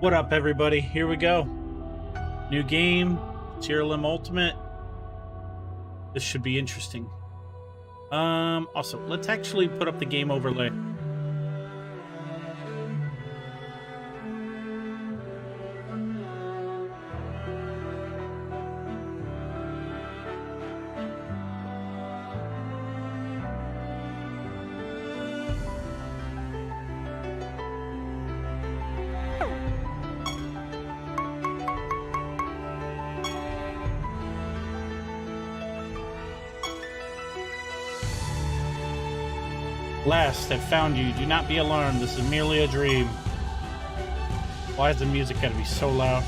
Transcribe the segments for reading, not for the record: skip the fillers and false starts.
What up, everybody? Here we go. New game, Siralim Ultimate. This should be interesting. Also, let's actually put up the game overlay. Last, I've found you. Do not be alarmed. This is merely a dream. Why is the music gotta be so loud?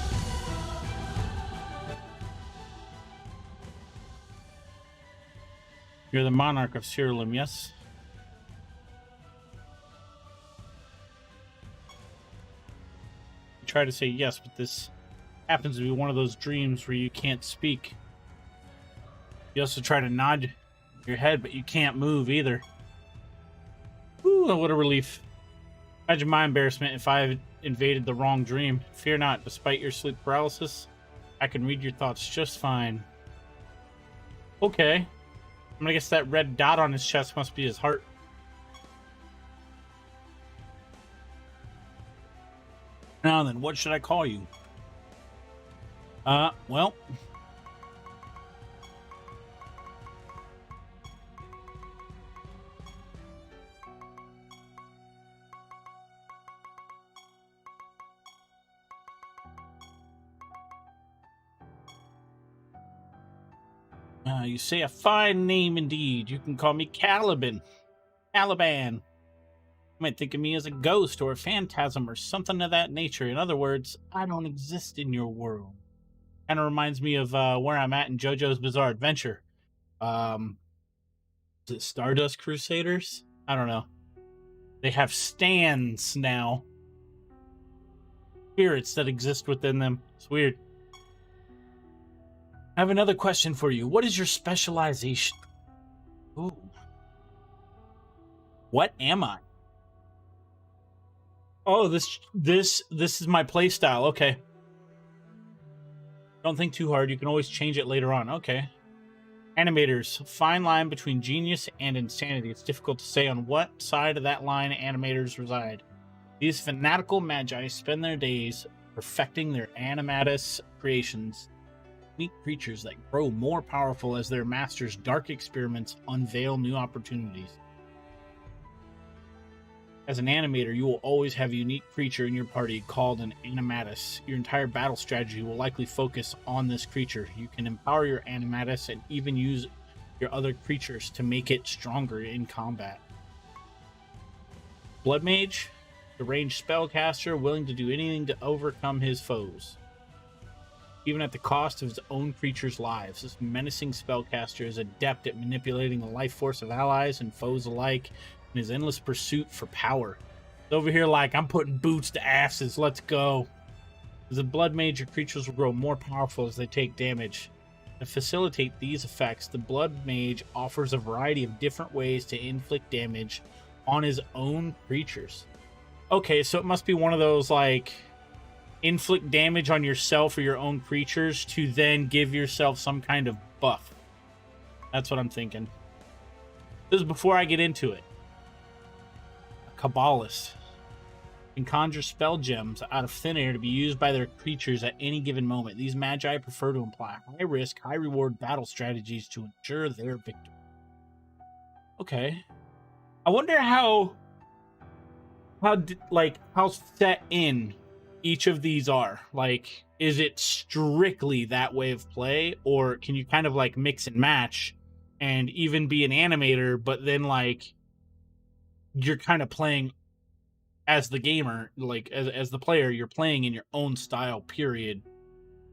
You're the monarch of Siralim, yes? You try to say yes, but this happens to be one of those dreams where you can't speak. You also try to nod your head, but you can't move either. Ooh, what a relief. Imagine my embarrassment if I invaded the wrong dream. Fear not, despite your sleep paralysis, I can read your thoughts just fine. Okay. I'm gonna guess that red dot on his chest must be his heart. Now then, what should I call you? Well... you say a fine name indeed. You can call me Caliban. Caliban. You might think of me as a ghost or a phantasm or something of that nature. In other words, I don't exist in your world. Kind of reminds me of where I'm at in JoJo's Bizarre Adventure. Is it Stardust Crusaders? I don't know. They have stands now. Spirits that exist within them. It's weird. I have another question for you. What is your specialization? Ooh. What am I? Oh, this is my playstyle. Okay. Don't think too hard. You can always change it later on. Okay. Animators. Fine line between genius and insanity. It's difficult to say on what side of that line animators reside. These fanatical magi spend their days perfecting their animatus creations. Meet creatures that grow more powerful as their masters' dark experiments unveil new opportunities. As an animator, you will always have a unique creature in your party called an animatus. Your entire battle strategy will likely focus on this creature. You can empower your animatus and even use your other creatures to make it stronger in combat. Blood Mage, the ranged spellcaster willing to do anything to overcome his foes, even at the cost of his own creatures' lives. This menacing spellcaster is adept at manipulating the life force of allies and foes alike in his endless pursuit for power. He's over here like, I'm putting boots to asses, let's go. As a blood mage, your creatures will grow more powerful as they take damage. To facilitate these effects, the blood mage offers a variety of different ways to inflict damage on his own creatures. Okay, so it must be one of those, like, inflict damage on yourself or your own creatures to then give yourself some kind of buff. That's what I'm thinking. This is before I get into it. A Kabbalist can conjure spell gems out of thin air to be used by their creatures at any given moment. These magi prefer to employ high risk, high reward battle strategies to ensure their victory. Okay. I wonder how set in each of these are. Like, is it strictly that way of play, or can you kind of like mix and match and even be an animator, but then like you're kind of playing as the gamer, like as the player, you're playing in your own style, period?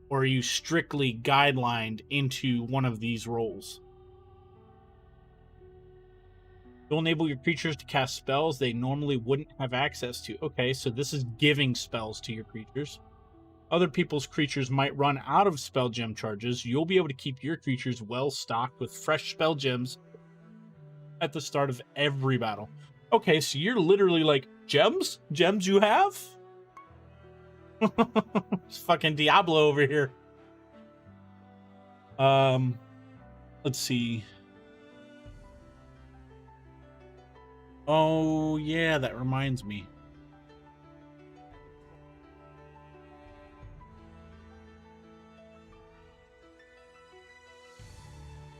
Or are you strictly guidelined into one of these roles? You'll enable your creatures to cast spells they normally wouldn't have access to. Okay, so this is giving spells to your creatures. Other people's creatures might run out of spell gem charges. You'll be able to keep your creatures well stocked with fresh spell gems at the start of every battle. Okay, so you're literally like, gems? Gems you have? It's fucking Diablo over here. Let's see. Oh, yeah, that reminds me.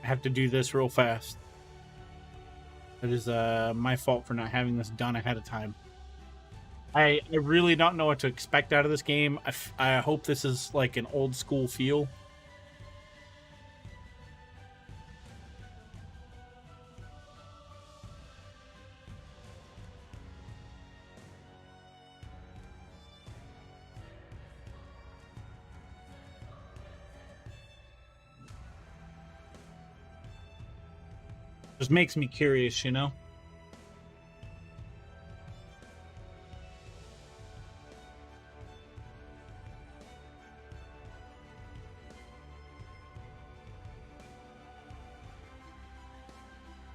I have to do this real fast. It is my fault for not having this done ahead of time. I really don't know what to expect out of this game. I hope this is like an old school feel. Just makes me curious, you know?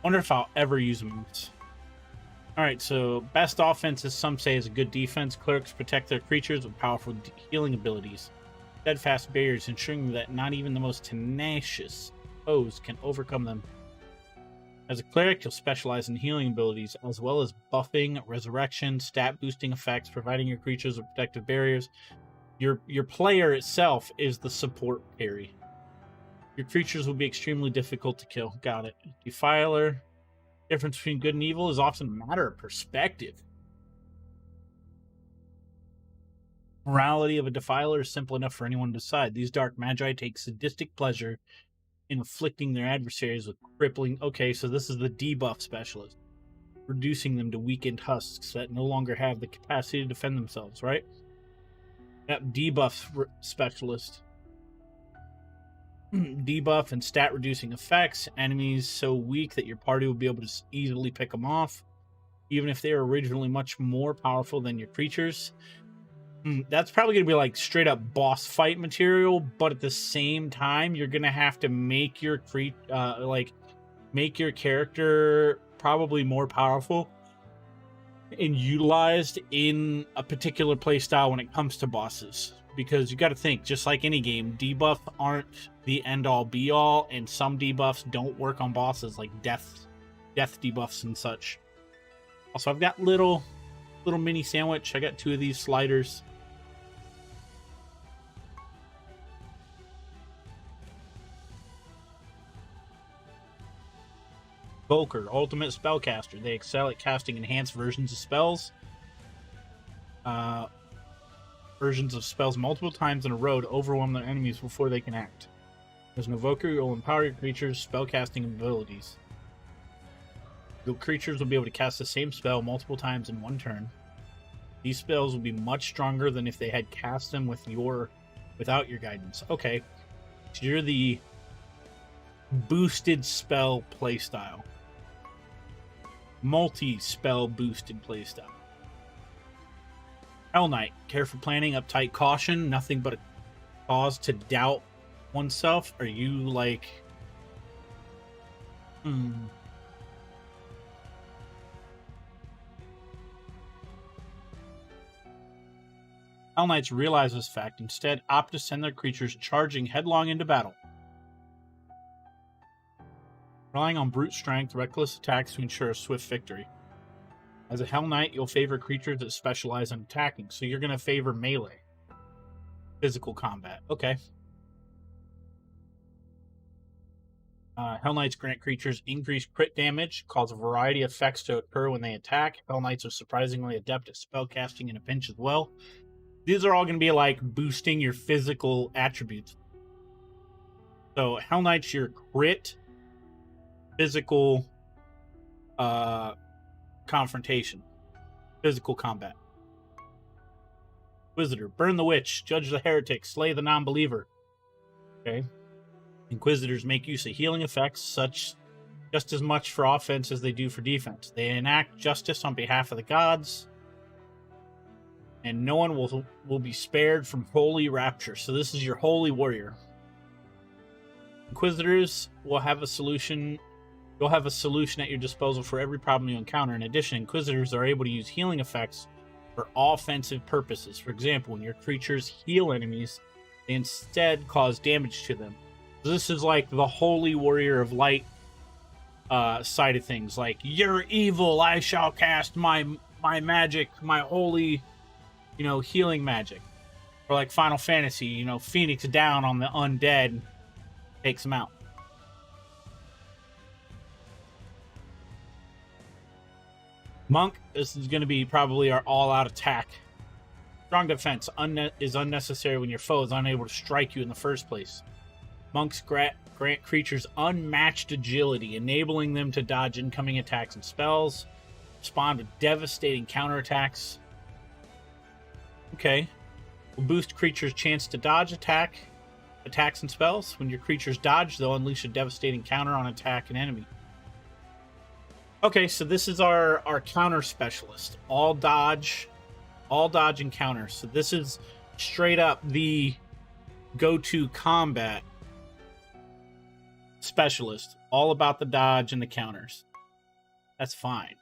Wonder if I'll ever use moves. Alright, so best offense, as some say, is a good defense. Clerics protect their creatures with powerful healing abilities. Steadfast barriers, ensuring that not even the most tenacious foes can overcome them. As a cleric, you'll specialize in healing abilities, as well as buffing, resurrection, stat boosting effects, providing your creatures with protective barriers. Your player itself is the support carry. Your creatures will be extremely difficult to kill. Got it. Defiler. Difference between good and evil is often a matter of perspective. Morality of a defiler is simple enough for anyone to decide. These dark magi take sadistic pleasure in afflicting their adversaries with crippling... Okay, so this is the debuff specialist. Reducing them to weakened husks that no longer have the capacity to defend themselves, right? Yep, debuff specialist. Debuff and stat reducing effects. Enemies so weak that your party will be able to easily pick them off, even if they were originally much more powerful than your creatures. That's probably going to be like straight up boss fight material, but at the same time, you're going to have to make your make your character probably more powerful and utilized in a particular playstyle when it comes to bosses. Because you got to think, just like any game, debuffs aren't the end-all be-all, and some debuffs don't work on bosses, like death debuffs and such. Also, I've got little mini sandwich. I got 2 of these sliders. Volker, ultimate spellcaster. They excel at casting enhanced versions of spells. Versions of spells multiple times in a row to overwhelm their enemies before they can act. As an evoker, you will empower your creatures' spellcasting abilities. Your creatures will be able to cast the same spell multiple times in one turn. These spells will be much stronger than if they had cast them without your guidance. Okay, so you're the boosted spell playstyle. Multi-spell boosted playstyle. Hell Knight, careful planning, uptight caution, nothing but a cause to doubt oneself. Are you like... Hell Knights realize this fact, instead opt to send their creatures charging headlong into battle. Relying on brute strength, reckless attacks to ensure a swift victory. As a Hell Knight, you'll favor creatures that specialize in attacking, so you're going to favor melee. Physical combat. Okay. Hell Knights grant creatures increased crit damage, cause a variety of effects to occur when they attack. Hell Knights are surprisingly adept at spellcasting in a pinch as well. These are all going to be like boosting your physical attributes. So Hell Knights, your crit, physical confrontation, physical combat. Inquisitor, burn the witch, judge the heretic, slay the non-believer. Okay. Inquisitors make use of healing effects, just as much for offense as they do for defense. They enact justice on behalf of the gods, and no one will be spared from holy rapture. So this is your holy warrior. Inquisitors will have a solution. You'll have a solution at your disposal for every problem you encounter. In addition, Inquisitors are able to use healing effects for offensive purposes. For example, when your creatures heal enemies, they instead cause damage to them. So this is like the Holy Warrior of Light side of things. Like, you're evil, I shall cast my magic, my holy, healing magic. Or like Final Fantasy, Phoenix down on the undead, takes them out. Monk, this is going to be probably our all-out attack. Strong defense is unnecessary when your foe is unable to strike you in the first place. Monks grant creatures unmatched agility, enabling them to dodge incoming attacks and spells, respond to devastating counterattacks. Okay. Will boost creatures' chance to dodge attacks and spells. When your creatures dodge, they'll unleash a devastating counter on attack and enemy. Okay, so this is our counter specialist. All dodge and counter. So this is straight up the go-to combat specialist. All about the dodge and the counters. That's fine.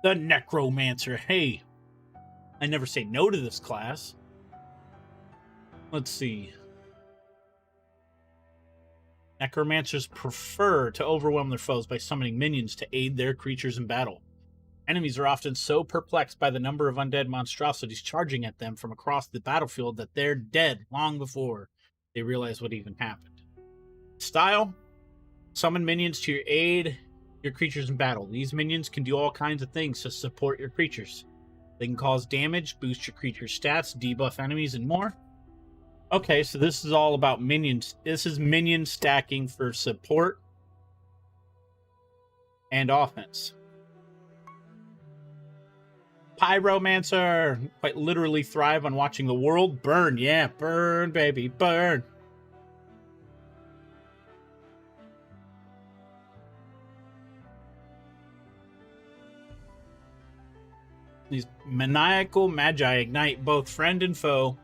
The Necromancer. Hey, I never say no to this class. Let's see. Necromancers prefer to overwhelm their foes by summoning minions to aid their creatures in battle. Enemies are often so perplexed by the number of undead monstrosities charging at them from across the battlefield that they're dead long before they realize what even happened. Style: summon minions to aid your creatures in battle. These minions can do all kinds of things to support your creatures. They can cause damage, boost your creature's stats, debuff enemies, and more. Okay, so this is all about minions. This is minion stacking for support and offense. Pyromancer. Quite literally thrive on watching the world burn. Yeah, burn, baby, burn. These maniacal magi ignite both friend and foe,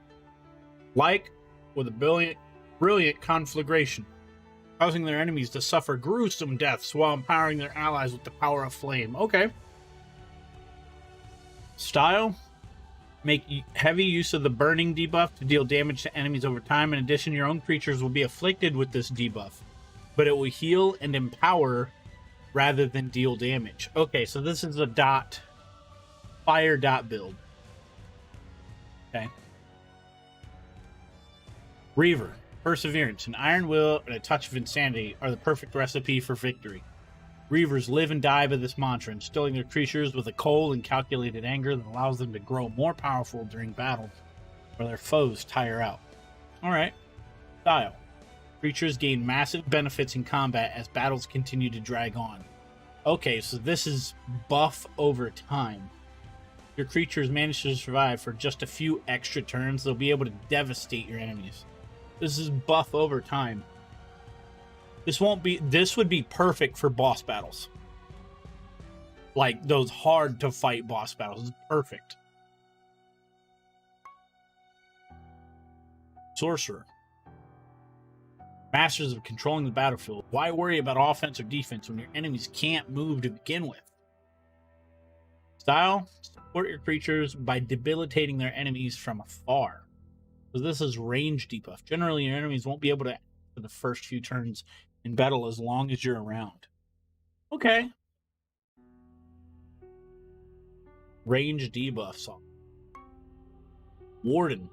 like with a brilliant conflagration, causing their enemies to suffer gruesome deaths while empowering their allies with the power of flame. Okay. Style: make heavy use of the burning debuff to deal damage to enemies over time. In addition, your own creatures will be afflicted with this debuff, but it will heal and empower rather than deal damage. Okay, so this is a fire build. Okay. Reaver. Perseverance, an iron will, and a touch of insanity are the perfect recipe for victory. Reavers live and die by this mantra, instilling their creatures with a cold and calculated anger that allows them to grow more powerful during battles where their foes tire out. Alright. Style: creatures gain massive benefits in combat as battles continue to drag on. Okay, so this is buff over time. Your creatures manage to survive for just a few extra turns, they'll be able to devastate your enemies. This is buff over time. This would be perfect for boss battles. Like those hard to fight boss battles. It's perfect. Sorcerer. Masters of controlling the battlefield. Why worry about offense or defense when your enemies can't move to begin with? Style: support your creatures by debilitating their enemies from afar. So this is range debuff. Generally, your enemies won't be able to for the first few turns in battle as long as you're around. Okay. Range debuff song. Warden.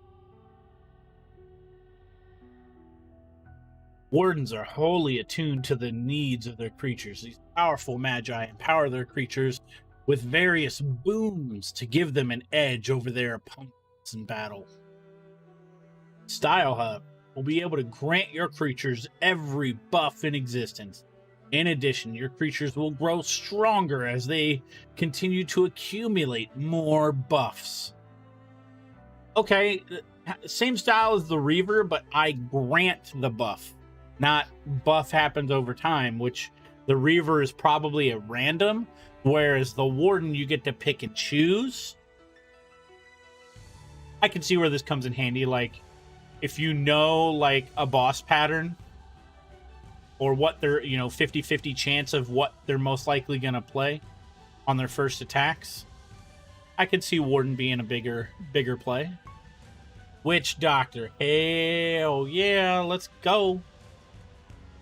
Wardens are wholly attuned to the needs of their creatures. These powerful magi empower their creatures with various boons to give them an edge over their opponents in battle. Style Hub will be able to grant your creatures every buff in existence. In addition, your creatures will grow stronger as they continue to accumulate more buffs. Okay, same style as the Reaver, but I grant the buff. Not buff happens over time, which the Reaver is probably at random, whereas the Warden you get to pick and choose. I can see where this comes in handy, like if you know like a boss pattern or what they're, 50-50 chance of what they're most likely going to play on their first attacks. I could see Warden being a bigger play. Witch Doctor. Hell yeah, let's go.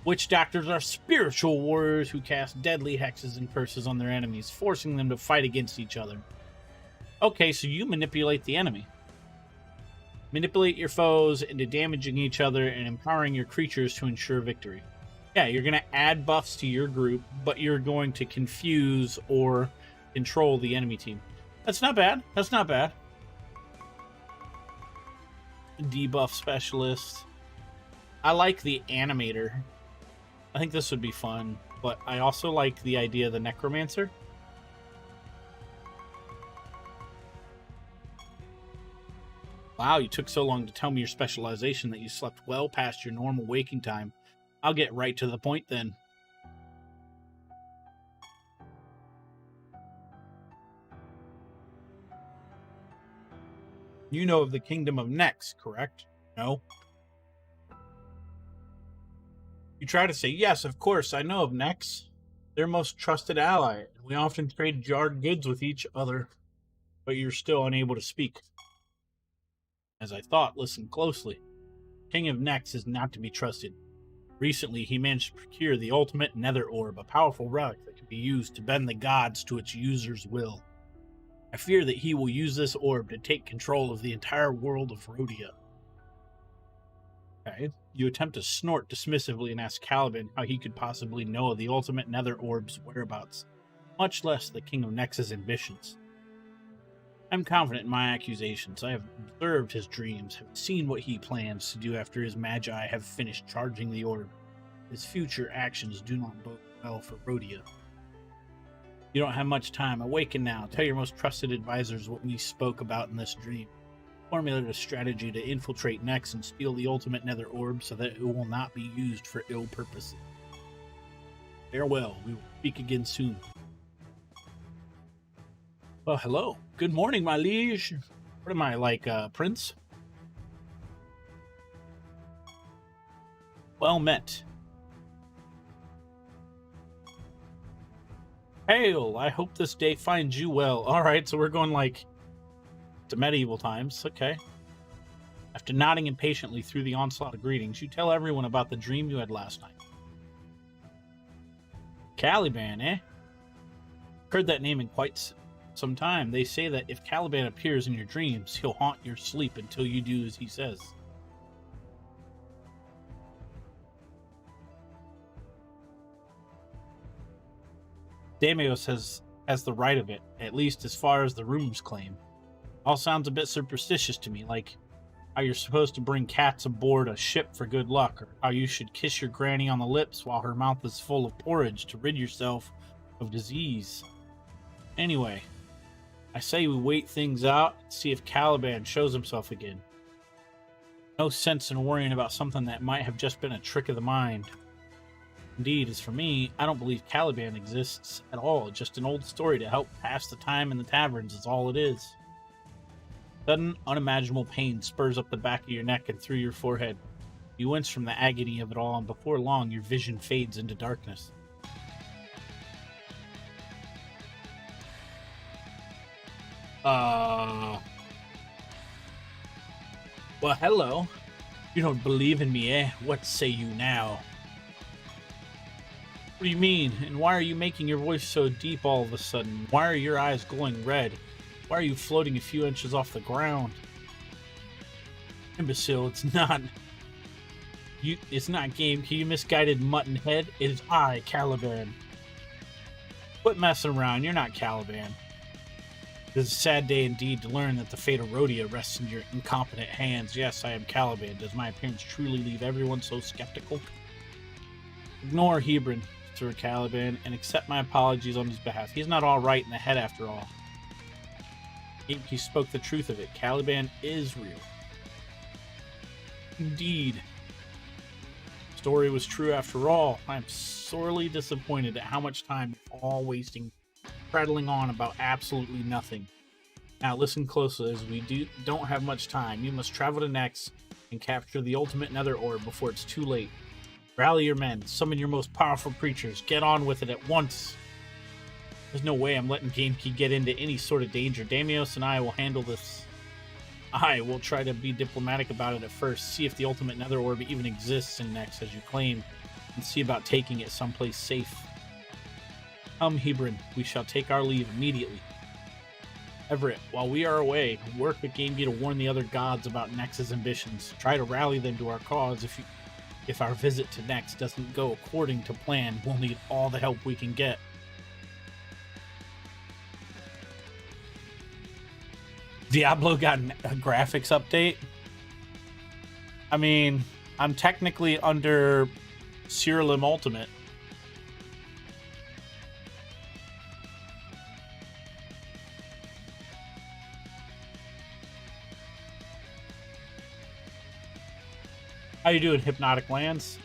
Witch Doctors are spiritual warriors who cast deadly hexes and curses on their enemies, forcing them to fight against each other. Okay, so you manipulate the enemy. Manipulate your foes into damaging each other and empowering your creatures to ensure victory. Yeah, you're going to add buffs to your group, but you're going to confuse or control the enemy team. That's not bad. That's not bad. Debuff specialist. I like the animator. I think this would be fun, but I also like the idea of the necromancer. Wow, you took so long to tell me your specialization that you slept well past your normal waking time. I'll get right to the point then. You know of the Kingdom of Nex, correct? No? You try to say, yes, of course, I know of Nex. Their most trusted ally. We often trade jarred goods with each other, but you're still unable to speak. As I thought, listen closely. King of Nex is not to be trusted. Recently, he managed to procure the ultimate nether orb, a powerful relic that can be used to bend the gods to its user's will. I fear that he will use this orb to take control of the entire world of Rhodia. Okay. You attempt to snort dismissively and ask Caliban how he could possibly know of the ultimate nether orb's whereabouts, much less the King of Nex's ambitions. I'm confident in my accusations. I have observed his dreams, have seen what he plans to do after his magi have finished charging the orb. His future actions do not bode well for Rhodia. You don't have much time. Awaken now. Tell your most trusted advisors what we spoke about in this dream. Formulate a strategy to infiltrate Nex and steal the ultimate nether orb so that it will not be used for ill purposes. Farewell. We will speak again soon. Well, hello. Good morning, my liege. What am I, like, prince? Well met. Hail! I hope this day finds you well. Alright, so we're going, like, to medieval times. Okay. After nodding impatiently through the onslaught of greetings, you tell everyone about the dream you had last night. Caliban, eh? Heard that name in quite some time. They say that if Caliban appears in your dreams, he'll haunt your sleep until you do as he says. Damios has the right of it, at least as far as the rumors claim. All sounds a bit superstitious to me, like how you're supposed to bring cats aboard a ship for good luck, or how you should kiss your granny on the lips while her mouth is full of porridge to rid yourself of disease. Anyway, I say we wait things out and see if Caliban shows himself again. No sense in worrying about something that might have just been a trick of the mind. Indeed, as for me, I don't believe Caliban exists at all. Just an old story to help pass the time in the taverns is all it is. Sudden, unimaginable pain spurs up the back of your neck and through your forehead. You wince from the agony of it all, and before long, your vision fades into darkness. Well, hello. You don't believe in me, eh? What say you now? What do you mean? And why are you making your voice so deep all of a sudden? Why are your eyes glowing red? Why are you floating a few inches off the ground? Imbecile, it's not game, you misguided mutton head. It is I, Caliban. Quit messing around, you're not Caliban. It is a sad day indeed to learn that the fate of Rhodia rests in your incompetent hands. Yes, I am Caliban. Does my appearance truly leave everyone so skeptical? Ignore Hebron, Sir Caliban, and accept my apologies on his behalf. He's not all right in the head after all. He spoke the truth of it. Caliban is real. Indeed. The story was true after all. I am sorely disappointed at how much time we're all wasting prattling on about absolutely nothing. Now listen closely, as we don't have much time. You must travel to Nex and capture the ultimate nether orb before it's too late. Rally your men, summon your most powerful creatures, get on with it at once. There's no way I'm letting GameKey get into any sort of danger. Damios and I will handle this. I will try to be diplomatic about it at first, see if the ultimate nether orb even exists in Nex, as you claim, and see about taking it someplace safe. Come, Hebron, we shall take our leave immediately. Everett, while we are away, work with GameKey to warn the other gods about Nex's ambitions. Try to rally them to our cause. If our visit to Nex doesn't go according to plan, we'll need all the help we can get. Diablo got a graphics update. I mean, I'm technically under Siralim Ultimate. How you doing, Hypnotic Lands?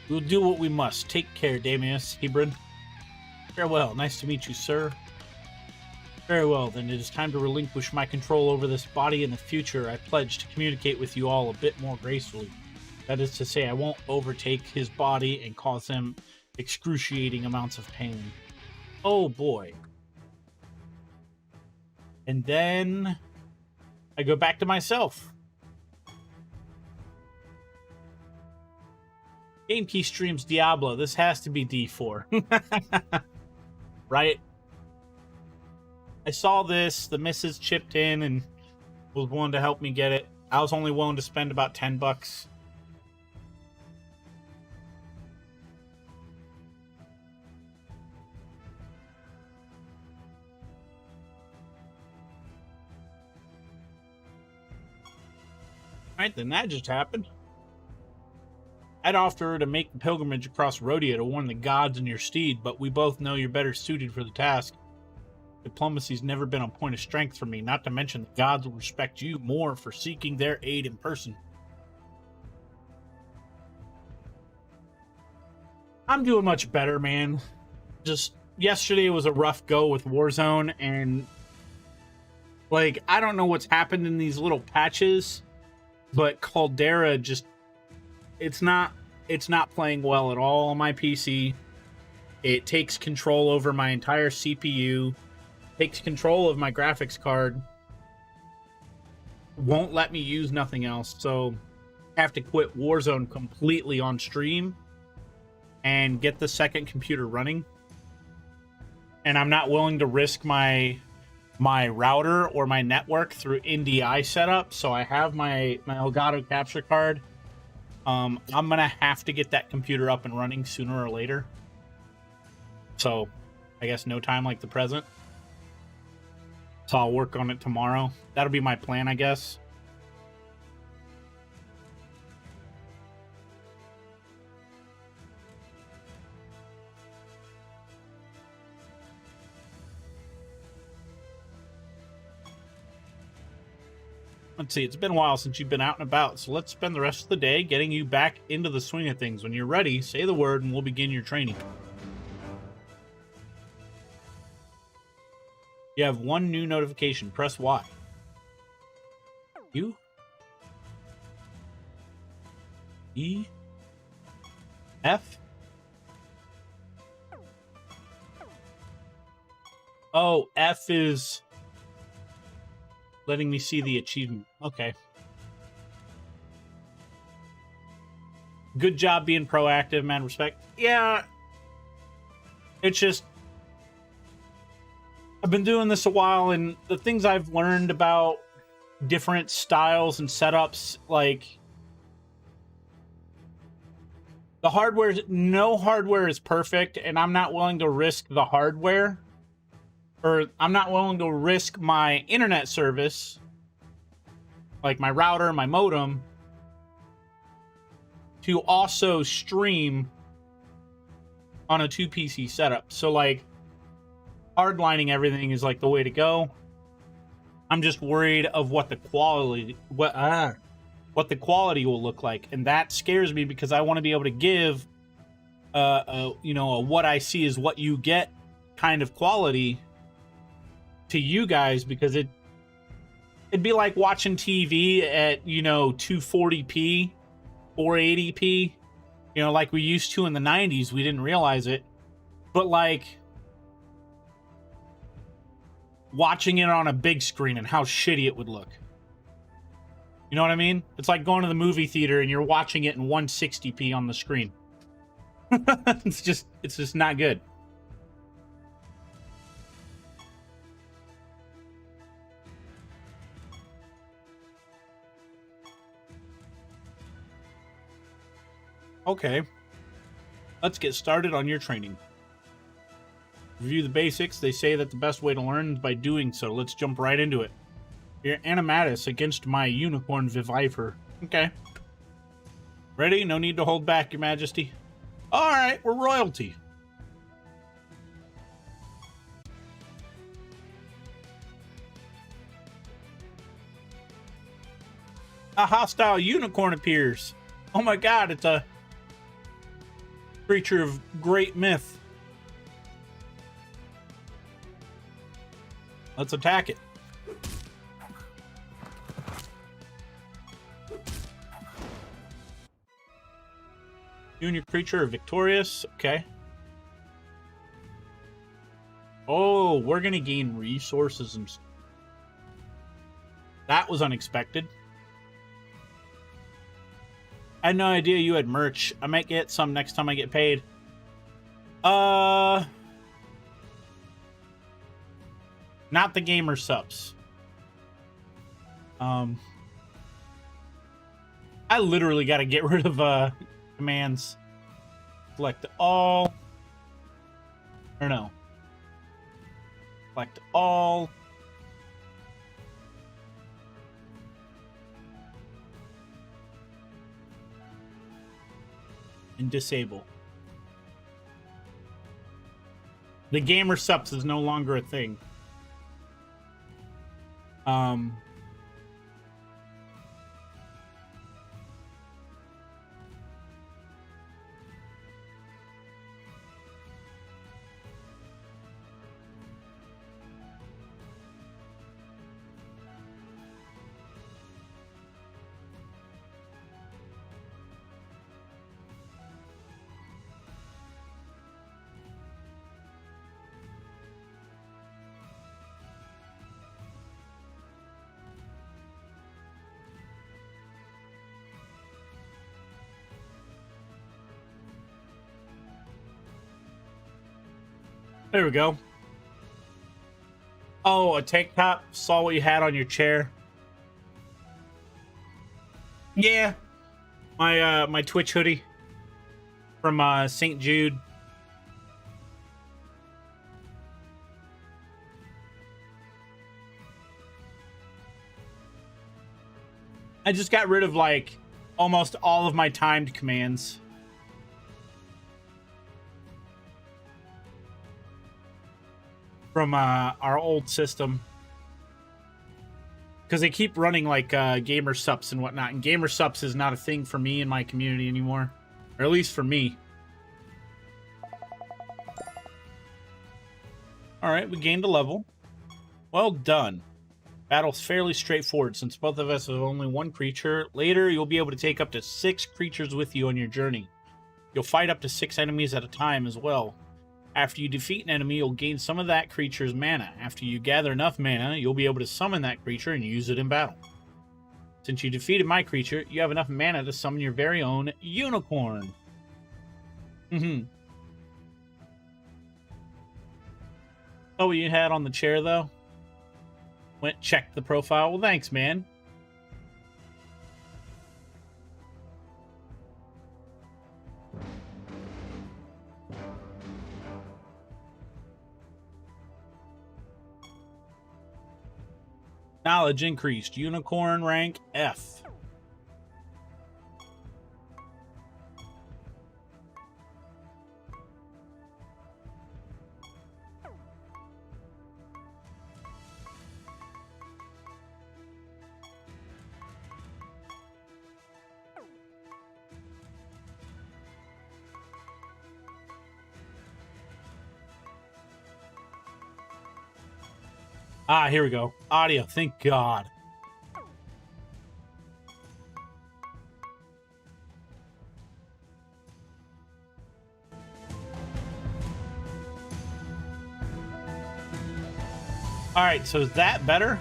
We'll do what we must. Take care, Damius Hebron. Farewell. Nice to meet you, sir. Very well, then it is time to relinquish my control over this body. In the future, I pledge to communicate with you all a bit more gracefully. That is to say, I won't overtake his body and cause him excruciating amounts of pain. Oh boy. And then I go back to myself. GameKey streams Diablo. This has to be D4. Right? I saw this, the missus chipped in and was willing to help me get it. I was only willing to spend about $10. Alright, then that just happened. I'd offer her to make the pilgrimage across Rhodia to warn the gods in your steed, but we both know you're better suited for the task. Diplomacy's never been a point of strength for me, not to mention the gods will respect you more for seeking their aid in person. I'm doing much better, man. Just yesterday was a rough go with Warzone, and like, I don't know what's happened in these little patches, but Caldera just, it's not playing well at all on my PC. It takes control over my entire CPU. Takes control of my graphics card, won't let me use nothing else, so I have to quit Warzone completely on stream and get the second computer running. And I'm not willing to risk my router or my network through NDI setup, so I have my Elgato capture card. I'm gonna have to get that computer up and running sooner or later. So I guess no time like the present. So I'll work on it tomorrow. That'll be my plan, I guess. Let's see, it's been a while since you've been out and about, so let's spend the rest of the day getting you back into the swing of things. When you're ready, say the word and we'll begin your training. You have one new notification. Press Y. U. E. F. Oh, F is letting me see the achievement. Okay. Good job being proactive, man. Respect. Yeah. It's just, I've been doing this a while, and the things I've learned about different styles and setups, like the hardware, no hardware is perfect, and I'm not willing to risk the hardware, or I'm not willing to risk my internet service, like my router, my modem, to also stream on a 2 PC setup. So like, hardlining everything is like the way to go. I'm just worried of what the quality what the quality will look like, and that scares me because I want to be able to give you know, a what I see is what you get kind of quality to you guys, because it'd be like watching TV at, you know, 240p, 480p, you know, like we used to in the 90s. We didn't realize it. but like watching it on a big screen and how shitty it would look. You know what I mean? It's like going to the movie theater and you're watching it in 160p on the screen. It's just not good. Okay. Let's get started on your training. Review the basics. They say that the best way to learn is by doing so. Let's jump right into it. Your animatus against my unicorn Viviper. Okay. Ready? No need to hold back, Your Majesty. Alright, we're royalty. A hostile unicorn appears. Oh my god, it's a creature of great myth. Let's attack it. You and your creature are victorious. Okay. Oh, we're going to gain resources and... That was unexpected. I had no idea you had merch. I might get some next time I get paid. Not the gamer subs. I literally got to get rid of commands. Select all. Or no. Select all. And disable. The gamer subs is no longer a thing. There we go. Oh, a tank top. Saw what you had on your chair. Yeah. My Twitch hoodie from St. Jude. I just got rid of like almost all of my timed commands. From our old system, because they keep running like gamer subs and whatnot, and gamer subs is not a thing for me in my community anymore, or at least for me. All right, we gained a level. Well done. Battle's fairly straightforward since both of us have only one creature. Later, you'll be able to take up to 6 creatures with you on your journey. You'll fight up to 6 enemies at a time as well. After you defeat an enemy, you'll gain some of that creature's mana. After you gather enough mana, you'll be able to summon that creature and use it in battle. Since you defeated my creature, you have enough mana to summon your very own unicorn. Oh, what you had on the chair, though? Went checked the profile. Well, thanks, man. Knowledge increased. Unicorn rank F. Ah, here we go. Audio, thank God. All right, so is that better?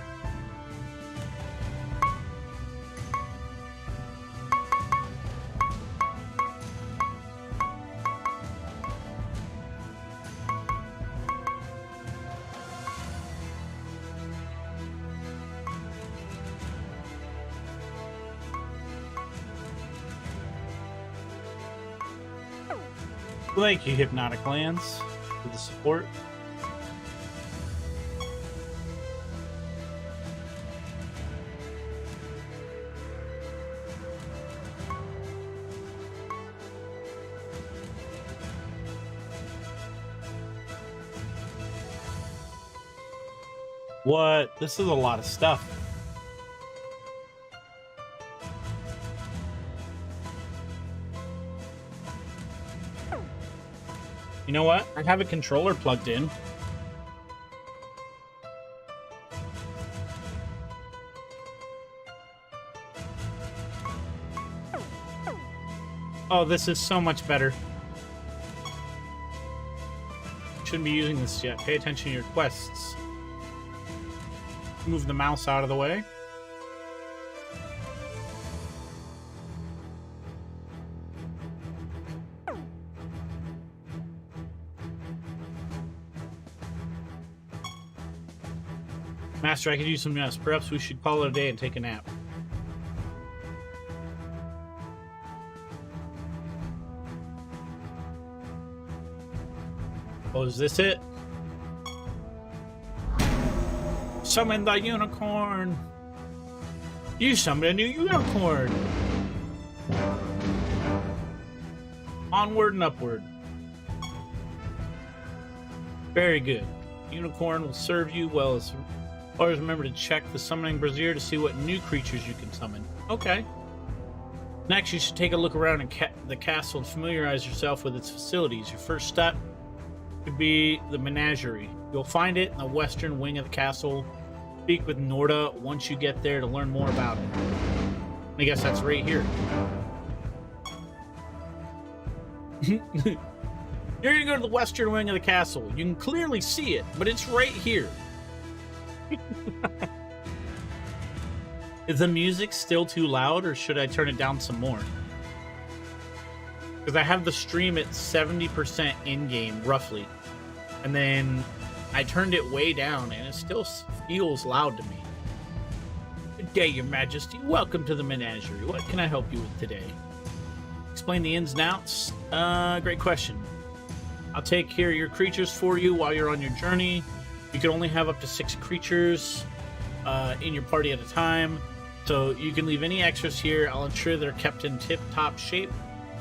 Thank you, Hypnotic Lands, for the support. What? This is a lot of stuff. You know what? I have a controller plugged in. Oh, this is so much better. Shouldn't be using this yet. Pay attention to your quests. Move the mouse out of the way. Master, I could use some rest. Perhaps we should call it a day and take a nap. Oh, is this it? Summon the unicorn! You summoned a new unicorn! Onward and upward. Very good. Unicorn will serve you well as... Always remember to check the summoning brazier to see what new creatures you can summon. Okay. Next, you should take a look around in the castle and familiarize yourself with its facilities. Your first step could be the menagerie. You'll find it in the western wing of the castle. Speak with Norda once you get there to learn more about it. I guess that's right here. You're gonna go to the western wing of the castle. You can clearly see it, but it's right here. Is the music still too loud, or should I turn it down some more? Because I have the stream at 70% in-game, roughly. And then I turned it way down, and it still feels loud to me. Good day, Your Majesty. Welcome to the menagerie. What can I help you with today? Explain the ins and outs? Great question. I'll take care of your creatures for you while you're on your journey. You can only have up to 6 creatures in your party at a time. So you can leave any extras here. I'll ensure they're kept in tip-top shape.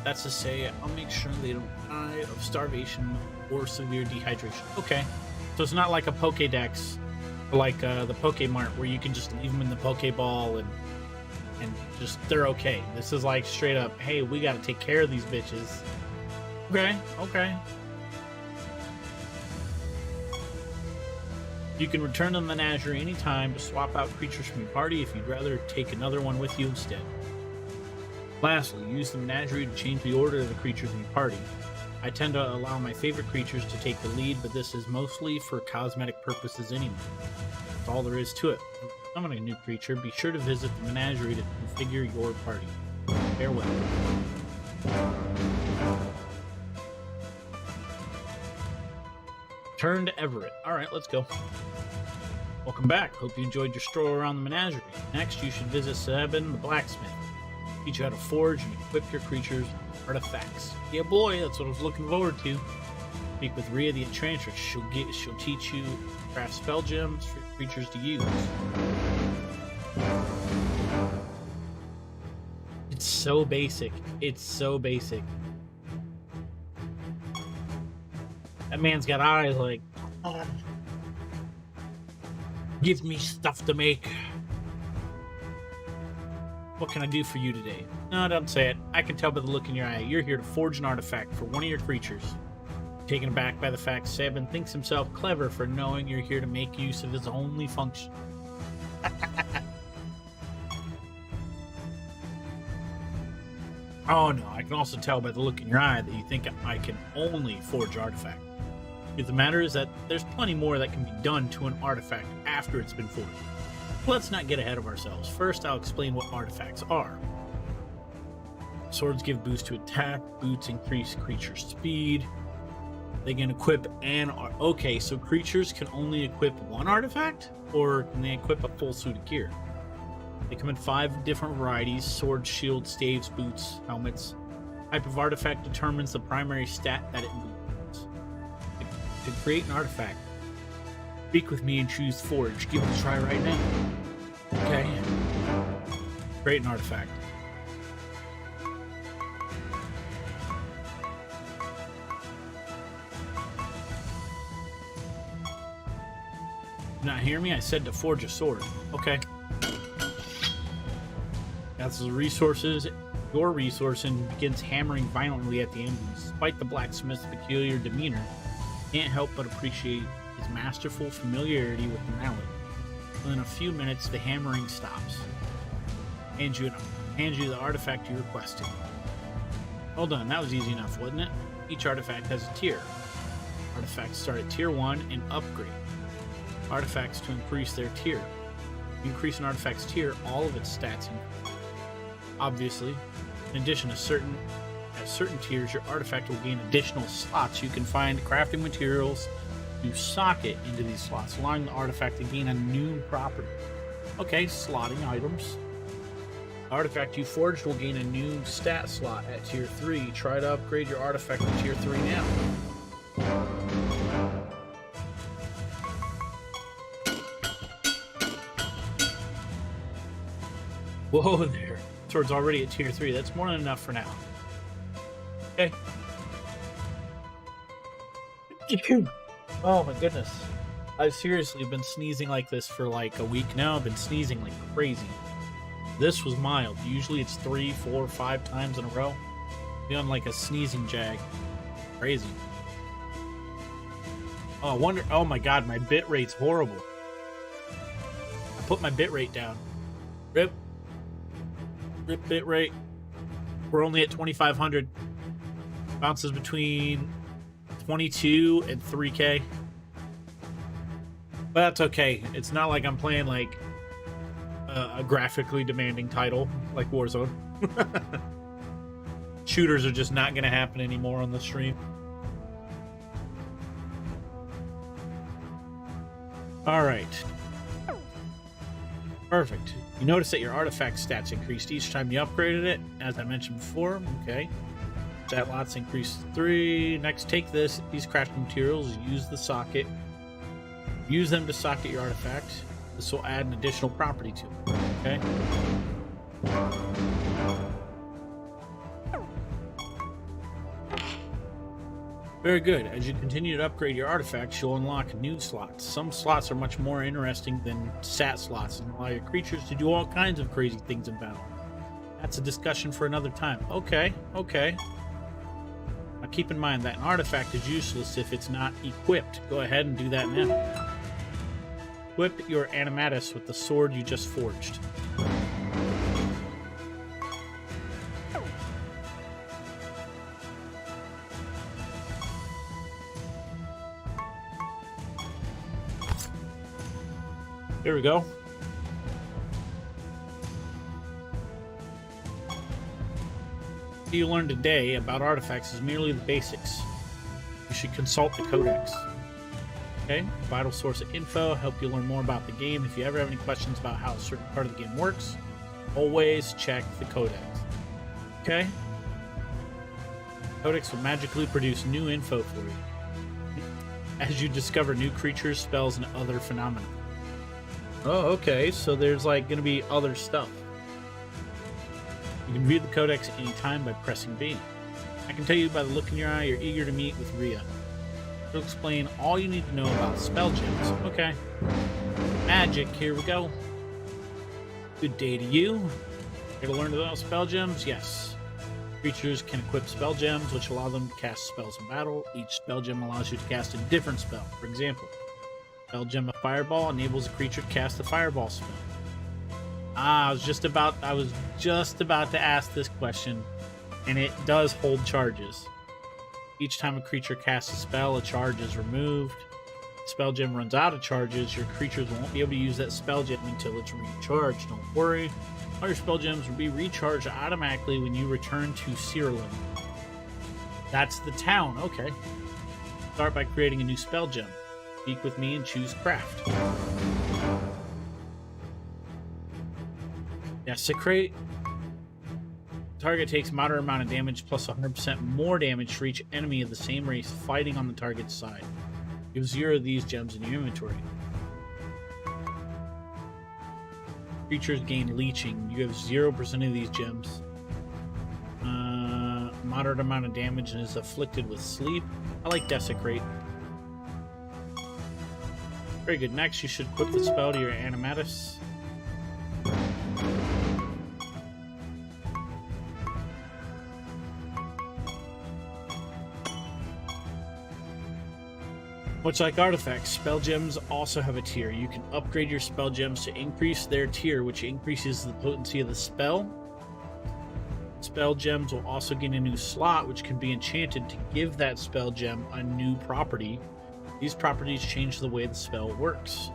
That's to say, I'll make sure they don't die of starvation or severe dehydration. Okay. So it's not like a Pokédex, like the Pokémart, where you can just leave them in the Pokéball and just, they're okay. This is like straight up, hey, we got to take care of these bitches. Okay, okay. You can return to the menagerie anytime to swap out creatures from your party if you'd rather take another one with you instead. Lastly, use the menagerie to change the order of the creatures in your party. I tend to allow my favorite creatures to take the lead, but this is mostly for cosmetic purposes anyway. That's all there is to it. When summoning a new creature, be sure to visit the menagerie to configure your party. Farewell. Turn to Everett. Alright, let's go. Welcome back. Hope you enjoyed your stroll around the menagerie. Next, you should visit Sebin the blacksmith. Teach you how to forge and equip your creatures with artifacts. Yeah, boy, that's what I was looking forward to. Speak with Rhea the Enchantress. She'll teach you to craft spell gems for your creatures to use. It's so basic. It's so basic. That man's got eyes like, oh, give me stuff to make. What can I do for you today? No, don't say it. I can tell by the look in your eye. You're here to forge an artifact for one of your creatures. Taken aback by the fact Sebin thinks himself clever for knowing you're here to make use of his only function. Oh no, I can also tell by the look in your eye that you think I can only forge artifacts. The matter is that there's plenty more that can be done to an artifact after it's been forged. Let's not get ahead of ourselves. First, I'll explain what artifacts are. Swords give boost to attack, boots increase creature speed. They can equip okay, so creatures can only equip one artifact? Or can they equip a full suit of gear? They come in 5 different varieties: swords, shields, staves, boots, helmets. Type of artifact determines the primary stat that it boosts. To create an artifact, speak with me and choose Forge. Give it a try right now. Okay. Create an artifact. Not hear me? I said to forge a sword. Okay. That's the resources. Your resource and begins hammering violently at the enemy. Despite the blacksmith's peculiar demeanor, you can't help but appreciate his masterful familiarity with the mallet. Within a few minutes, the hammering stops. Hands you the artifact you requested. Well done. That was easy enough, wasn't it? Each artifact has a tier. Artifacts start at tier 1 and upgrade. Artifacts to increase their tier. Increase an artifact's tier, all of its stats increase. Obviously, in addition to certain tiers, your artifact will gain additional slots. You can find crafting materials to socket into these slots, allowing the artifact to gain a new property. Okay, slotting items. The artifact you forged will gain a new stat slot at tier 3. Try to upgrade your artifact to tier 3 now. Whoa there. Sword's already at tier 3. That's more than enough for now. Okay. Oh my goodness. I've seriously been sneezing like this for like a week now. I've been sneezing like crazy. This was mild. Usually it's 3, 4, 5 times in a row. Feeling like a sneezing jag. Crazy. Oh, I wonder. Oh my god, my bit rate's horrible. I put my bit rate down. Rip bit rate. We're only at 2500. Bounces between 22 and 3k. But that's okay. It's not like I'm playing like a graphically demanding title like Warzone. Shooters are just not going to happen anymore on the stream. All right. Perfect. You notice that your artifact stats increased each time you upgraded it, as I mentioned before. Okay. Stat lots increased 3. Next, take these crafting materials, use the socket. Use them to socket your artifact. This will add an additional property to it. Okay. Very good. As you continue to upgrade your artifacts, you'll unlock new slots. Some slots are much more interesting than stat slots and allow your creatures to do all kinds of crazy things in battle. That's a discussion for another time. Okay. Now keep in mind that an artifact is useless if it's not equipped. Go ahead and do that now. Equip your animatus with the sword you just forged. There we go. What you learned today about artifacts is merely the basics. You should consult the codex. Okay, vital source of info, help you learn more about the game. If you ever have any questions about how a certain part of the game works, always check the codex. Okay? Codex will magically produce new info for you as you discover new creatures, spells, and other phenomena. Oh, okay, so there's like going to be other stuff. You can view the codex at any time by pressing B. I can tell you by the look in your eye you're eager to meet with Rhea. She'll explain all you need to know about spell gems. Okay. Magic, here we go. Good day to you. Here to learn about spell gems? Yes. Creatures can equip spell gems, which allow them to cast spells in battle. Each spell gem allows you to cast a different spell. For example, spell gem of Fireball enables a creature to cast a Fireball spell. I was just about to ask this question, and it does hold charges. Each time a creature casts a spell, a charge is removed. Spell gem runs out of charges, your creatures won't be able to use that spell gem until it's recharged. Don't worry. All your spell gems will be recharged automatically when you return to Siralim. That's the town. Okay. Start by creating a new spell gem. Speak with me and choose craft. Desecrate. Target takes moderate amount of damage plus 100% more damage for each enemy of the same race fighting on the target's side. You have 0 of these gems in your inventory. Creatures gain leeching. You have 0% of these gems. Moderate amount of damage and is afflicted with sleep. I like Desecrate. Very good. Next, you should equip the spell to your animatus. Much like artifacts, spell gems also have a tier. You can upgrade your spell gems to increase their tier, which increases the potency of the spell. Spell gems will also gain a new slot, which can be enchanted to give that spell gem a new property. These properties change the way the spell works.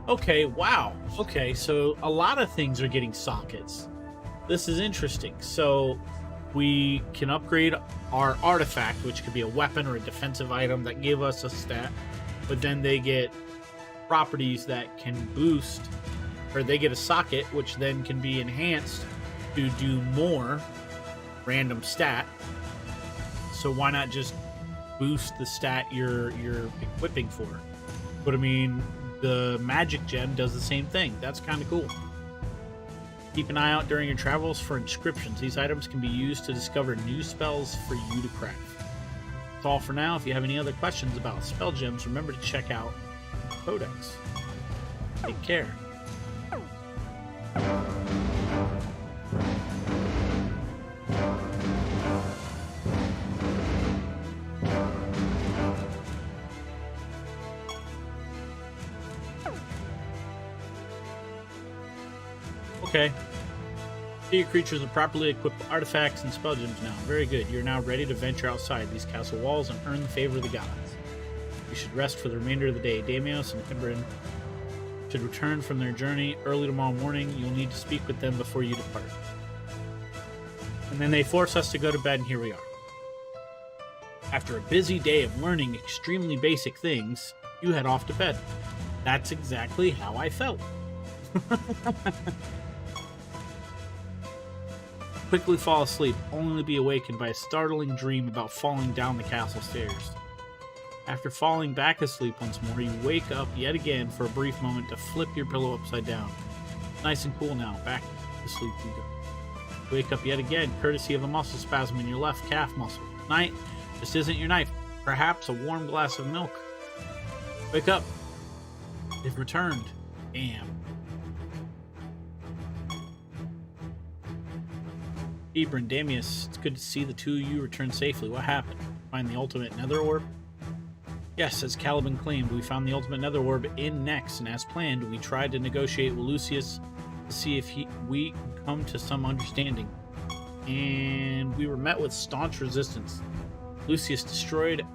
Okay, wow. Okay, so a lot of things are getting sockets. This is interesting. So we can upgrade our artifact, which could be a weapon or a defensive item that give us a stat, but then they get properties that can boost, or they get a socket, which then can be enhanced to do more random stat. So why not just boost the stat you're equipping for? But I mean, the magic gem does the same thing. That's kind of cool. Keep an eye out during your travels for inscriptions. These items can be used to discover new spells for you to craft. That's all for now. If you have any other questions about spell gems, remember to check out the Codex. Take care. Okay. Your creatures are properly equipped with artifacts and spell gems now. Very good. You're now ready to venture outside these castle walls and earn the favor of the gods. You should rest for the remainder of the day. Damios and Hibrin should return from their journey early tomorrow morning. You'll need to speak with them before you depart. And then they force us to go to bed, and here we are. After a busy day of learning extremely basic things, you head off to bed. That's exactly how I felt. Quickly fall asleep, only to be awakened by a startling dream about falling down the castle stairs. After falling back asleep once more, you wake up yet again for a brief moment to flip your pillow upside down. Nice and cool now, back to sleep you go. Wake up yet again, courtesy of a muscle spasm in your left calf muscle. Night, this isn't your night. Perhaps a warm glass of milk. Wake up. They've returned. Damn. Ibra and Damius, it's good to see the two of you return safely. What happened? Find the ultimate nether orb? Yes, as Caliban claimed, we found the ultimate nether orb in Nex, and as planned, we tried to negotiate with Lucius to see if we could come to some understanding. And we were met with staunch resistance. Lucius destroyed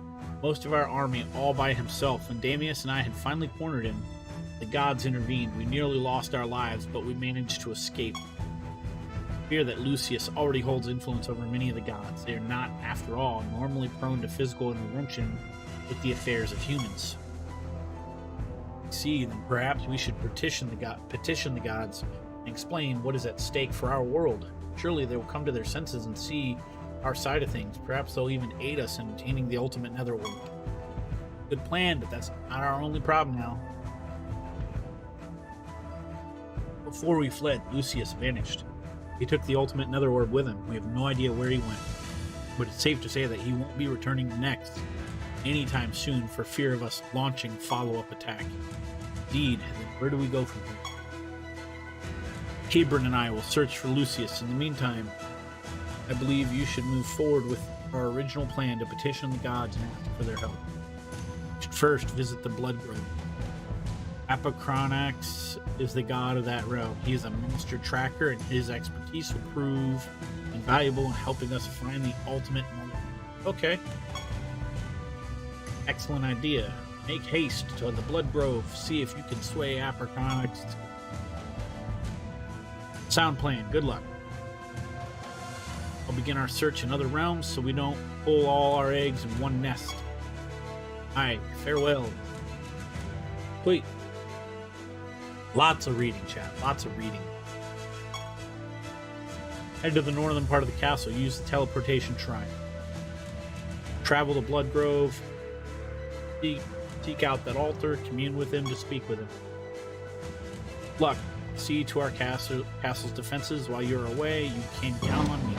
most of our army all by himself. When Damius and I had finally cornered him, the gods intervened. We nearly lost our lives, but we managed to escape. Fear that Lucius already holds influence over many of the gods. They are not, after all, normally prone to physical intervention with the affairs of humans. See, then perhaps we should petition the gods and explain what is at stake for our world. Surely they will come to their senses and see our side of things. Perhaps they'll even aid us in obtaining the ultimate nether orb. Good plan, but that's not our only problem now. Before we fled, Lucius vanished. He took the ultimate nether orb with him. We have no idea where he went, but it's safe to say that he won't be returning next anytime soon for fear of us launching follow-up attack. Indeed, then where do we go from here? Hebron and I will search for Lucius. In the meantime, I believe you should move forward with our original plan to petition the gods and ask for their help. You should first visit the Blood Grove. Apocronax is the god of that realm. He is a master tracker, and his expertise will prove invaluable in helping us find the ultimate moment. Okay. Excellent idea. Make haste to the Blood Grove. See if you can sway Apriconics. Sound plan. Good luck. I'll begin our search in other realms so we don't pull all our eggs in one nest. Alright, farewell. Wait. Lots of reading, chat. Lots of reading. Head to the northern part of the castle. Use the teleportation shrine. Travel to Blood Grove. Seek out that altar. Commune with him to speak with him. Luck. See to our castle's defenses while you're away. You can count on me.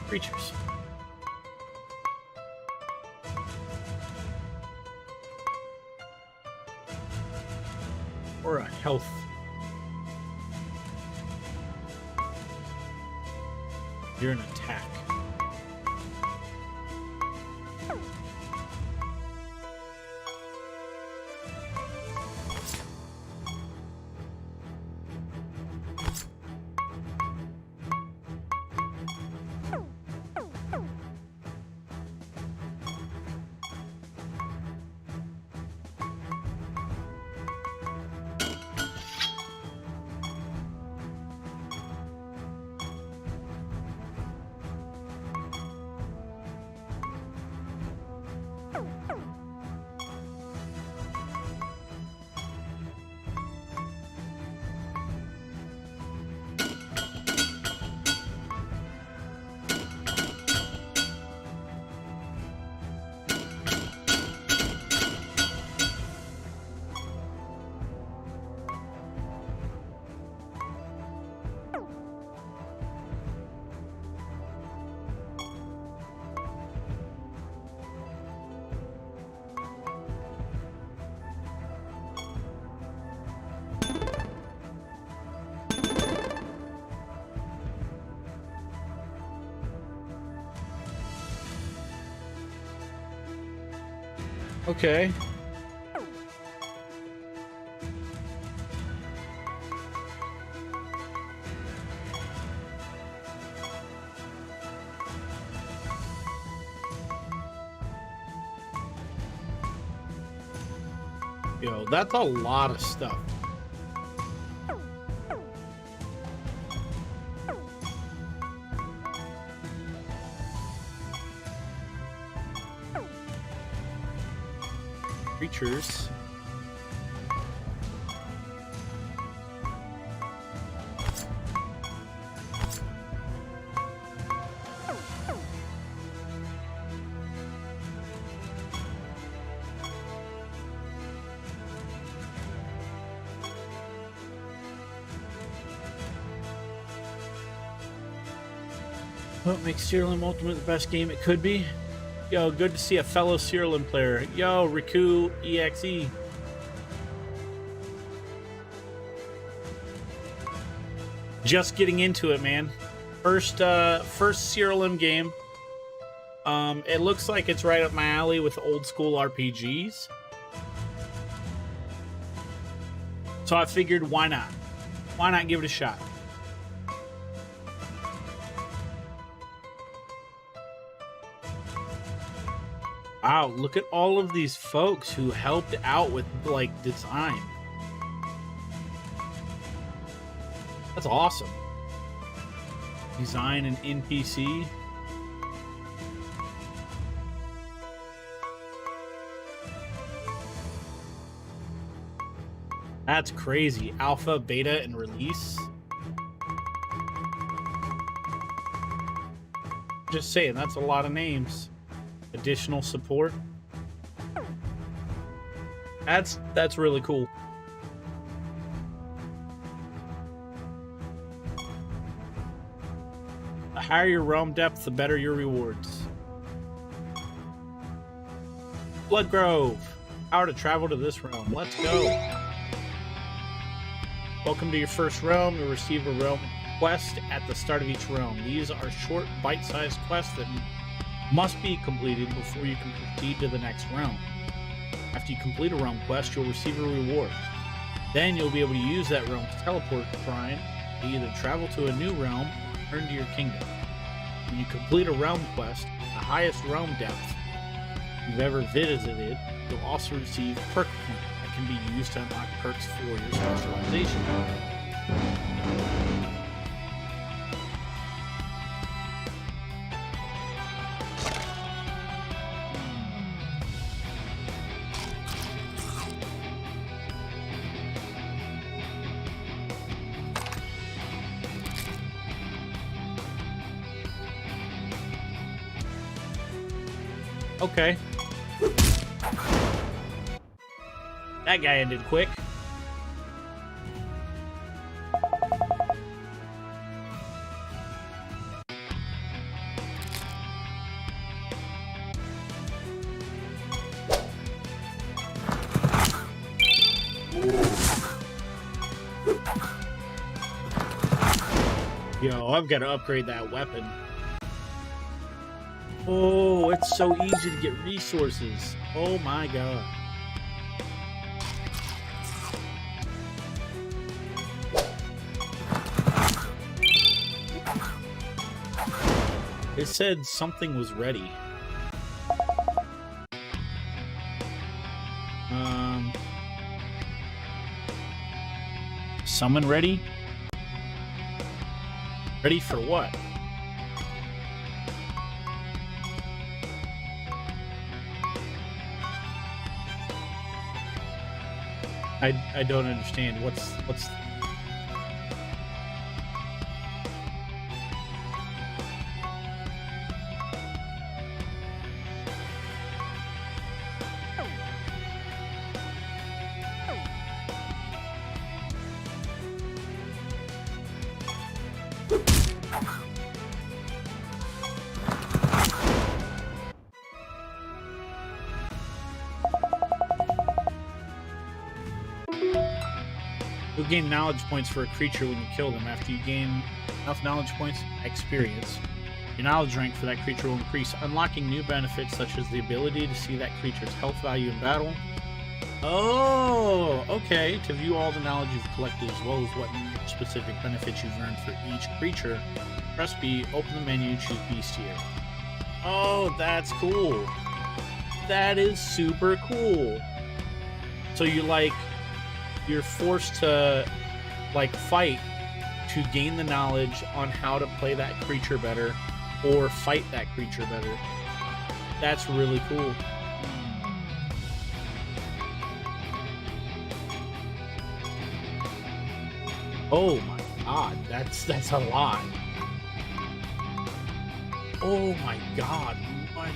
Creatures. Or a health. You're an attack. Okay. Yo, that's a lot of stuff. Creatures. What makes Siralim Ultimate the best game it could be? Yo, good to see a fellow Siralim player. Yo, Riku EXE. Just getting into it, man. First Siralim game. It looks like it's right up my alley with old school RPGs. So I figured, why not? Why not give it a shot? Wow, look at all of these folks who helped out with, like, design. That's awesome. Design an NPC. That's crazy. Alpha, beta, and release. Just saying, that's a lot of names. Additional support. That's really cool. The higher your realm depth, the better your rewards. Blood Grove. How to travel to this realm. Let's go. Welcome to your first realm. You'll receive a realm quest at the start of each realm. These are short, bite-sized quests that must be completed before you can proceed to the next realm. After you complete a realm quest, you'll receive a reward. Then you'll be able to use that realm to teleport the shrine to either travel to a new realm or return to your kingdom. When you complete a realm quest, the highest realm depth you've ever visited, you'll also receive perk points that can be used to unlock perks for your specialization. Okay. That guy ended quick. Yo, I've got to upgrade that weapon. Oh, it's so easy to get resources. Oh my god. It said something was ready. Summon ready? Ready for what? I don't understand. What's You'll gain knowledge points for a creature when you kill them. After you gain enough knowledge points, experience, your knowledge rank for that creature will increase, unlocking new benefits such as the ability to see that creature's health value in battle. Oh, okay. To view all the knowledge you've collected as well as what specific benefits you've earned for each creature, press B, open the menu, choose Bestiary. Oh, that's cool. That is super cool. So you're forced to fight to gain the knowledge on how to play that creature better or fight that creature better. That's really cool. Oh my god, that's a lot. Oh my god, what?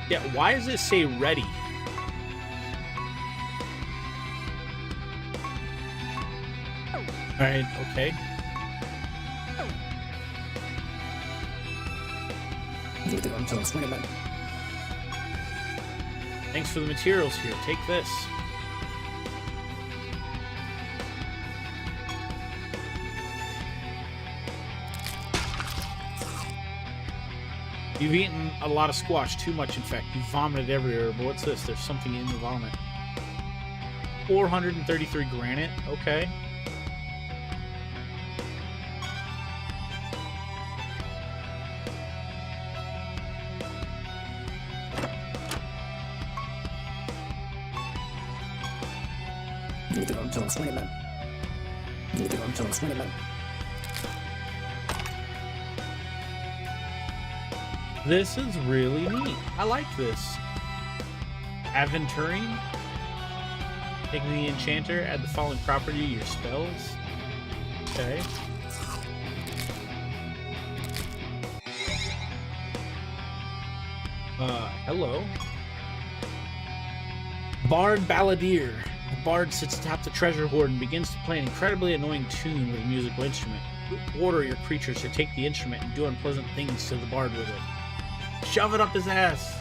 Yeah, why does it say ready? Alright, okay. Thanks for the materials here. Take this. You've eaten a lot of squash, too much in fact. You've vomited everywhere, but what's this? There's something in the vomit. 433 granite, okay. This is really neat. I like this. Aventuring. Taking the enchanter, add the following property to your spells. Okay. Hello. Bard Balladeer. The bard sits atop the treasure hoard and begins to play an incredibly annoying tune with a musical instrument. You order your creatures to take the instrument and do unpleasant things to the bard with it. Shove it up his ass!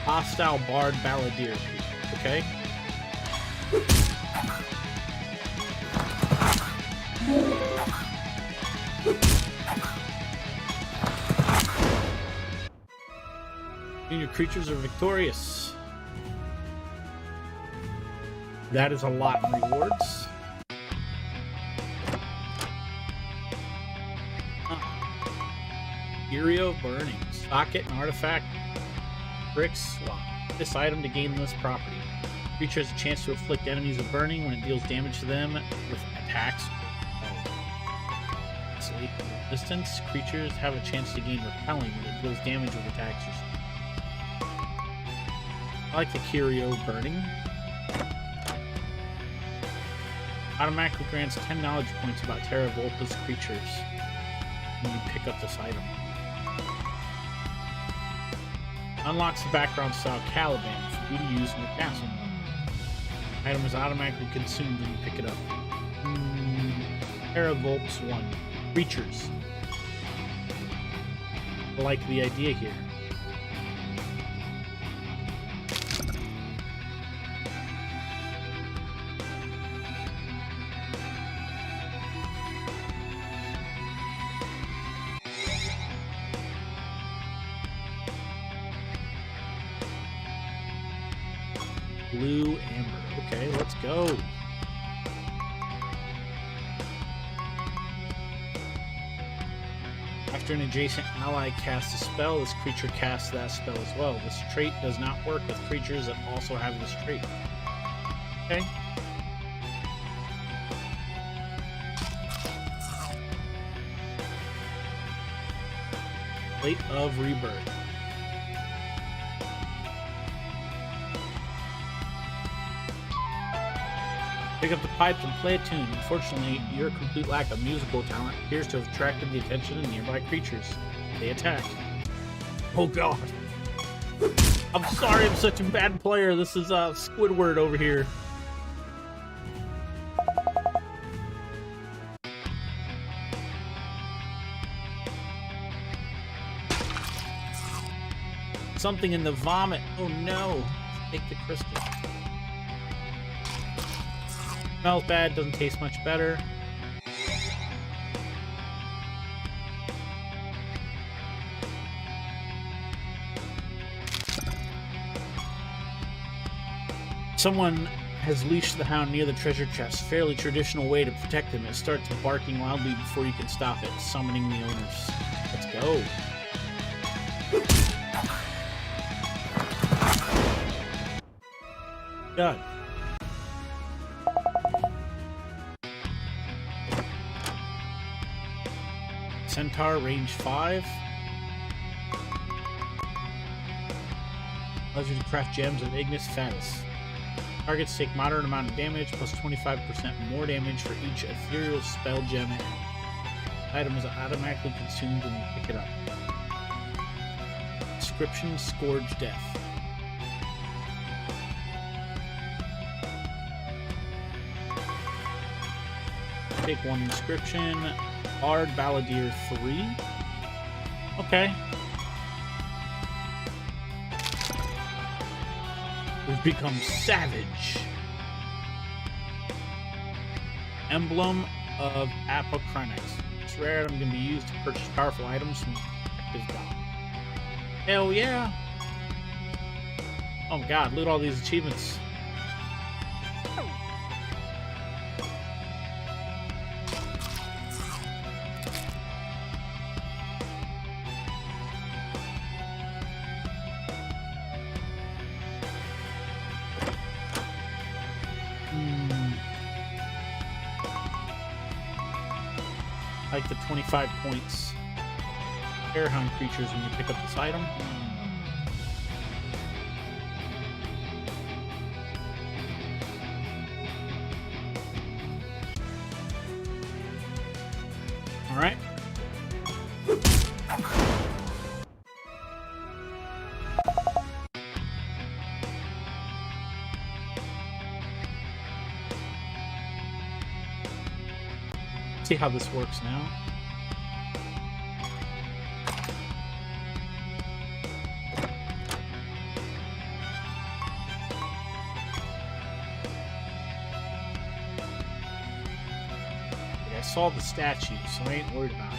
Hostile Bard Balladeer. Okay? And your creatures are victorious. That is a lot in rewards. Fury of Burning. Socket and artifact. Bricks swap. This item to gain this property. Creature has a chance to afflict enemies with burning when it deals damage to them with attacks. Sleep resistance. Creatures have a chance to gain repelling when it deals damage with attacks. I like the Curio Burning. Automatically grants 10 knowledge points about Terra Volta's creatures when you pick up this item. Unlocks the background style Caliban for you to use in your castle. Item is automatically consumed when you pick it up. Terra Volts 1. Creatures. I like the idea here. Blue Amber. Okay, let's go. After an adjacent ally casts a spell, this creature casts that spell as well. This trait does not work with creatures that also have this trait. Okay. Plate of Rebirth. Pick up the pipe and play a tune. Unfortunately, your complete lack of musical talent appears to have attracted the attention of nearby creatures. They attack. Oh god. I'm sorry I'm such a bad player. This is Squidward over here. Something in the vomit. Oh no. Take the crystal. Smells bad, doesn't taste much better. Someone has leashed the hound near the treasure chest. Fairly traditional way to protect him. It starts barking loudly before you can stop it, summoning the owners. Let's go. God. Centaur, range 5. Allows you to craft gems of Ignis Fatus. Targets take moderate amount of damage, plus 25% more damage for each ethereal spell gem added. Item is automatically consumed when you pick it up. Inscription, Scourge Death. Take 1 inscription. Bard Balladeer 3. Okay. We've become savage. Emblem of Apocrinex. This rare item can be used to purchase powerful items from the active god. Hell yeah. Oh my god, loot all these achievements. Like the 25 points. Airhound creatures when you pick up this item. Alright. See how this works now. I saw the statue, so I ain't worried about it.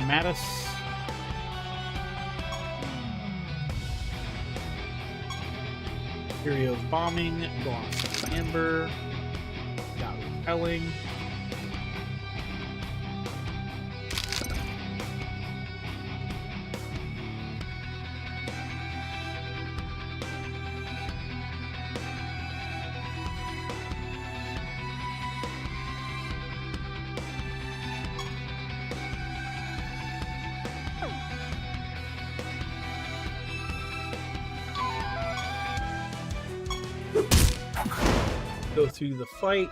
Mattis. Fury of Bombing, Gloss of Amber, got Repelling. Go through the fight.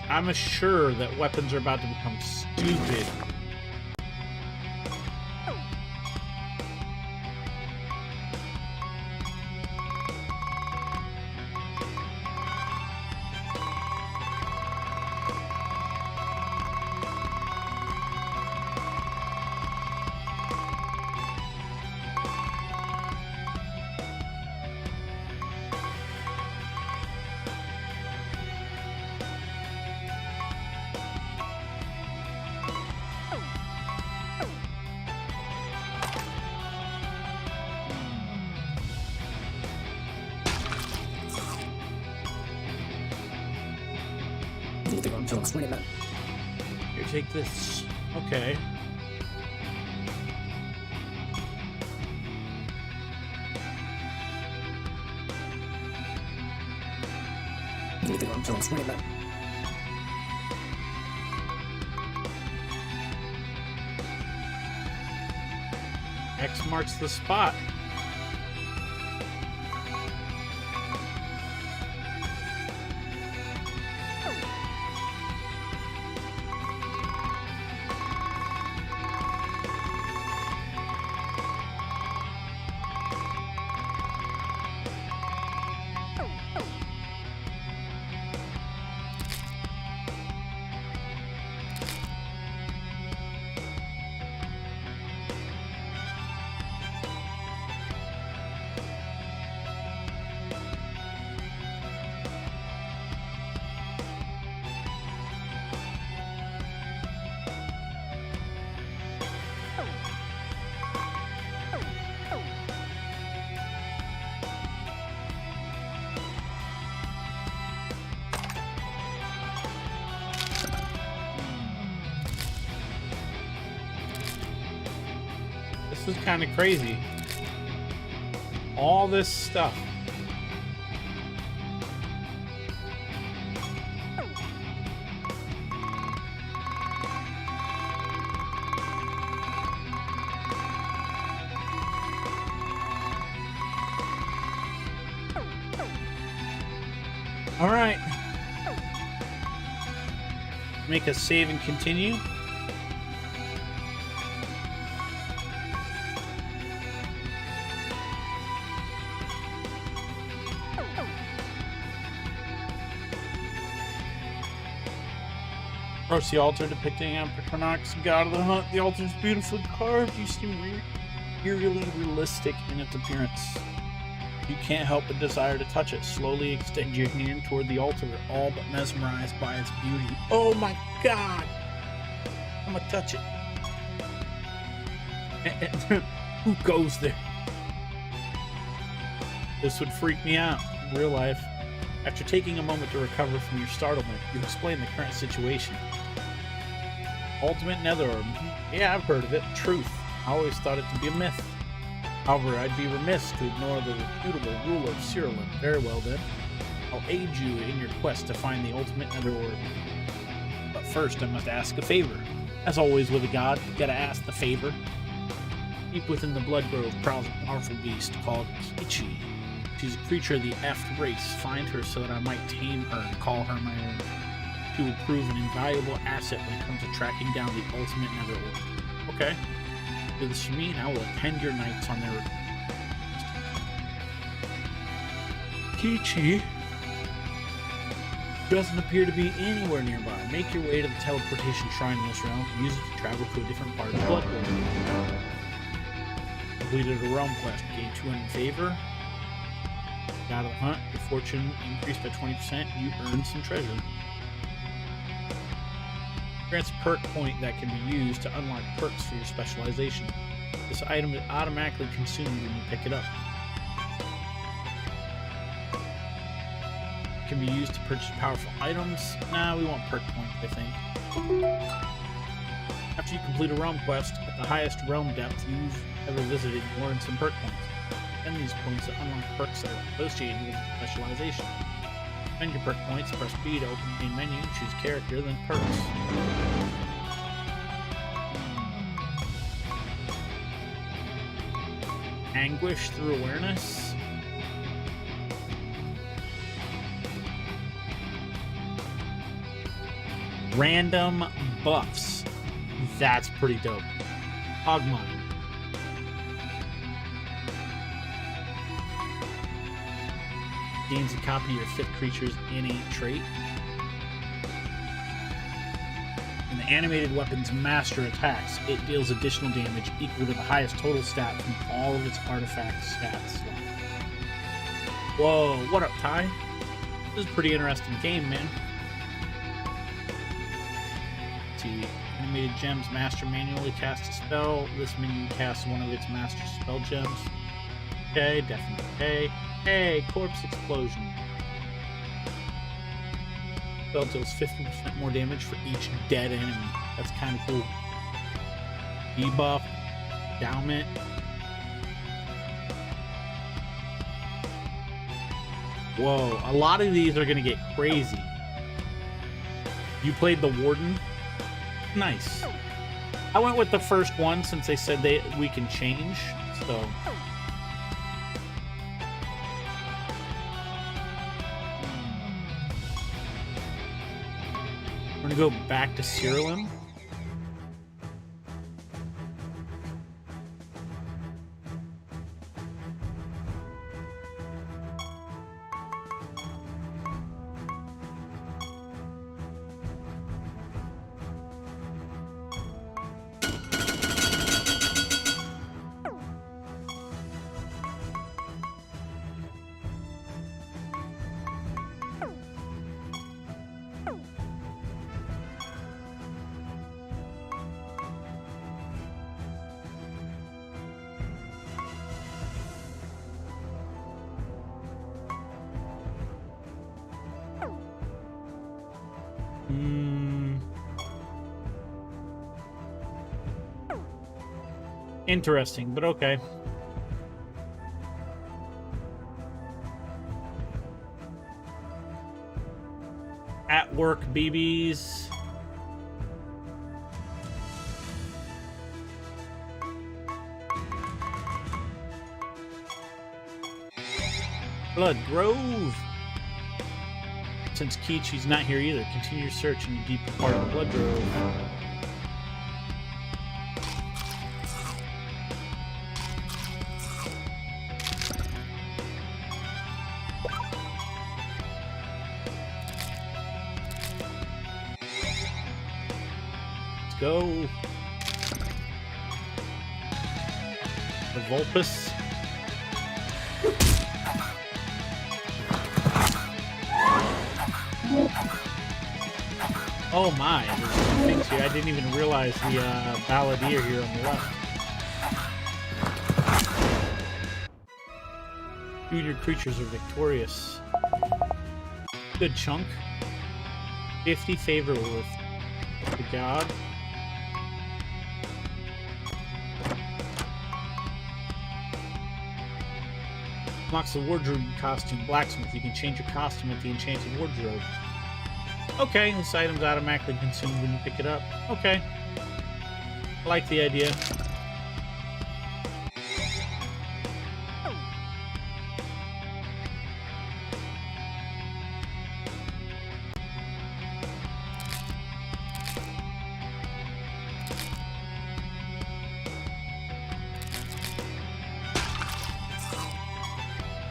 I'm sure that weapons are about to become stupid. Here, take this. Okay. X marks the spot. This is kind of crazy. All this stuff. All right. Make a save and continue. Approach the altar depicting Ampertronox, god of the hunt. The altar is beautifully carved. You seem eerily realistic in its appearance. You can't help but desire to touch it. Slowly extend your hand toward the altar, all but mesmerized by its beauty. Oh my god! I'm gonna touch it. Who goes there? This would freak me out in real life. After taking a moment to recover from your startlement, you explain the current situation. Ultimate Netherorb. Yeah, I've heard of it. Truth. I always thought it to be a myth. However, I'd be remiss to ignore the reputable ruler of Siralim. Very well then. I'll aid you in your quest to find the ultimate Netherorb. But first, I must ask a favor. As always with a god, you gotta ask the favor. Deep within the Blood Grove prowls a powerful beast called Kichi. She's a creature of the F race. Find her so that I might tame her and call her my own. She will prove an invaluable asset when it comes to tracking down the ultimate Netherorb. Okay. Do this for me, and I will attend your knights on their Kichi doesn't appear to be anywhere nearby. Make your way to the teleportation shrine in this realm and use it to travel to a different part of the Blood World. Completed a realm quest. Gain 200 favor. God of the hunt. Your fortune increased by 20%. You earn some treasure. Grants a perk point that can be used to unlock perks for your specialization. This item is automatically consumed when you pick it up. It can be used to purchase powerful items. Nah, we want perk points, I think. After you complete a realm quest at the highest realm depth you've ever visited, you earn some perk points. Spend these points to unlock perks that are associated with specialization. Spend your perk points, press B to open the main menu, choose character, then perks. Anguish through awareness. Random buffs. That's pretty dope. Hogmine. Gains a copy of your 5th creature's innate trait. And the animated weapon's master attacks. It deals additional damage equal to the highest total stat from all of its artifact stats. Whoa, what up, Ty? This is a pretty interesting game, man. Let's see. Animated gems master manually casts a spell. This menu casts one of its master spell gems. Okay, definitely okay. Hey, corpse explosion. Spell deals 50% more damage for each dead enemy. That's kind of cool. Debuff, endowment. Whoa, a lot of these are gonna get crazy. You played the Warden? Nice. I went with the first one since they said we can change, so. We're gonna go back to Siralim. Interesting, but okay. At work, BBs. Blood Grove. Since Kichi's not here either, continue your search in the deeper part of the Blood Grove. Let's go. The Vulpus. Oh my, there's some things here. I didn't even realize the Balladeer here on the left. You and your creatures are victorious. Good chunk. 50 favor with the god. Unlocks the wardrobe costume blacksmith. You can change your costume at the enchanted wardrobe. Okay, this item's automatically consumed when you pick it up. Okay. I like the idea.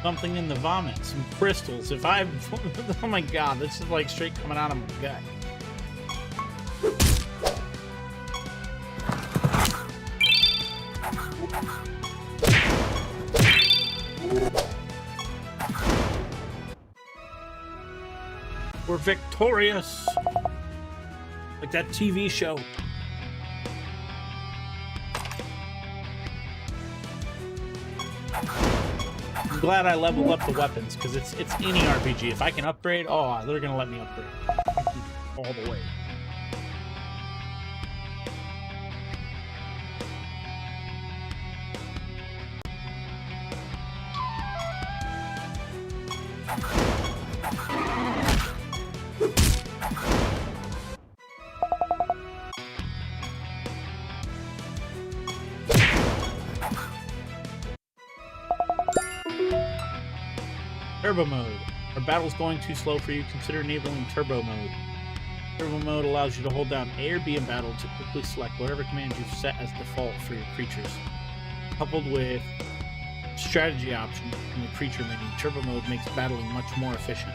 Something in the vomit, some crystals. If I, oh my god, this is like straight coming out of my gut. We're victorious. Like that TV show. I'm glad I leveled up the weapons, because it's any RPG. If I can upgrade, oh, they're gonna let me upgrade. All the way. Turbo mode. Are battles going too slow for you? Consider enabling turbo mode. Turbo mode allows you to hold down A or B in battle to quickly select whatever command you've set as default for your creatures. Coupled with strategy option in the creature menu, turbo mode makes battling much more efficient.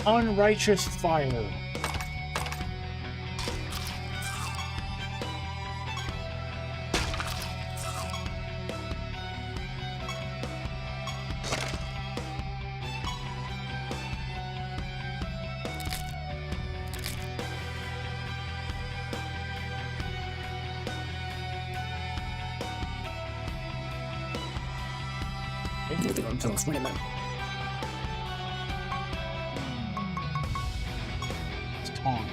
Unrighteous fire. It's taunt.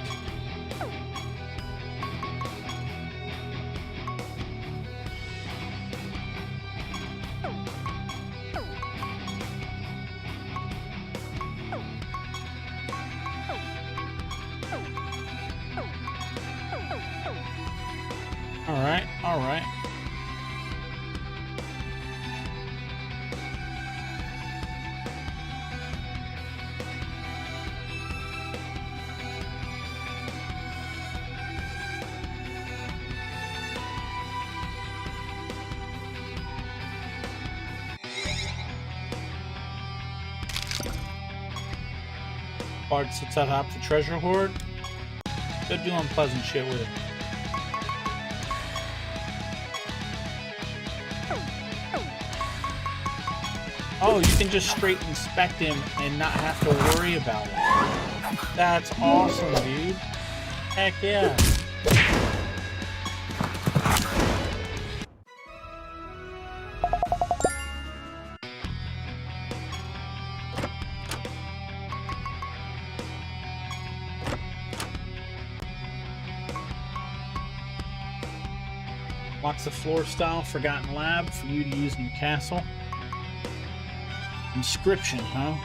Alright, alright. Bard sits atop the treasure hoard. Go do unpleasant shit with it. Oh, you can just straight inspect him and not have to worry about it. That's awesome, dude. Heck yeah. Locks the floor style Forgotten Lab for you to use in your castle. Inscription, huh?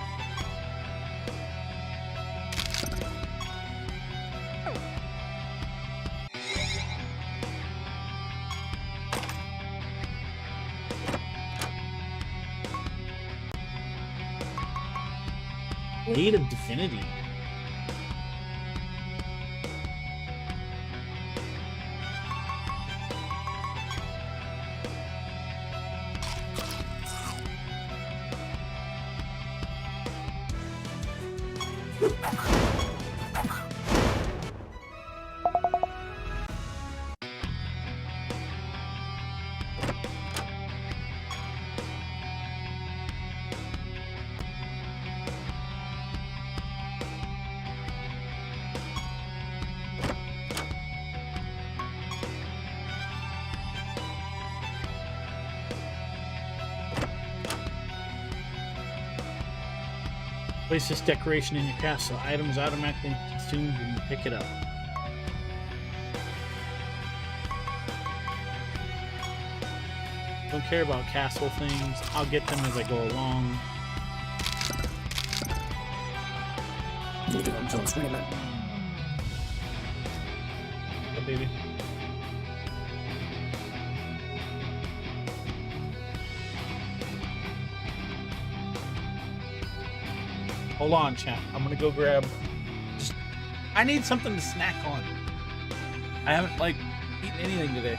Blade of Divinity. Place this decoration in your castle. Items automatically consumed when you pick it up. Don't care about castle things. I'll get them as I go along. Yeah, baby. Hold on, chat. I'm gonna go grab. I need something to snack on. I haven't like eaten anything today.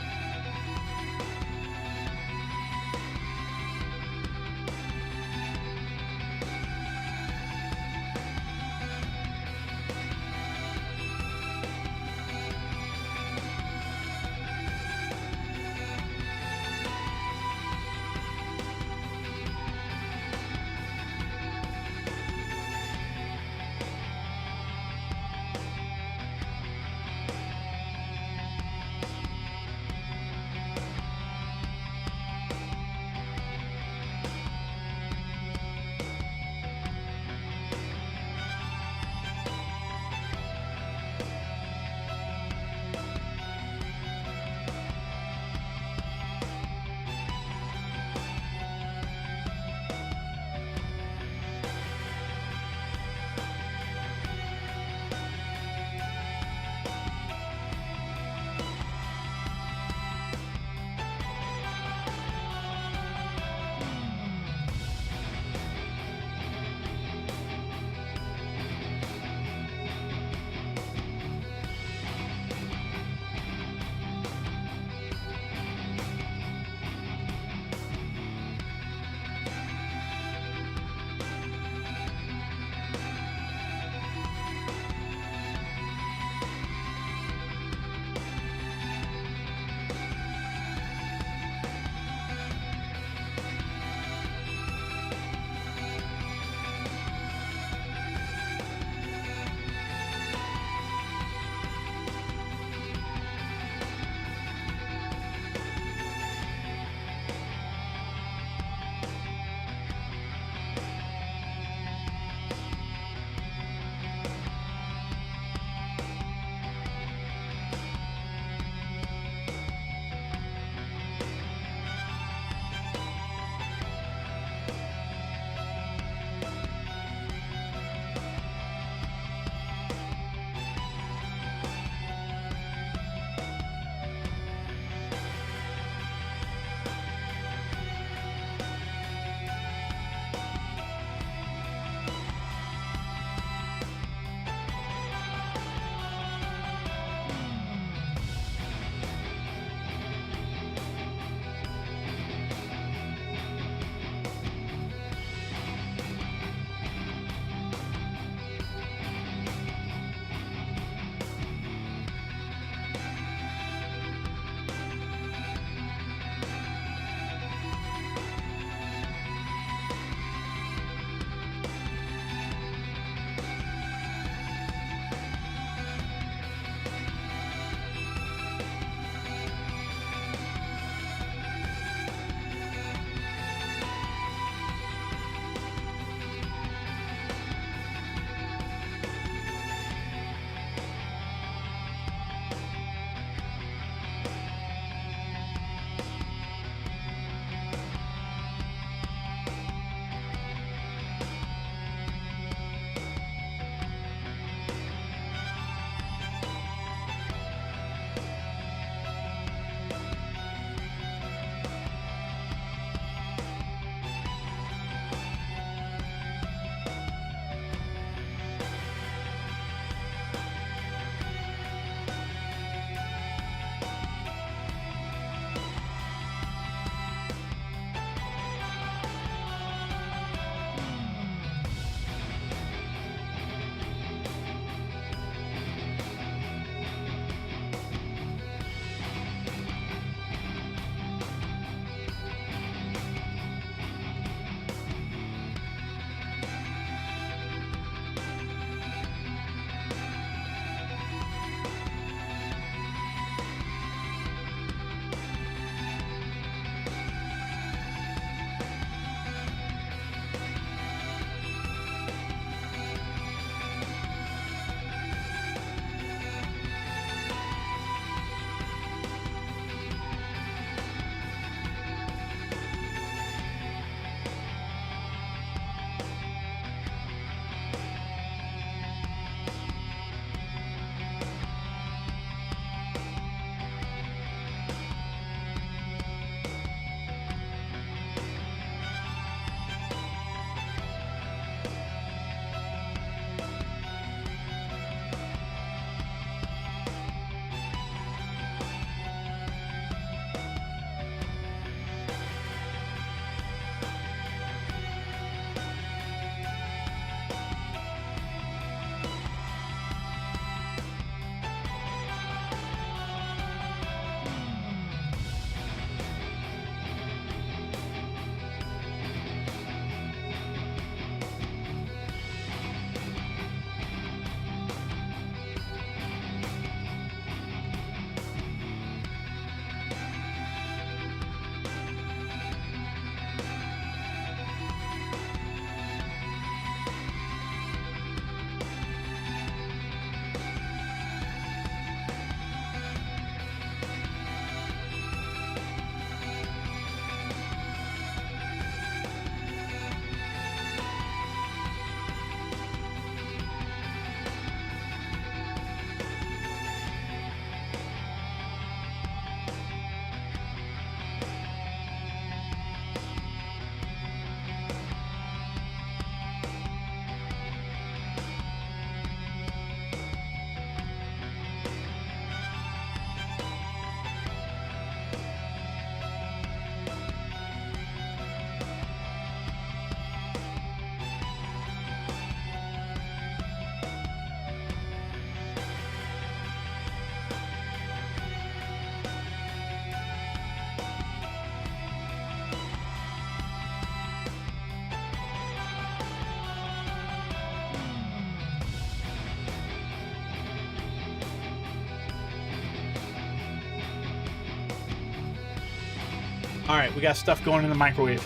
All right, we got stuff going in the microwave.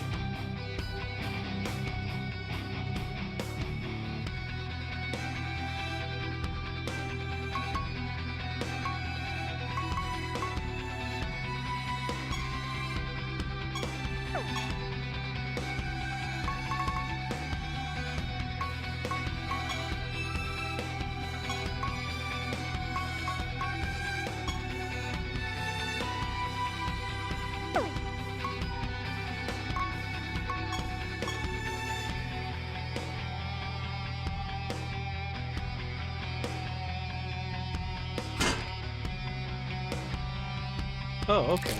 Oh, okay.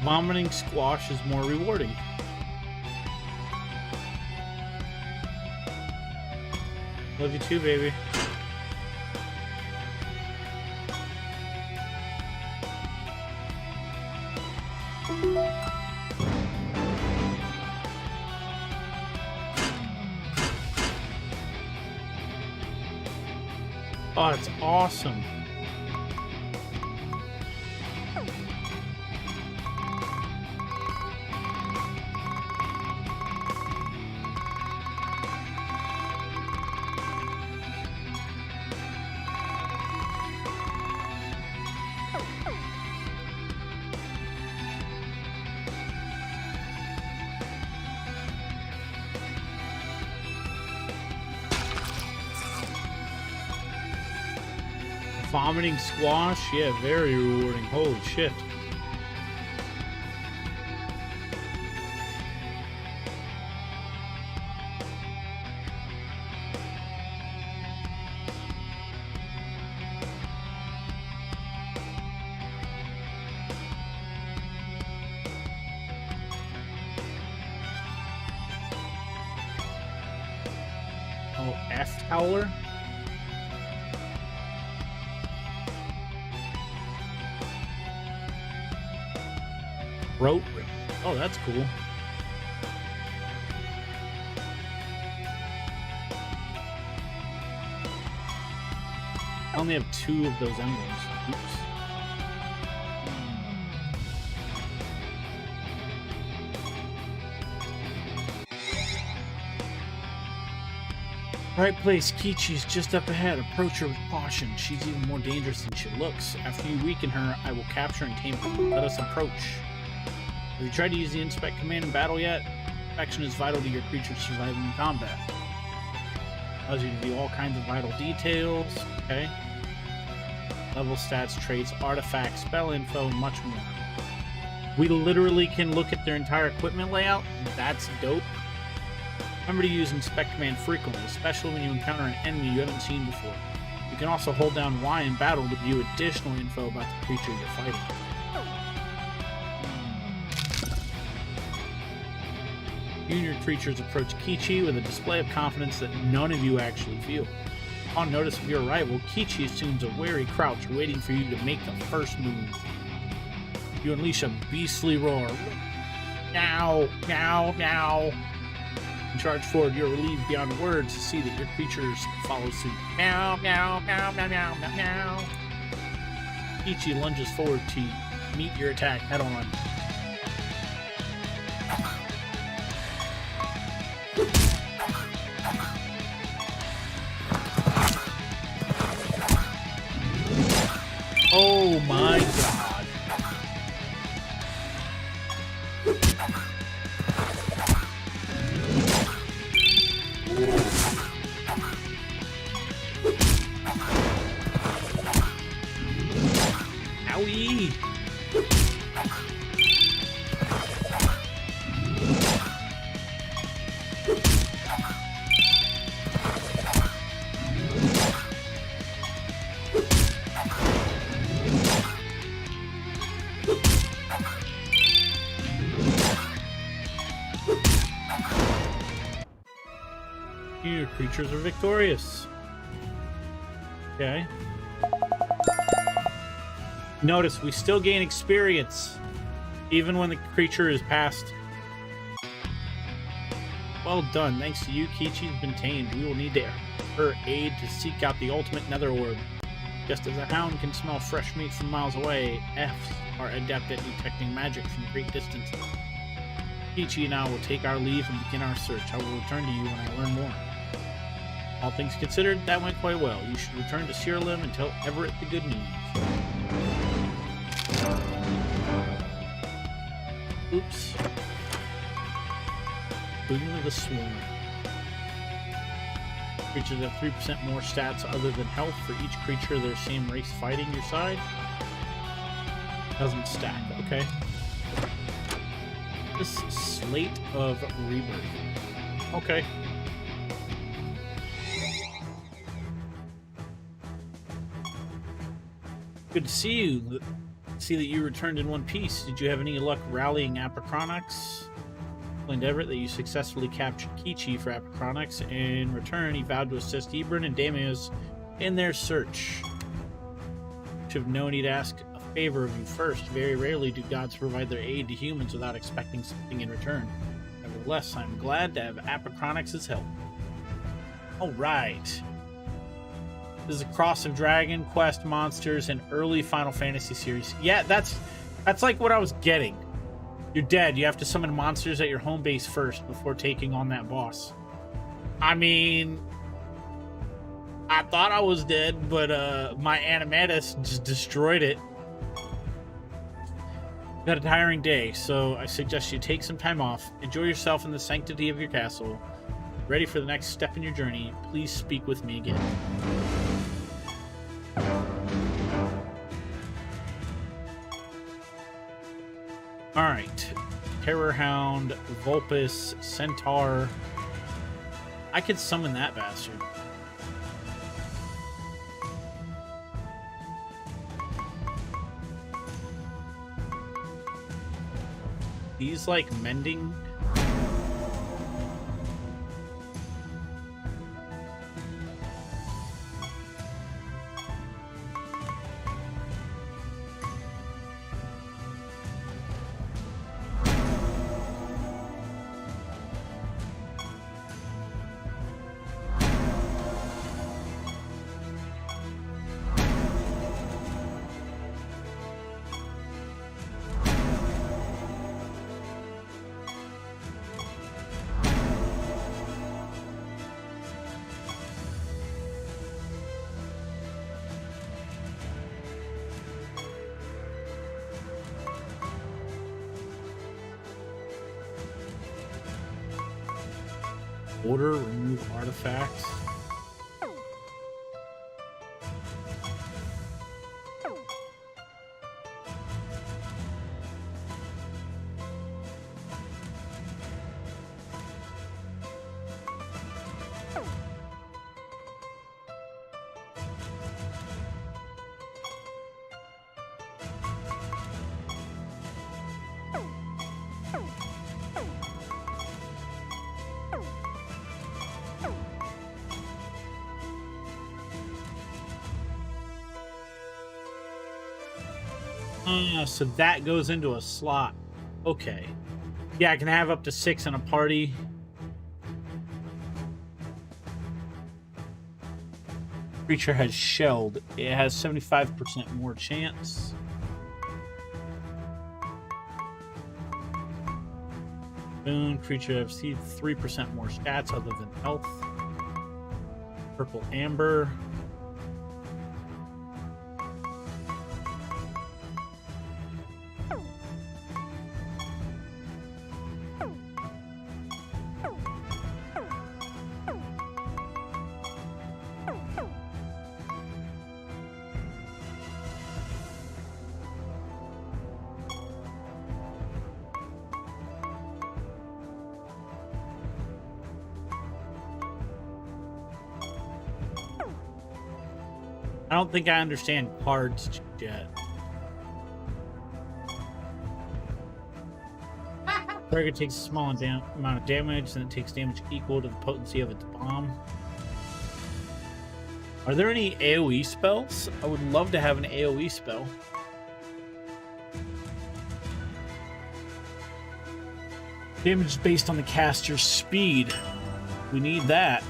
Vomiting squash is more rewarding. Love you too, baby. Oh, it's awesome. Vomiting squash? Yeah, very rewarding. Holy shit. Oh, F Howler? Throat rip. Oh, that's cool. I only have 2 of those emblems. Oops. Right place, Kichi's just up ahead. Approach her with caution. She's even more dangerous than she looks. After you weaken her, I will capture and tame her. Let us approach. Have you tried to use the Inspect command in battle yet? Inspection is vital to your creature's surviving in combat. Allows you to view all kinds of vital details. Okay. Level stats, traits, artifacts, spell info, and much more. We literally can look at their entire equipment layout. That's dope. Remember to use Inspect command frequently, especially when you encounter an enemy you haven't seen before. You can also hold down Y in battle to view additional info about the creature you're fighting. You and your creatures approach Kichi with a display of confidence that none of you actually feel. Upon notice of your arrival, Kichi assumes a wary crouch waiting for you to make the first move. You unleash a beastly roar. Meow, meow, meow. And charge forward, you're relieved beyond words to see that your creatures follow suit. Meow, meow, meow, meow, meow, meow, meow. Kichi lunges forward to meet your attack head on. Oh my god. Owie. Your creatures are victorious. Okay. Notice we still gain experience even when the creature is past. Whoa, Well done. Thanks to you, Kichi's been tamed. We will need her aid to seek out the ultimate nether orb. Just as a hound can smell fresh meat from miles away, Fs are adept at detecting magic from great distances. Kichi and I will take our leave and begin our search. I will return to you when I learn more. All things considered, that went quite well. You should return to Siralim and tell Everett the good news. Oops. Boon of the Swarm. Creatures have 3% more stats other than health for each creature of their same race fighting your side. Doesn't stack, okay. This Slate of Rebirth. Okay. Good to see you. See that you returned in one piece. Did you have any luck rallying Apocronix? Explained Everett that you successfully captured Kichi for Apocronix. In return, he vowed to assist Ebron and Damius in their search. Should have known he'd ask a favor of you first. Very rarely do gods provide their aid to humans without expecting something in return. Nevertheless, I'm glad to have Apocronix's help. Alright. This is a cross of Dragon Quest monsters and early Final Fantasy series. Yeah, that's like what I was getting. You're dead. You have to summon monsters at your home base first before taking on that boss. I mean, I thought I was dead, but my animatus just destroyed it. Got a tiring day, so I suggest you take some time off. Enjoy yourself in the sanctity of your castle. Ready for the next step in your journey, please speak with me again. Alright. Terror Hound, Vulpes, Centaur. I could summon that bastard. He's like mending. Order, remove artifacts. So that goes into a slot. Okay. Yeah, I can have up to 6 in a party. Creature has shelled. It has 75% more chance. Boon. Creature has 3% more stats other than health. Purple Amber. I don't think I understand cards yet. Target takes a small amount of damage, and it takes damage equal to the potency of its bomb. Are there any AoE spells? I would love to have an AoE spell. Damage is based on the caster's speed. We need that.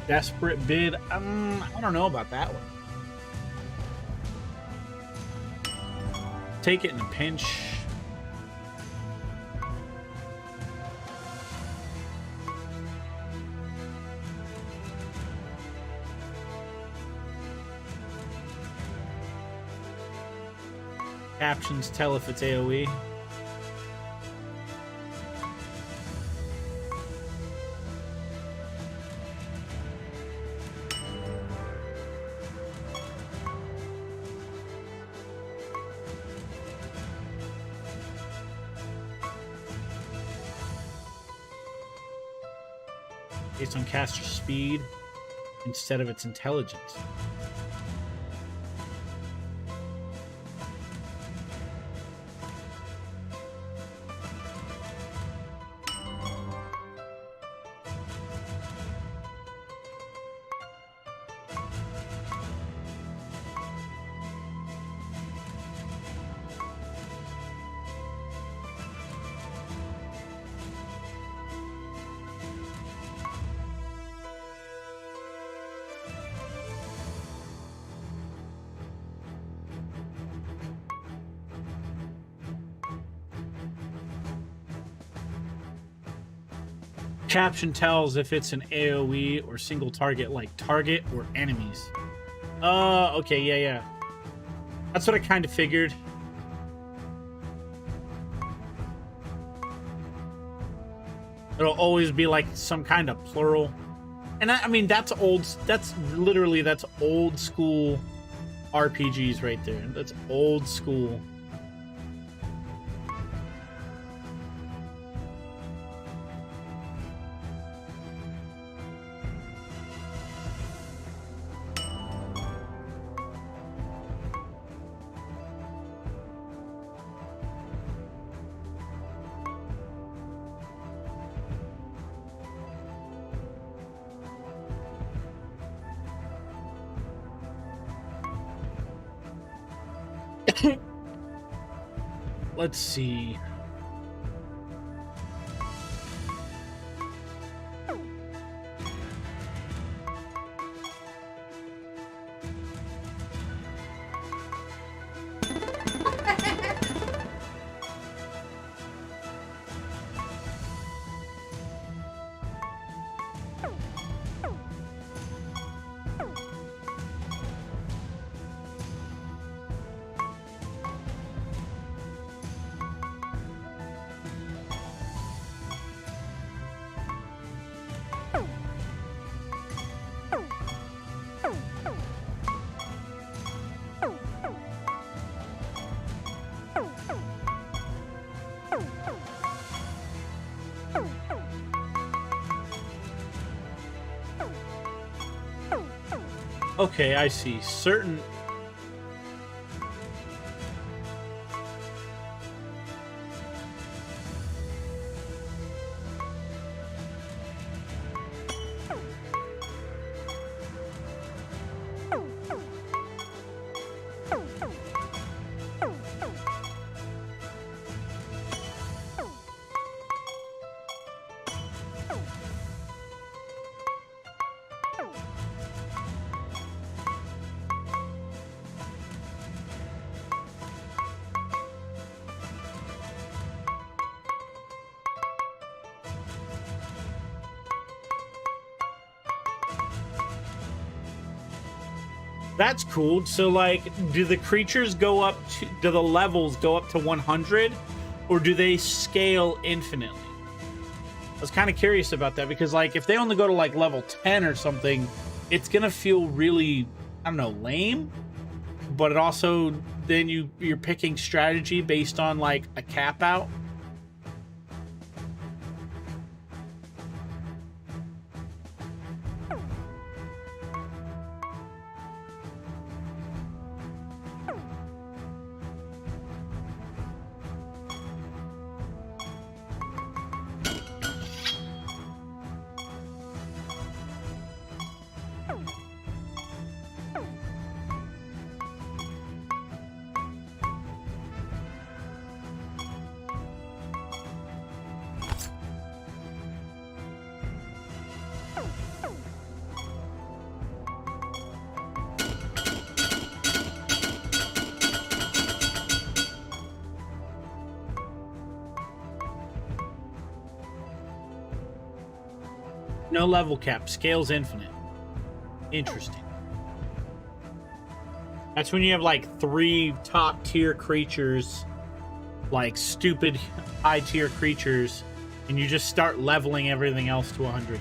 Desperate bid. I don't know about that one. Take it in a pinch. Captions tell if it's AoE. Based on caster speed instead of its intelligence. Caption tells if it's an AoE or single target, like target or enemies. Okay, yeah. That's what I kind of figured. It'll always be like some kind of plural. And I mean, that's old school RPGs right there. That's old school. Let's see. Okay, I see. Certain... That's cool. So, like, do the creatures go up to... Do the levels go up to 100? Or do they scale infinitely? I was kind of curious about that, because, like, if they only go to, like, level 10 or something, it's gonna feel really, I don't know, lame? But it also... Then you're picking strategy based on, like, a cap out? No level cap. Scale's infinite. Interesting. That's when you have like 3 top tier creatures, like stupid high tier creatures, and you just start leveling everything else to 100.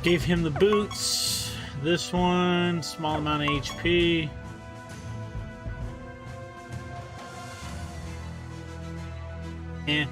Gave him the boots. This one, small amount of HP. Eh.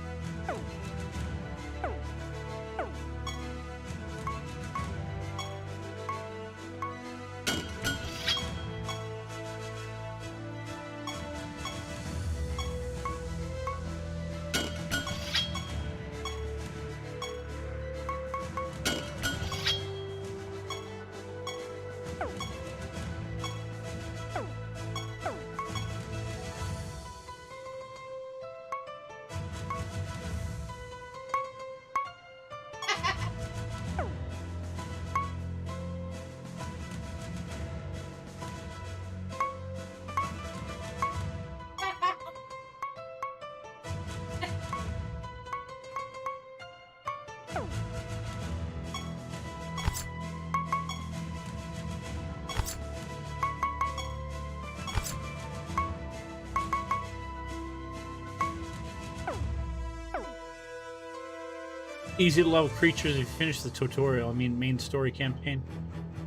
Easy to level creatures if you finish the tutorial. I mean, main story campaign.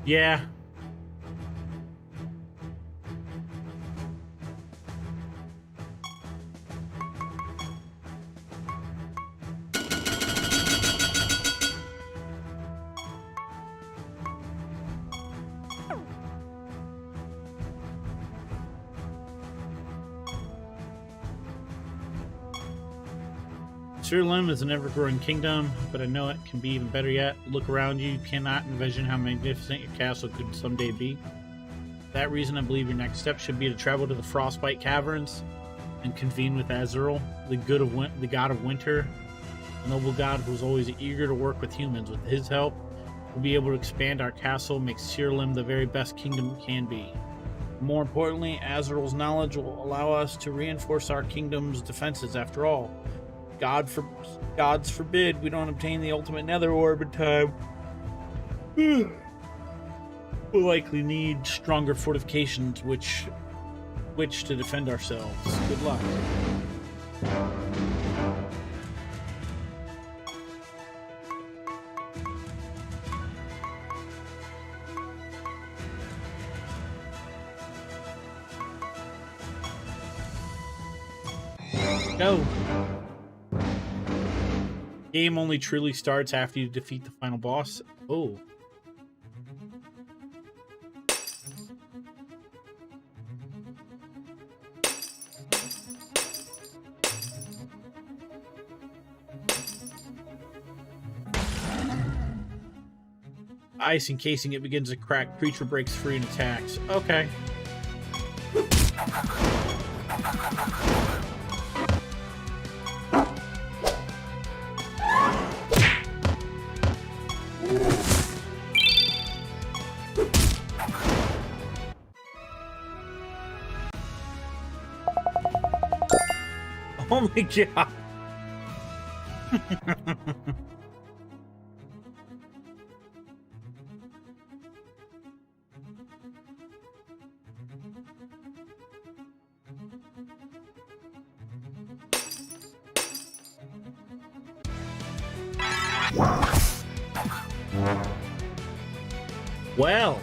Yeah. Siralim is an ever-growing kingdom, but I know it can be even better yet. Look around you. You cannot envision how magnificent your castle could someday be. For that reason, I believe your next step should be to travel to the Frostbite Caverns and convene with Azrael, the god of winter, a noble god who is always eager to work with humans. With his help, we'll be able to expand our castle, make Siralim the very best kingdom it can be. More importantly, Azrael's knowledge will allow us to reinforce our kingdom's defenses. After all, Gods forbid we don't obtain the ultimate nether orb in time. We'll likely need stronger fortifications which to defend ourselves. Good luck. Go. Game only truly starts after you defeat the final boss. Oh. Ice encasing it begins to crack. Creature breaks free and attacks. Okay. Oh my god. Well.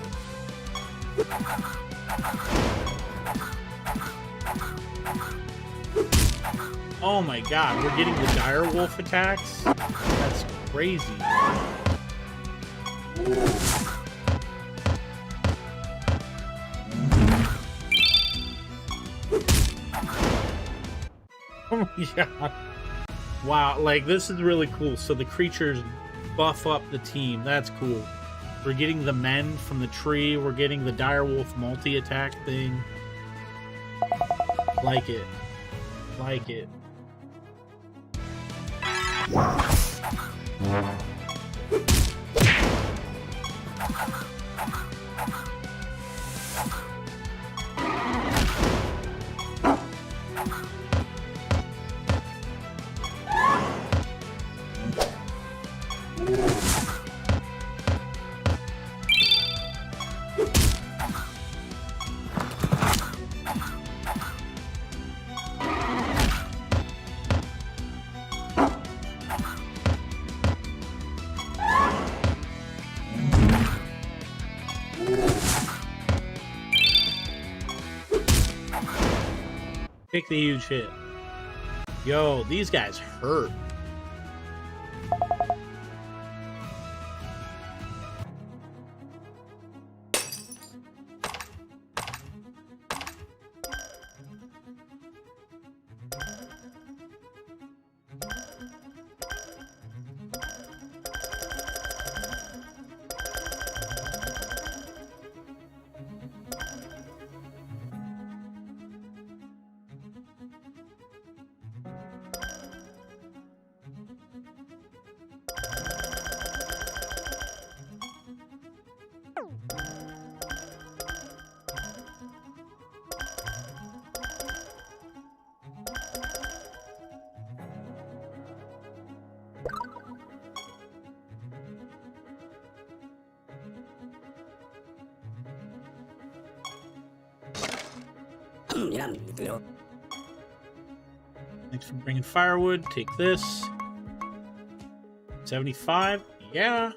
Oh my god, we're getting the dire wolf attacks? That's crazy. Oh my god. Wow, like this is really cool. So the creatures buff up the team. That's cool. We're getting the men from the tree. We're getting the direwolf multi-attack thing. Like it. Like it. Take the huge hit. Yo, these guys hurt. Thanks for bringing firewood. Take this. 75. Yeah.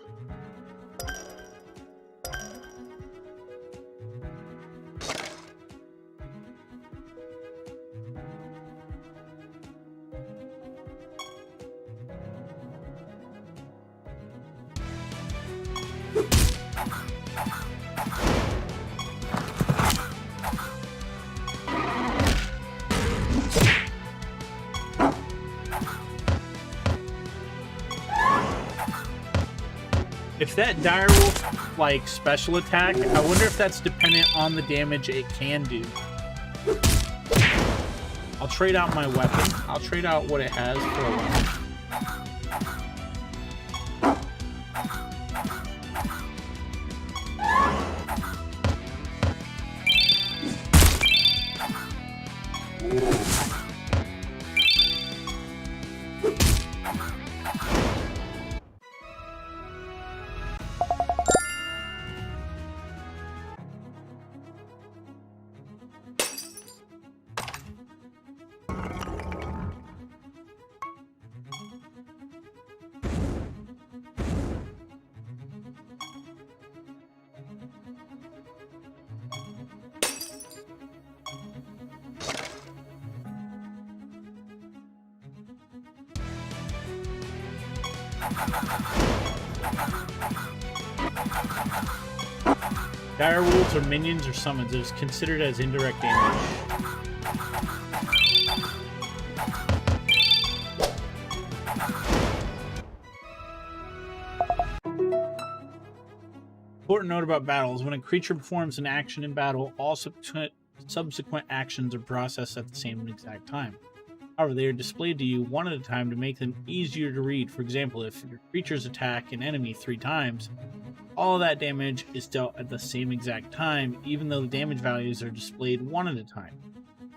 If that direwolf like special attack, I wonder if that's dependent on the damage it can do. I'll trade out my weapon. I'll trade out what it has for a weapon. Direwolves or minions or summons is considered as indirect damage. Important note about battles. When a creature performs an action in battle, all subsequent actions are processed at the same exact time. However, they are displayed to you one at a time to make them easier to read. For example, if your creatures attack an enemy 3 times, all of that damage is dealt at the same exact time, even though the damage values are displayed one at a time.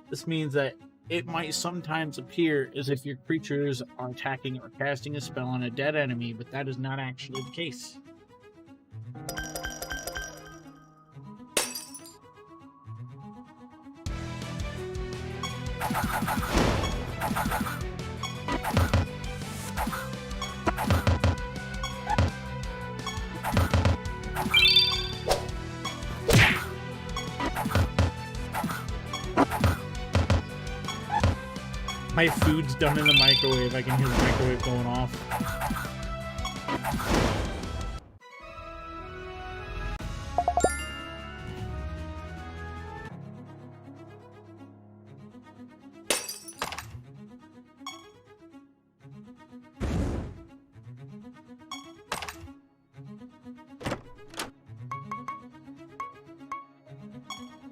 This means that it might sometimes appear as if your creatures are attacking or casting a spell on a dead enemy, but that is not actually the case. My food's done in the microwave. I can hear the microwave going off.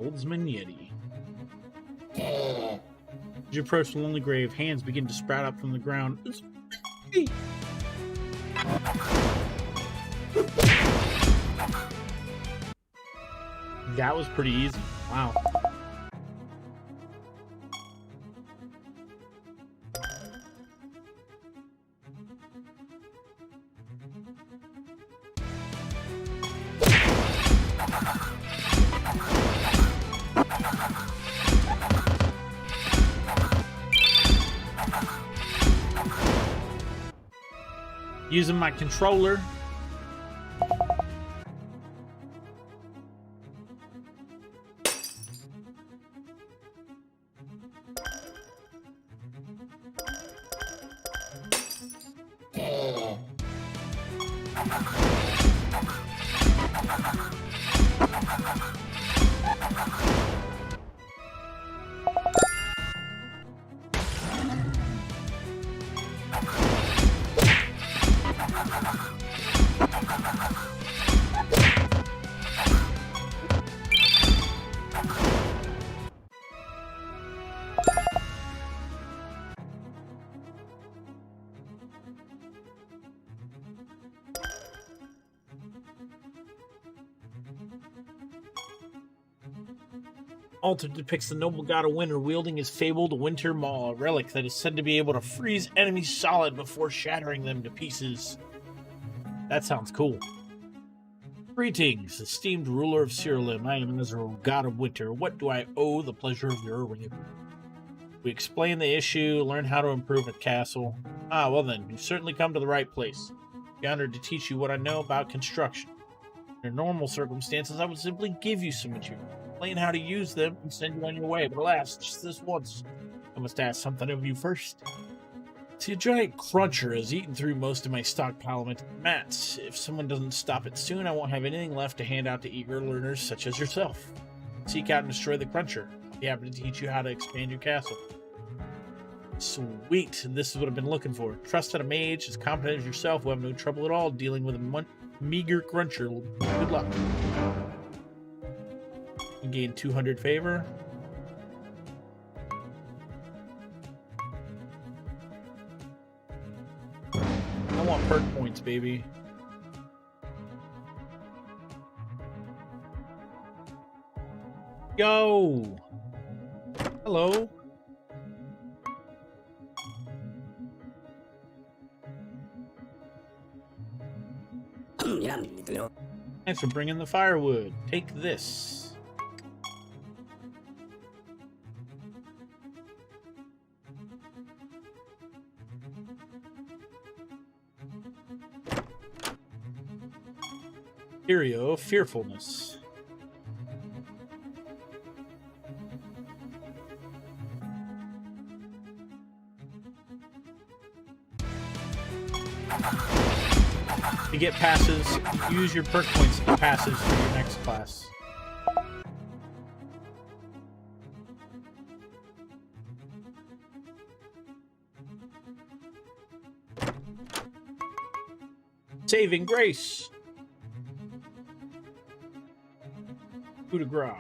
Oldsman Yeti. As you approach the lonely grave, hands begin to sprout up from the ground. That was pretty easy. Wow. Using my controller. Altar depicts the noble god of winter wielding his fabled winter maw, a relic that is said to be able to freeze enemies solid before shattering them to pieces. That sounds cool. Greetings, esteemed ruler of Siralim. I am Ezreal, god of winter. What do I owe the pleasure of your arrival? We explain the issue, learn how to improve at castle. Ah, well then, you've certainly come to the right place. I'd be honored to teach you what I know about construction. Under normal circumstances, I would simply give you some material, explain how to use them, and send you on your way. But alas, just this once, I must ask something of you first. See, a giant cruncher has eaten through most of my stockpile of mats. If someone doesn't stop it soon, I won't have anything left to hand out to eager learners such as yourself. Seek out and destroy the cruncher. I'll be happy to teach you how to expand your castle. Sweet, this is what I've been looking for. Trust that a mage as competent as yourself will have no trouble at all dealing with a meager cruncher. Good luck. You gain 200 favor. I want perk points, baby. Yo! Hello. Thanks for bringing the firewood. Take this. Curio of Fearfulness. To get passes, use your perk points to get passes for your next class. Saving Grace. Coup de grace.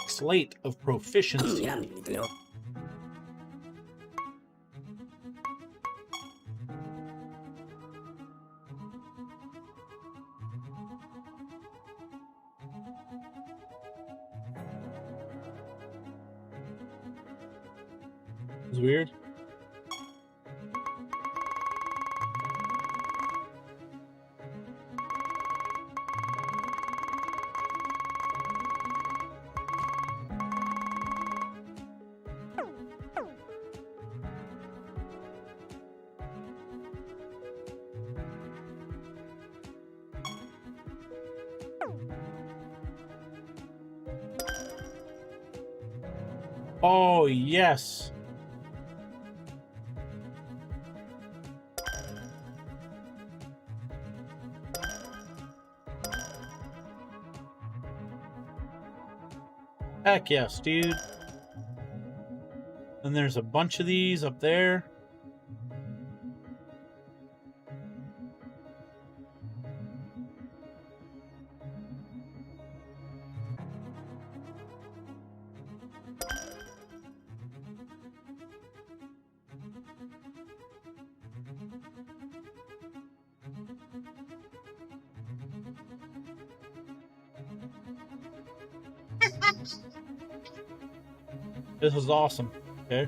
Slate of Proficiency. It's weird. Oh, yes. Heck yes, dude. And there's a bunch of these up there. This is awesome. Okay.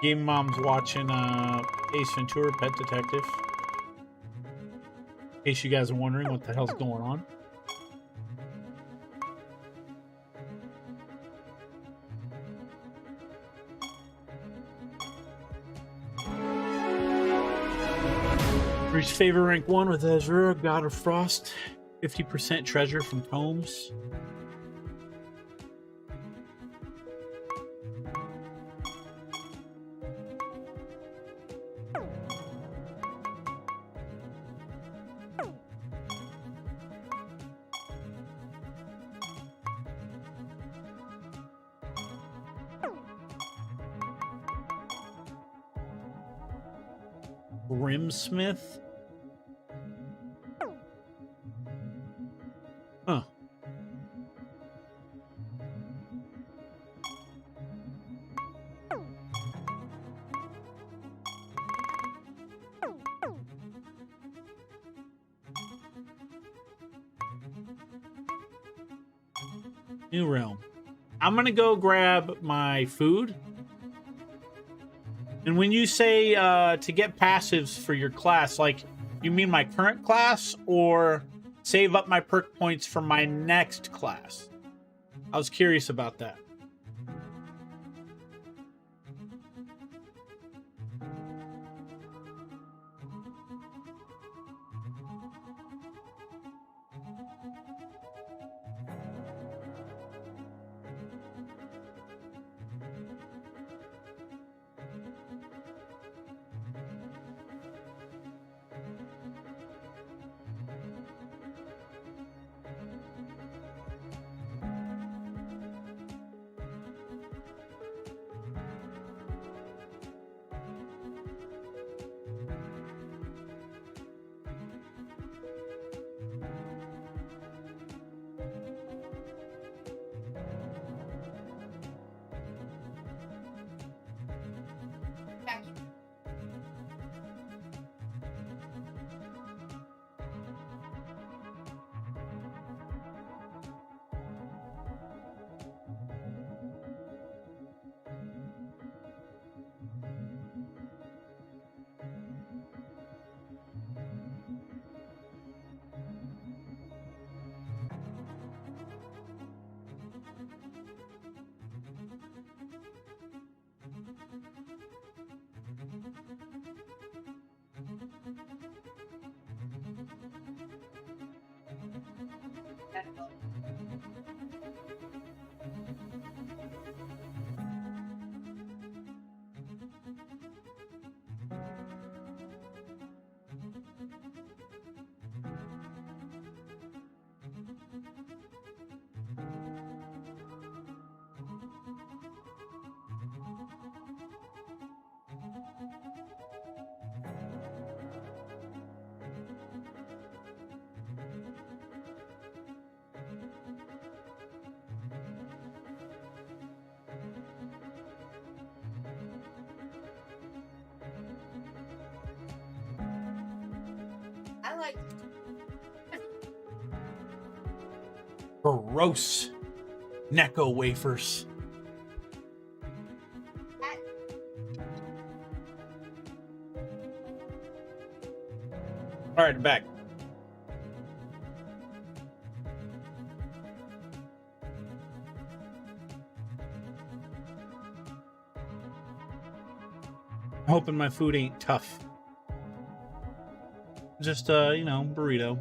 Game Mom's watching Ace Ventura: Pet Detective. In case you guys are wondering what the hell's going on. Reach favor rank 1 with Ezra, God of Frost. 50% treasure from tomes. Grimsmith? Huh. New realm. I'm gonna go grab my food. And when you say to get passives for your class, like, you mean my current class or save up my perk points for my next class? I was curious about that. I like Gross. Necco wafers. that. All right, back. Hoping my food ain't tough. Just you know, burrito.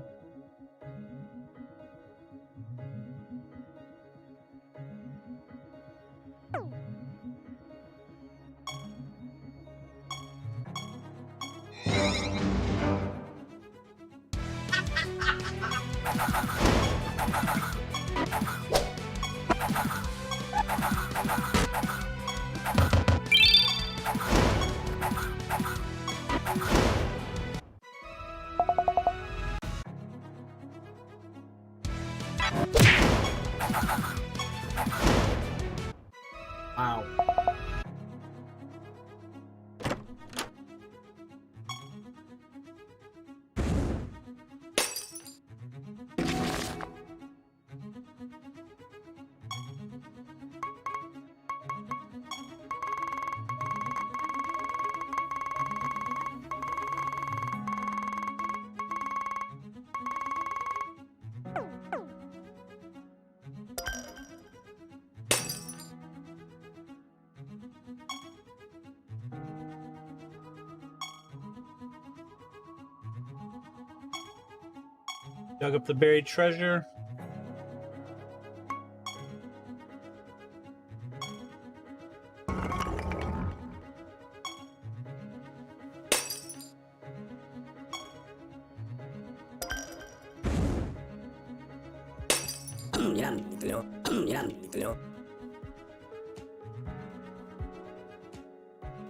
Dug up the buried treasure.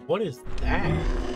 What is that?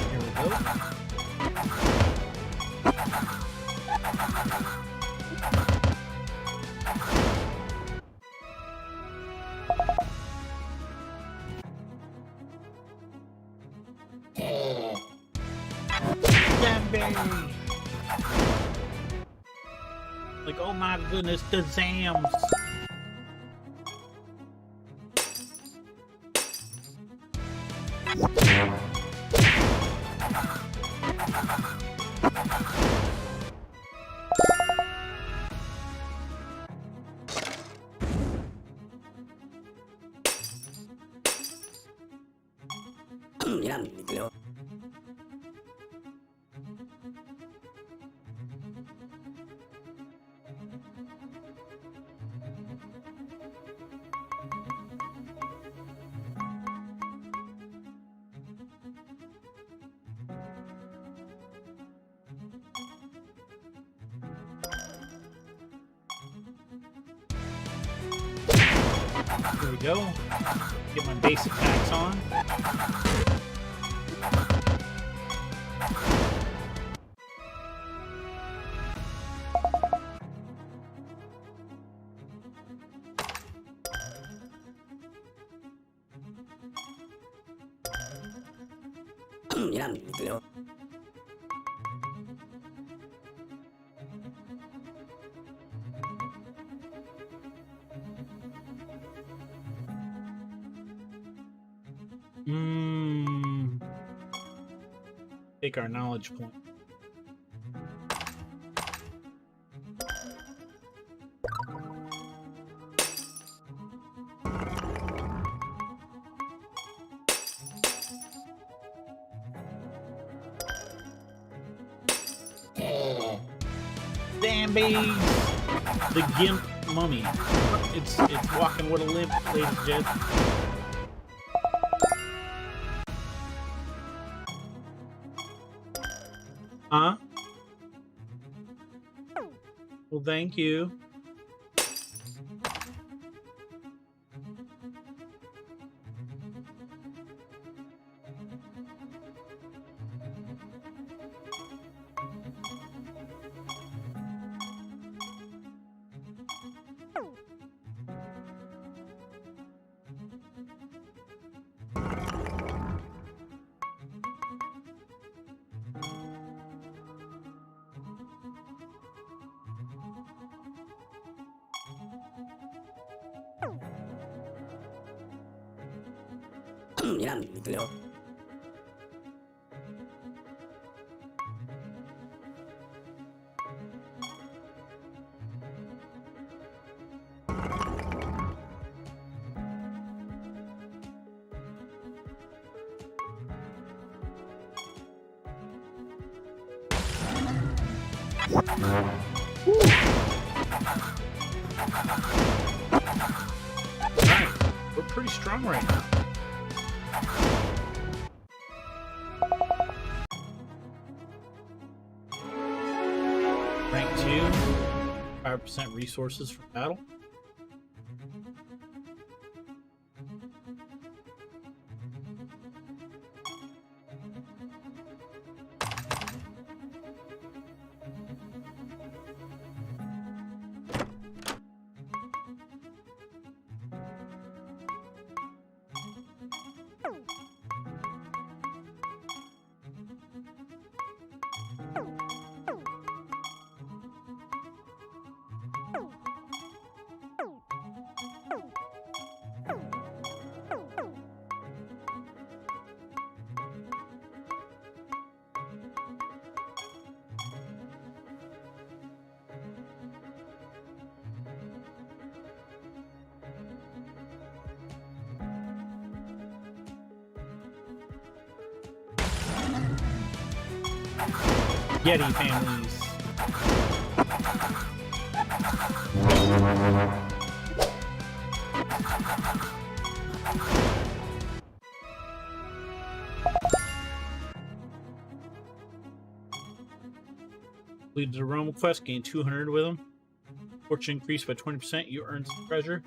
Here we go. Tame! Like, oh my goodness, the Zams! There we go. Get my basic attacks on. Take our knowledge point. Damn bees! The gimp mummy. It's walking with a limp, ladies and gentlemen. Huh? Well, thank you. Right. We're pretty strong right now. Rank 2, 5% resources for battle. Yeti families. Lead the Rome quest, gain 200 with them. Fortune increased by 20%. You earn some treasure.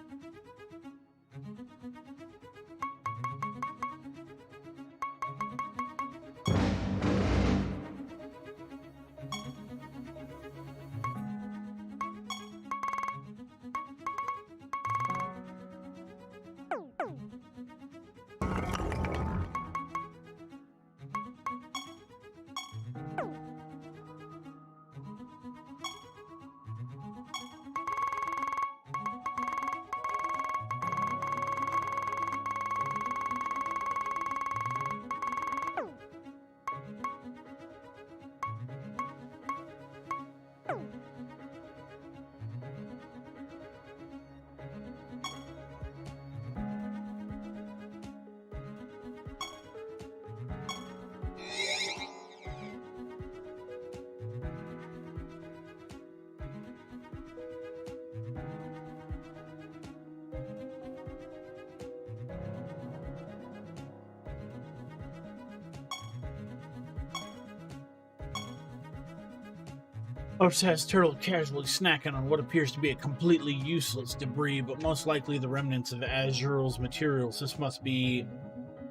Upstairs, turtle casually snacking on what appears to be a completely useless debris, but most likely the remnants of Azural's materials. This must be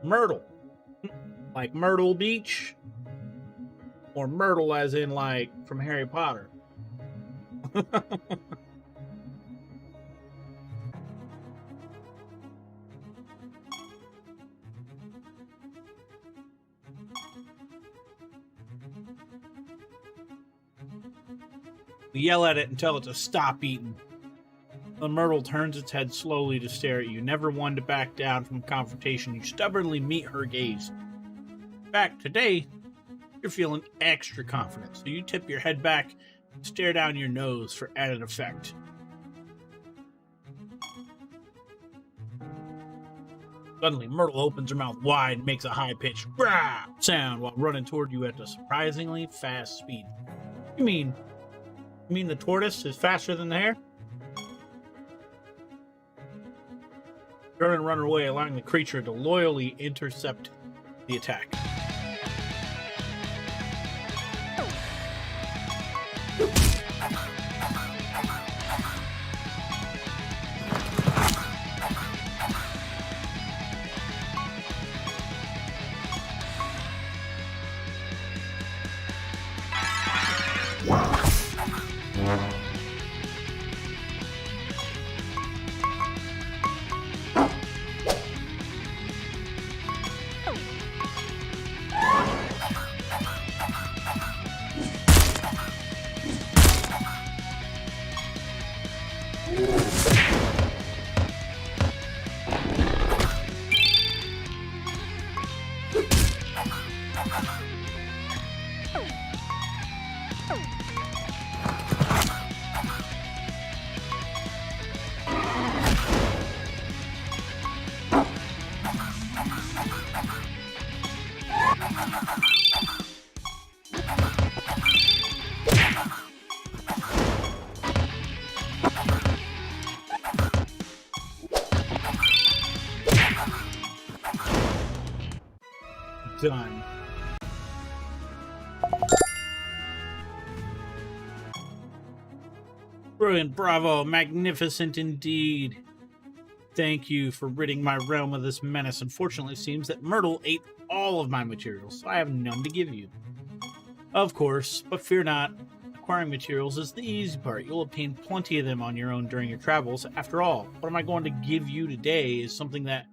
Myrtle. Like Myrtle Beach? Or Myrtle as in, like, from Harry Potter. We yell at it and tell it to stop eating. The Myrtle turns its head slowly to stare at you. Never one to back down from confrontation, you stubbornly meet her gaze. In fact, today, you're feeling extra confident, so you tip your head back and stare down your nose for added effect. Suddenly, Myrtle opens her mouth wide and makes a high-pitched "grah" sound while running toward you at a surprisingly fast speed. You mean the tortoise is faster than the hare? Turn and run away, allowing the creature to loyally intercept the attack. Done. Brilliant, bravo, magnificent indeed. Thank you for ridding my realm of this menace. Unfortunately, it seems that Myrtle ate all of my materials, so I have none to give you. Of course, but fear not. Acquiring materials is the easy part. You'll obtain plenty of them on your own during your travels. After all, what am I going to give you today is something that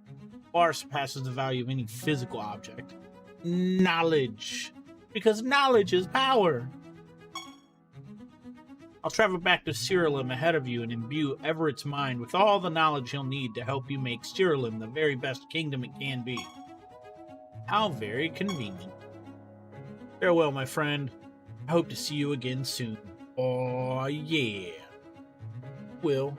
far surpasses the value of any physical object. Knowledge. Because knowledge is power. I'll travel back to Siralim ahead of you and imbue Everett's mind with all the knowledge he'll need to help you make Siralim the very best kingdom it can be. How very convenient. Farewell, my friend. I hope to see you again soon. Oh, yeah. Will.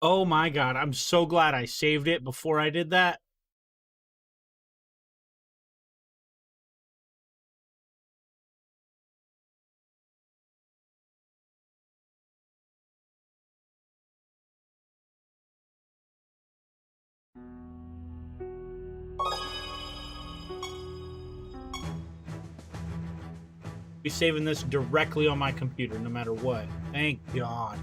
Oh my god, I'm so glad I saved it before I did that. Be saving this directly on my computer no matter what. Thank God.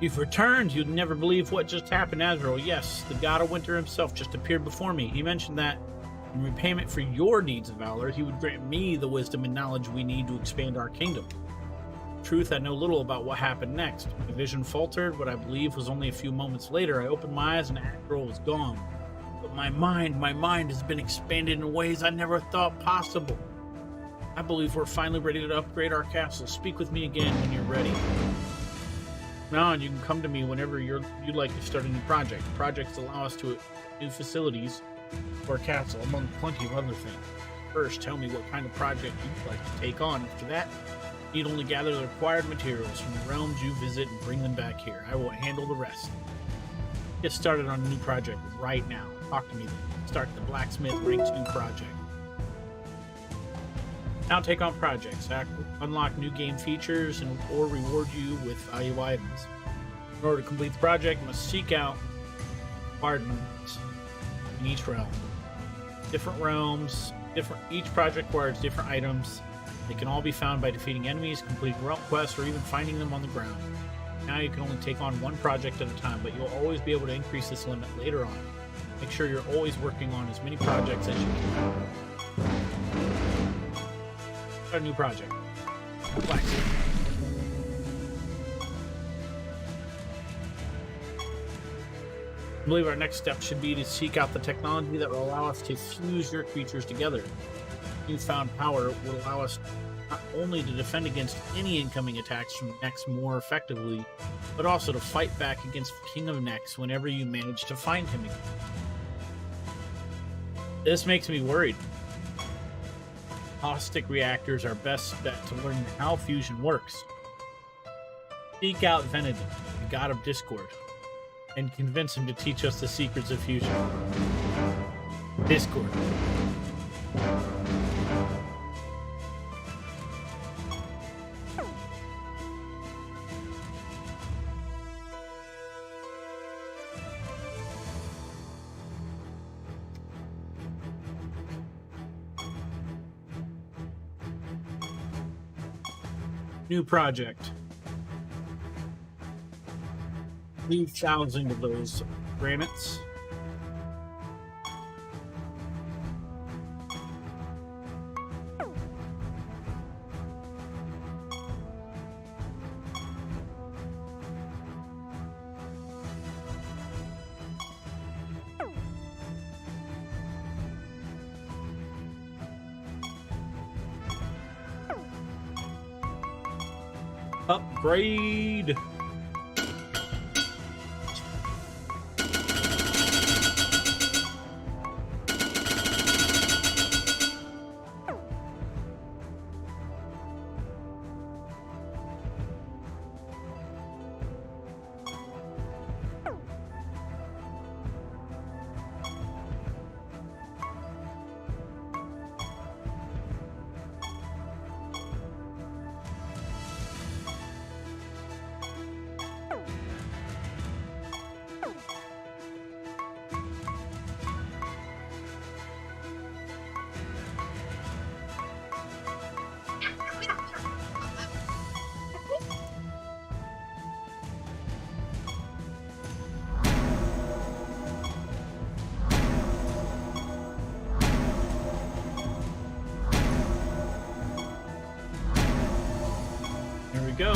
You've returned. You'd never believe what just happened, Azrael. Yes, the god of winter himself just appeared before me. He mentioned that in repayment for your deeds of valor, he would grant me the wisdom and knowledge we need to expand our kingdom. In truth, I know little about what happened next. My vision faltered. What I believe was only a few moments later, I opened my eyes and Azrael was gone. But my mind has been expanded in ways I never thought possible. I believe we're finally ready to upgrade our castle. Speak with me again when you're ready. Now on, you can come to me whenever you'd like to start a new project. Projects allow us to new facilities for our castle, among plenty of other things. First, tell me what kind of project you'd like to take on. After that, you need only gather the required materials from the realms you visit and bring them back here. I will handle the rest. Get started on a new project right now. Talk to me then. Start the Blacksmith Rank 2 project. Now take on projects, unlock new game features, or reward you with valuable items. In order to complete the project, you must seek out requirements in each realm. Different realms, each project requires different items. They can all be found by defeating enemies, completing realm quests, or even finding them on the ground. Now you can only take on one project at a time, but you'll always be able to increase this limit later on. Make sure you're always working on as many projects as you can. A new project. Blacksmith. I believe our next step should be to seek out the technology that will allow us to fuse your creatures together. Newfound power will allow us not only to defend against any incoming attacks from Nex more effectively, but also to fight back against the King of Nex whenever you manage to find him again. This makes me worried. Caustic reactors are best bet to learn how fusion works. Seek out Venedin, the god of discord, and convince him to teach us the secrets of fusion. Discord. New project. 3,000 of those granites. Upgrade. There we go.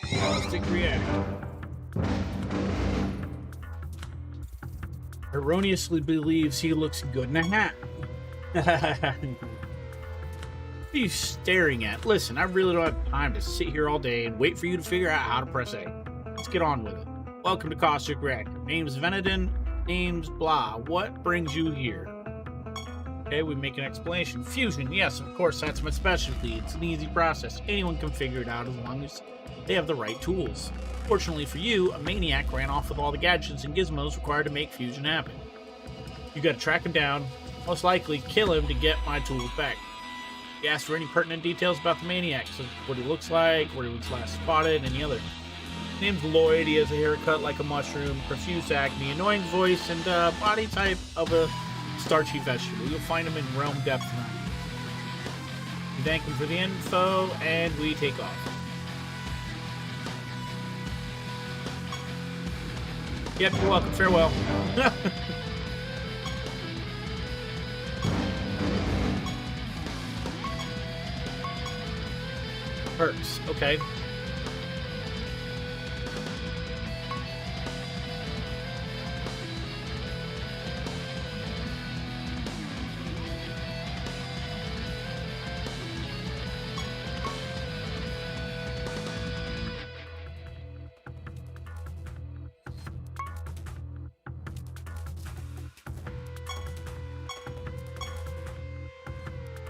Plastic reactor. Erroneously believes he looks good in a hat. What are you staring at? Listen, I really don't have time to sit here all day and wait for you to figure out how to press A. Let's get on with it. Welcome to Caustic Reactor. Name's Venedin. Name's blah. What brings you here? Okay, we make an explanation. Fusion, yes, of course, that's my specialty. It's an easy process. Anyone can figure it out as long as they have the right tools. Fortunately for you, a maniac ran off with all the gadgets and gizmos required to make fusion happen. You gotta track him down, most likely kill him to get my tools back. You asked for any pertinent details about the maniac, so what he looks like, where he was last spotted, any other. His name's Lloyd. He has a haircut like a mushroom, profuse acne, annoying voice, and body type of a starchy vegetable. You'll find him in Realm Depth 9. We thank him for the info, and we take off. Yep, you're welcome. Farewell. Perks. Okay.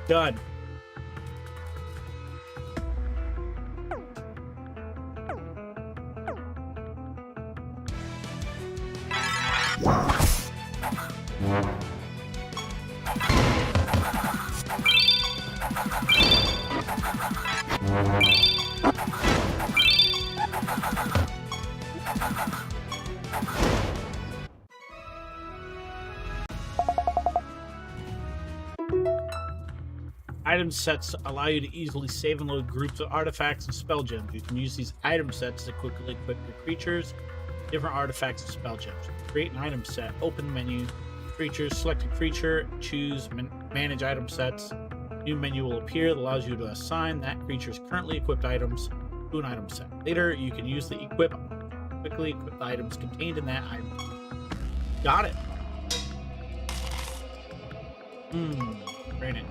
Done. Item sets allow you to easily save and load groups of artifacts and spell gems. You can use these item sets to quickly equip your creatures, different artifacts and spell gems. Create an item set, open the menu, creatures, select a creature, choose manage item sets. New menu will appear that allows you to assign that creature's currently equipped items to an item set. Later, you can use the quickly equip the items contained in that item. Got it. Granted.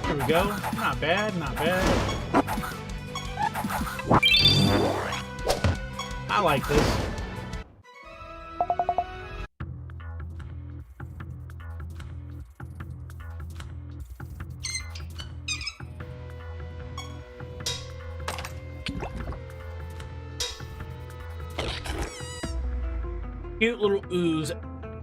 There we go. Not bad, not bad. I like this. Cute little ooze.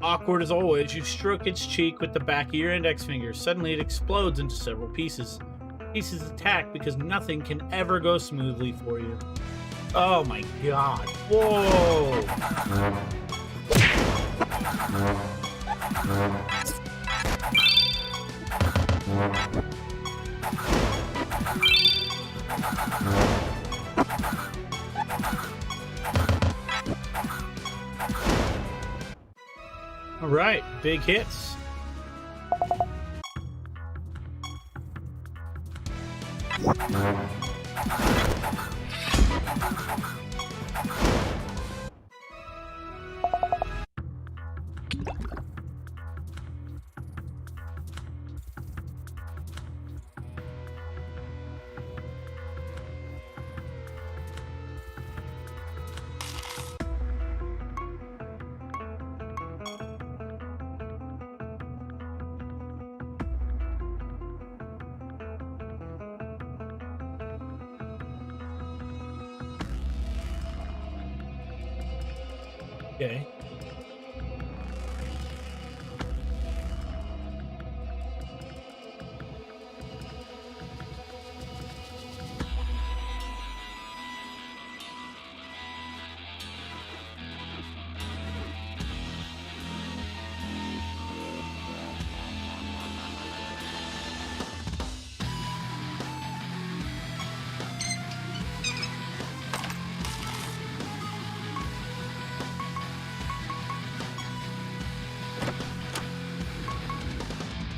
Awkward as always, you stroke its cheek with the back of your index finger. Suddenly it explodes into several pieces. Pieces attack because nothing can ever go smoothly for you. Oh my god. Whoa! All right, big hits. Okay.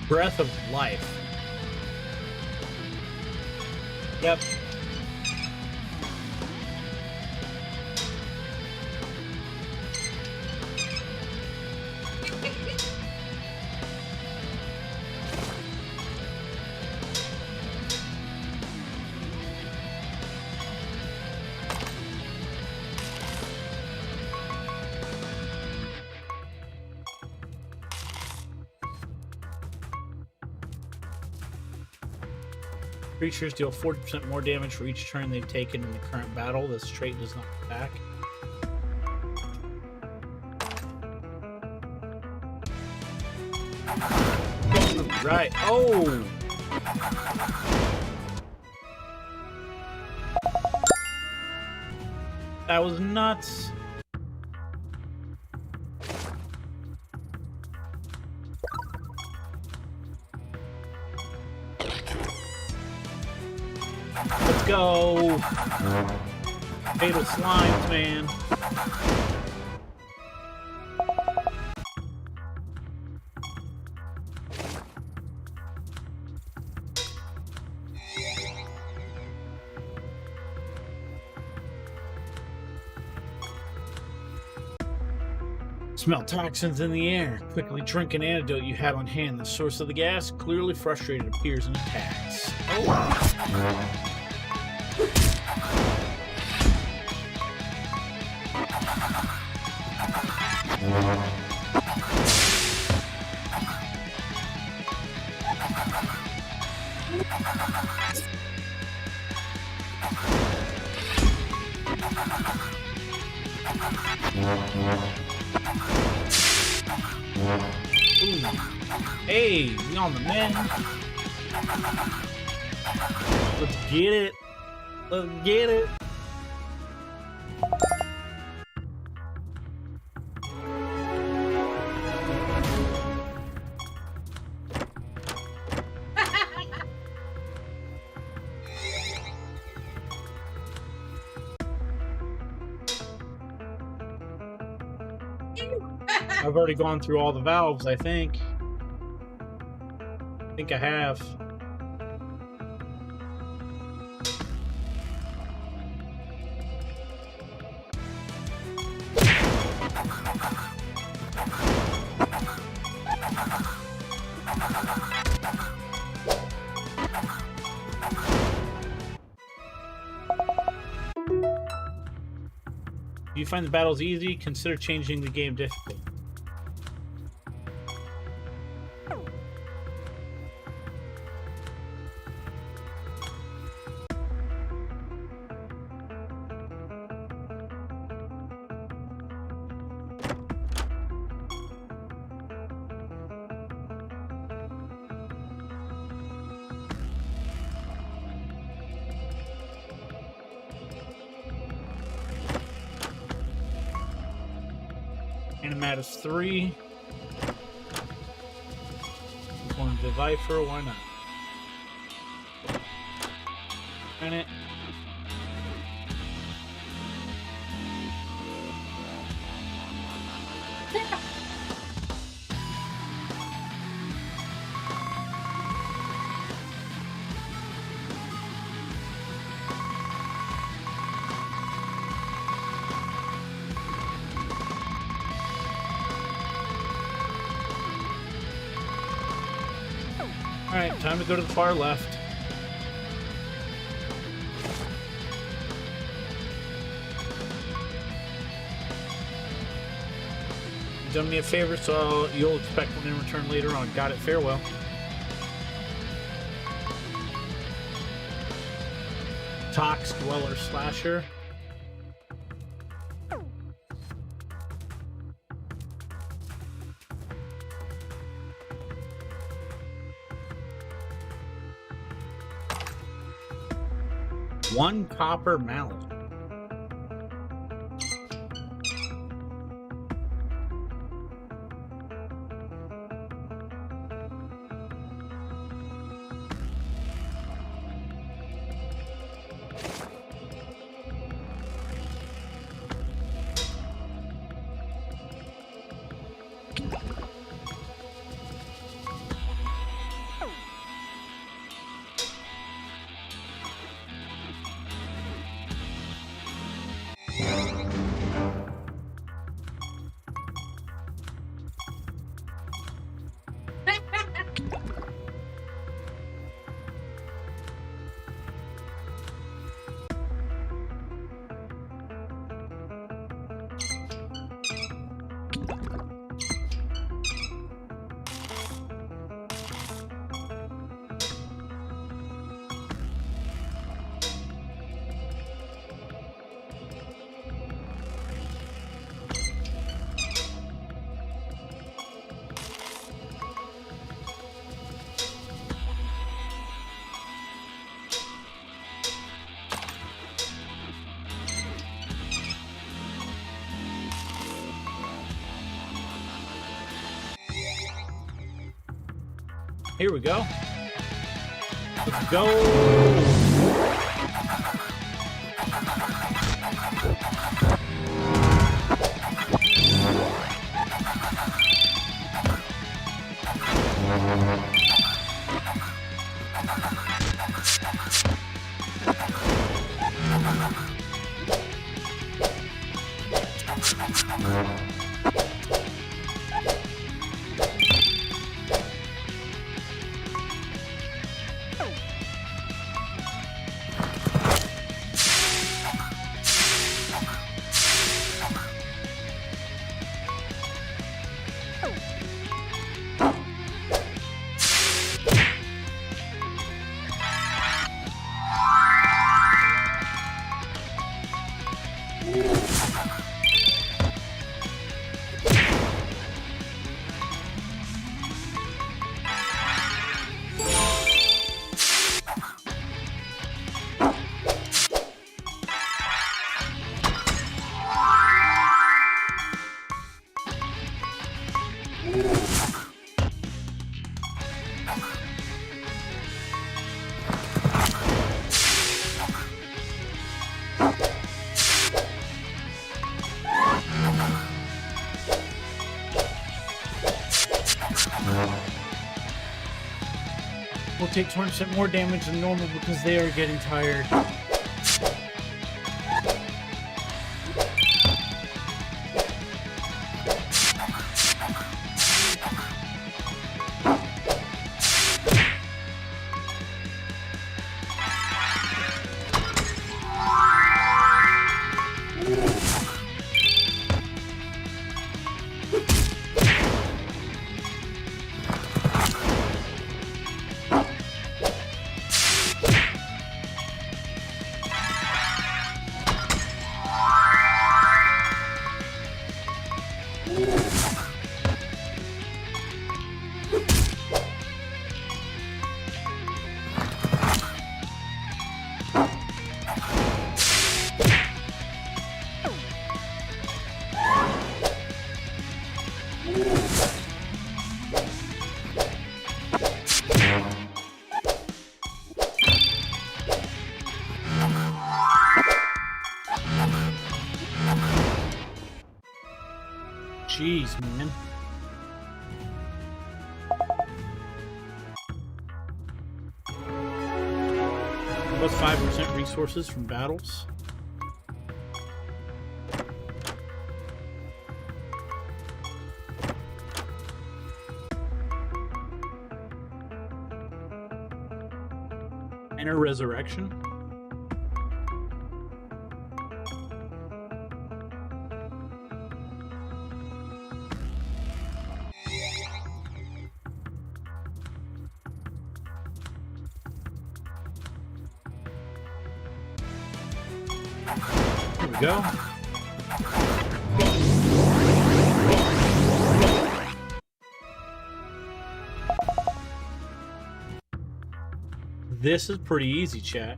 Breath of life. Yep. Creatures deal 40% more damage for each turn they've taken in the current battle. This trait does not attack. Right. Oh! That was nuts. Let's go. Fatal slimes, man. Smell toxins in the air. Quickly drink an antidote you had on hand. The source of the gas, clearly frustrated, appears and attacks. Oh. Ooh. Hey, we on the mend. Let's get it. Let's get it. I've already gone through all the valves, I think. I think I have. If you find the battles easy, consider changing the game difficulty. Animatus 3. One the Viper, why not? And it. Alright, time to go to the far left. You've done me a favor, so you'll expect one in return later on. Got it, farewell. Tox, Dweller, Slasher. One copper mallet. Here we go. Let's go. Will take 20% more damage than normal because they are getting tired. Yes, man. Plus 5% resources from battles. Enter resurrection. Here we go. This is pretty easy, chat.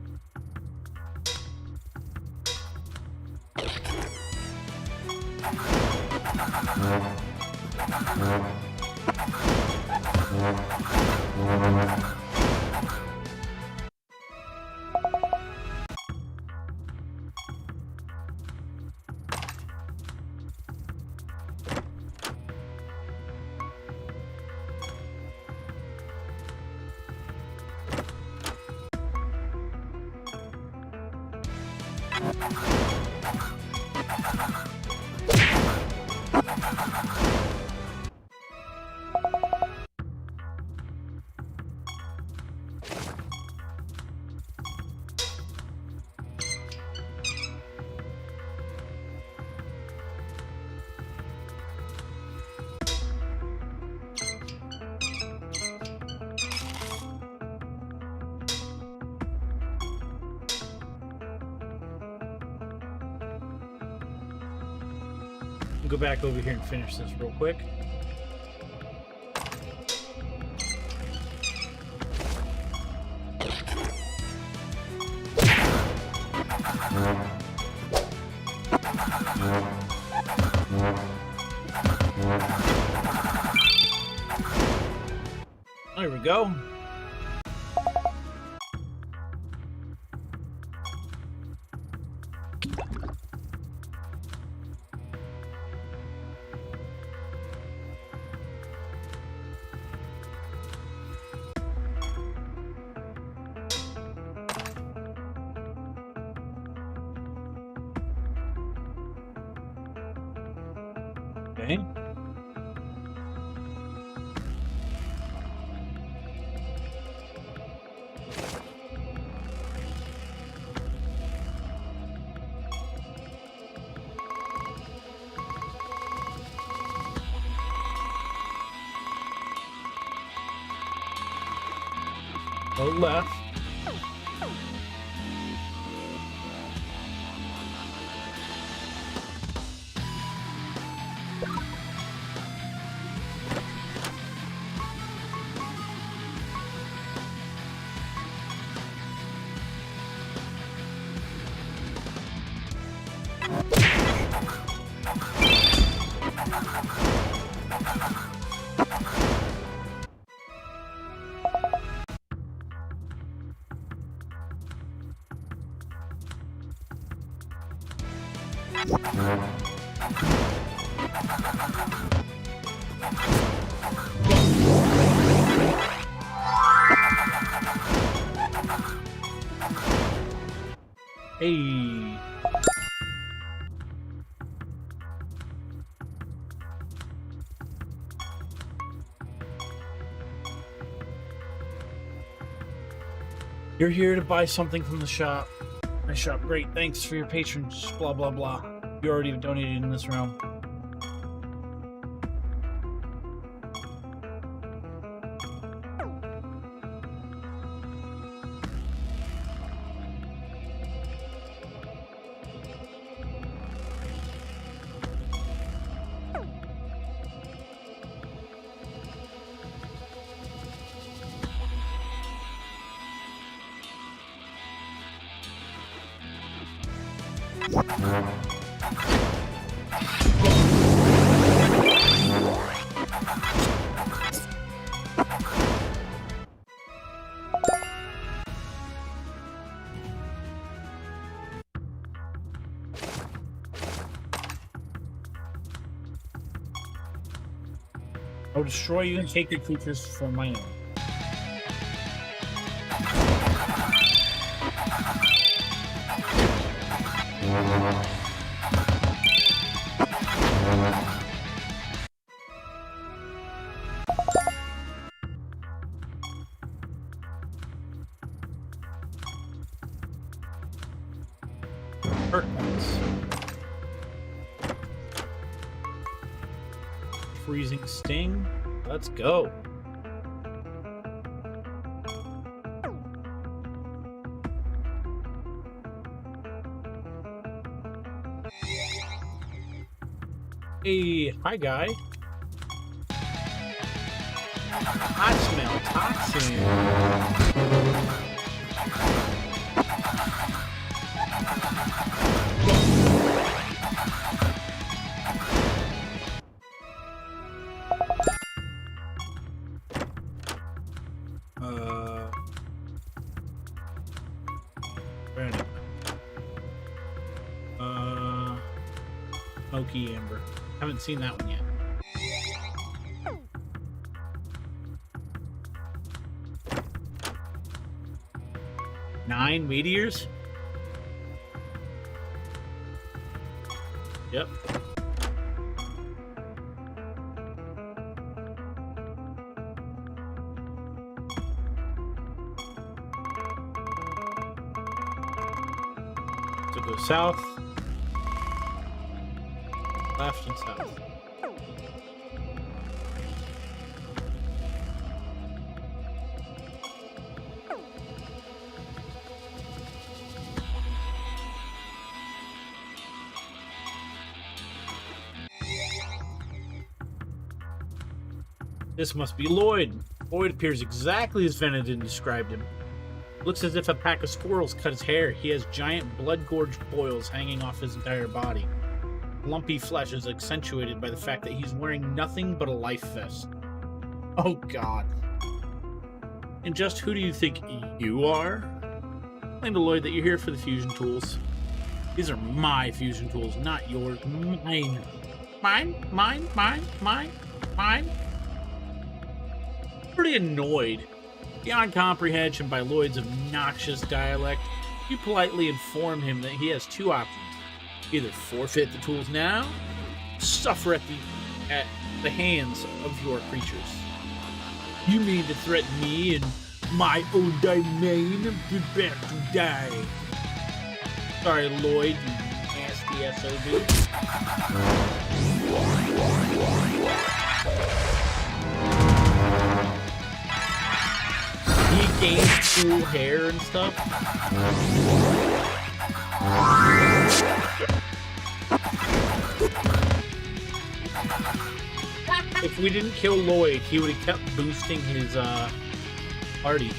Go back over here and finish this real quick. There we go. Okay. Go left. Hey. You're here to buy something from the shop. My shop, great. Thanks for your patronage. Blah, blah, blah. You already donated in this realm. destroy you and take your creatures for my own. Points. Freezing Sting. Let's go. Hey, hi guy. I smell toxin. Smoky Amber. Haven't seen that one yet. Nine meteors? Yep. So go south, left, and south. This must be Lloyd. Lloyd appears exactly as Venedin described him. Looks as if a pack of squirrels cut his hair. He has giant blood-gorged boils hanging off his entire body. Lumpy flesh is accentuated by the fact that he's wearing nothing but a life vest. Oh god. And just who do you think you are? Explain to Lloyd that you're here for the fusion tools. These are my fusion tools, not yours. Mine. Mine. Pretty annoyed. Beyond comprehension by Lloyd's obnoxious dialect, you politely inform him that he has two options. Either forfeit the tools now, suffer at the hands of your creatures. You mean to threaten me and my own domain? Prepare to die. Sorry, Lloyd, you nasty SOB. He gains cool hair and stuff. If we didn't kill Lloyd, he would have kept boosting his party.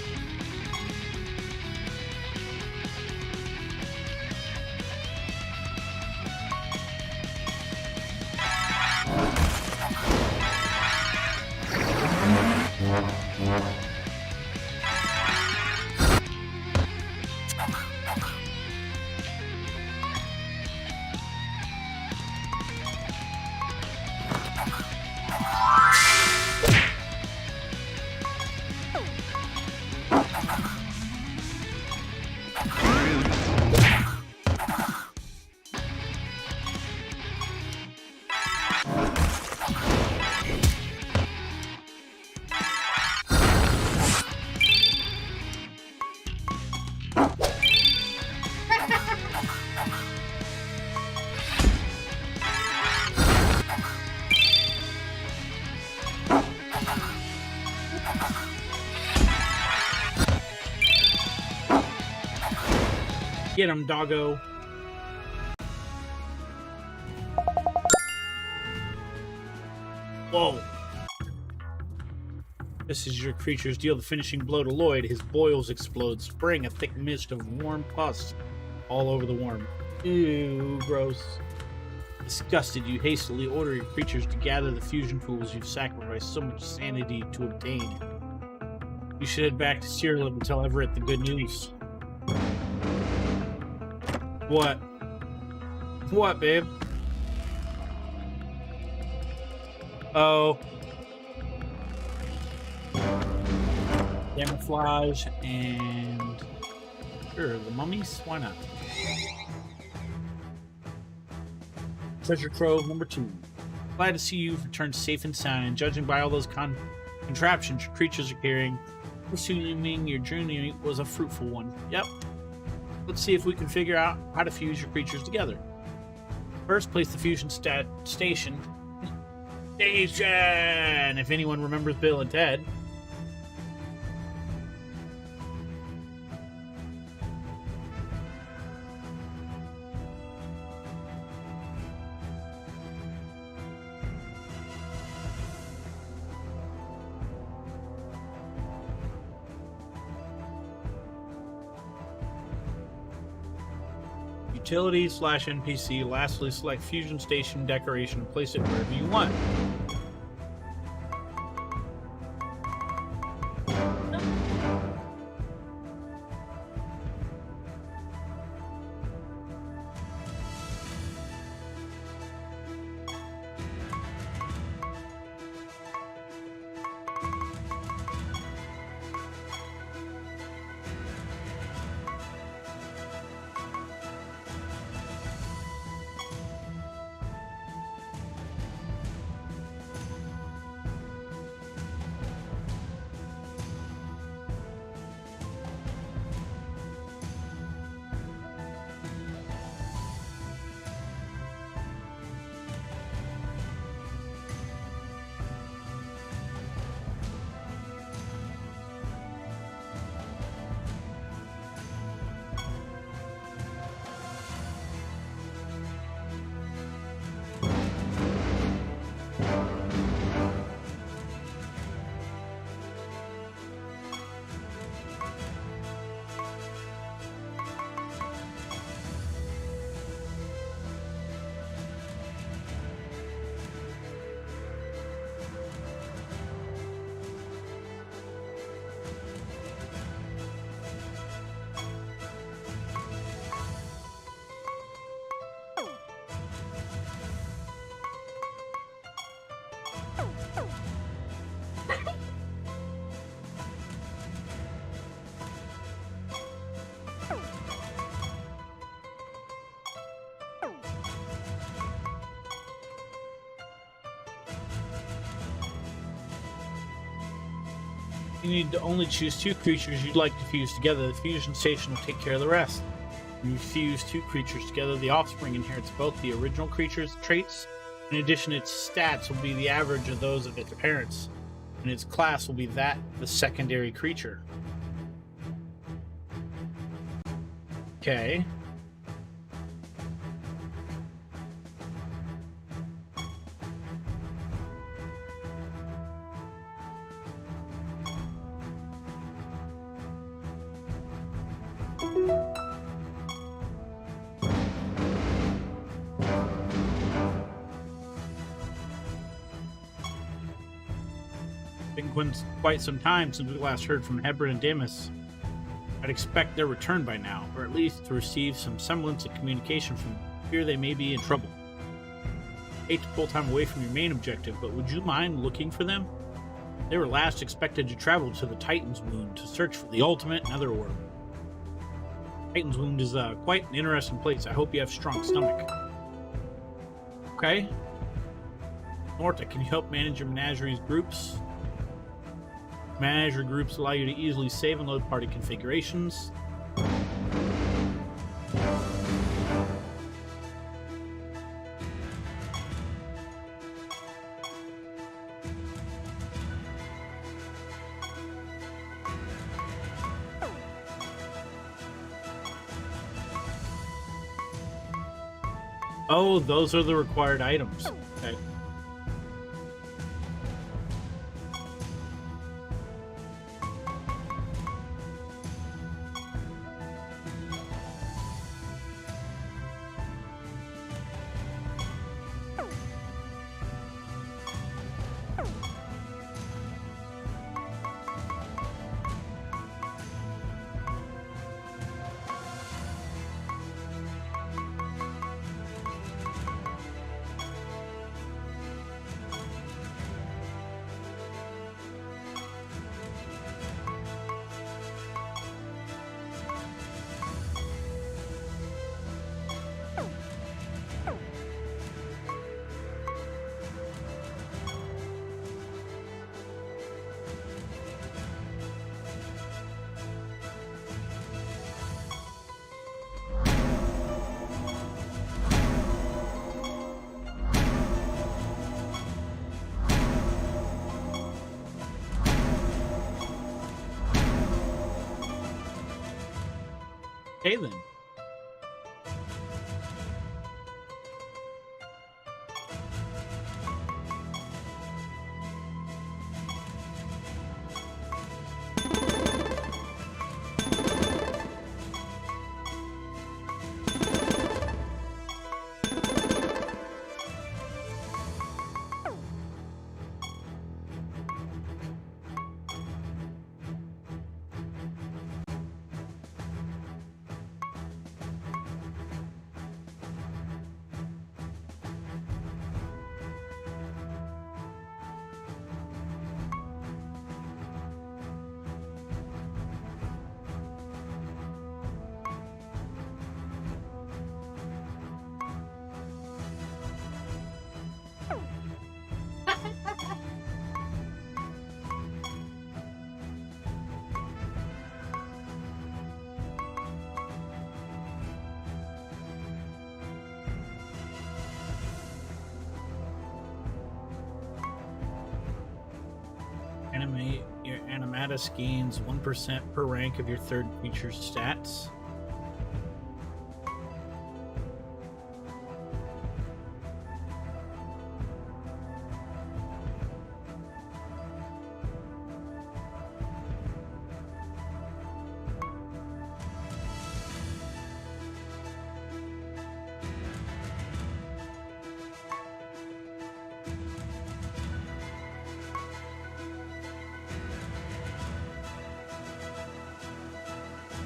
Get him, doggo. Whoa. This is your creatures deal the finishing blow to Lloyd. His boils explode, spraying a thick mist of warm pus all over the worm. Ew, gross. Disgusted, you hastily order your creatures to gather the fusion tools you've sacrificed so much sanity to obtain. You should head back to Siralim and tell Everett the good news. What? What, babe? Oh. Camouflage and sure, the mummies. Why not? Treasure Trove number 2. Glad to see you've returned safe and sound, and judging by all those contraptions your creatures are carrying, assuming your journey was a fruitful one. Yep. Let's see if we can figure out how to fuse your creatures together. First, place the fusion station. If anyone remembers Bill and Ted. Utility/NPC. Lastly, select Fusion Station decoration and place it wherever you want. You need to only choose 2 creatures you'd like to fuse together. The fusion station will take care of the rest. When you fuse 2 creatures together, the offspring inherits both the original creature's traits. In addition, its stats will be the average of those of its parents, and its class will be that of the secondary creature. Okay. Been quite some time since we last heard from Hebron and Demas. I'd expect their return by now, or at least to receive some semblance of communication from them. Fear they may be in trouble. Hate to pull time away from your main objective, but would you mind looking for them? They were last expected to travel to the Titan's Wound to search for the ultimate netherworld. Titan's Wound is quite an interesting place. I hope you have a strong stomach. Okay. Norta, can you help manage your menageries groups? Manager groups allow you to easily save and load party configurations. Oh, those are the required items. Okay. Okay then. Your animatus gains 1% per rank of your third creature's stats.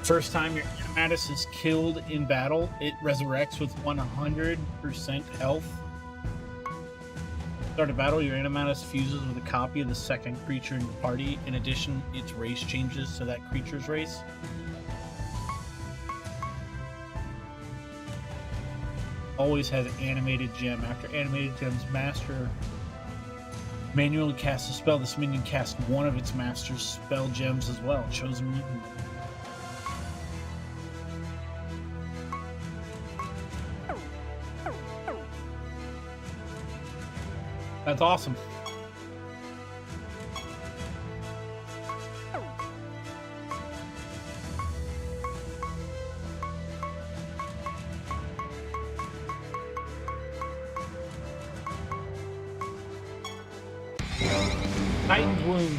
First time your animatus is killed in battle, it resurrects with 100% health. Start of battle, your animatus fuses with a copy of the second creature in your party. In addition, its race changes to that creature's race. Always has animated gem. After animated gem's master manually casts a spell, this minion casts one of its master's spell gems as well. Chosen minion. That's awesome. Titan's Wound.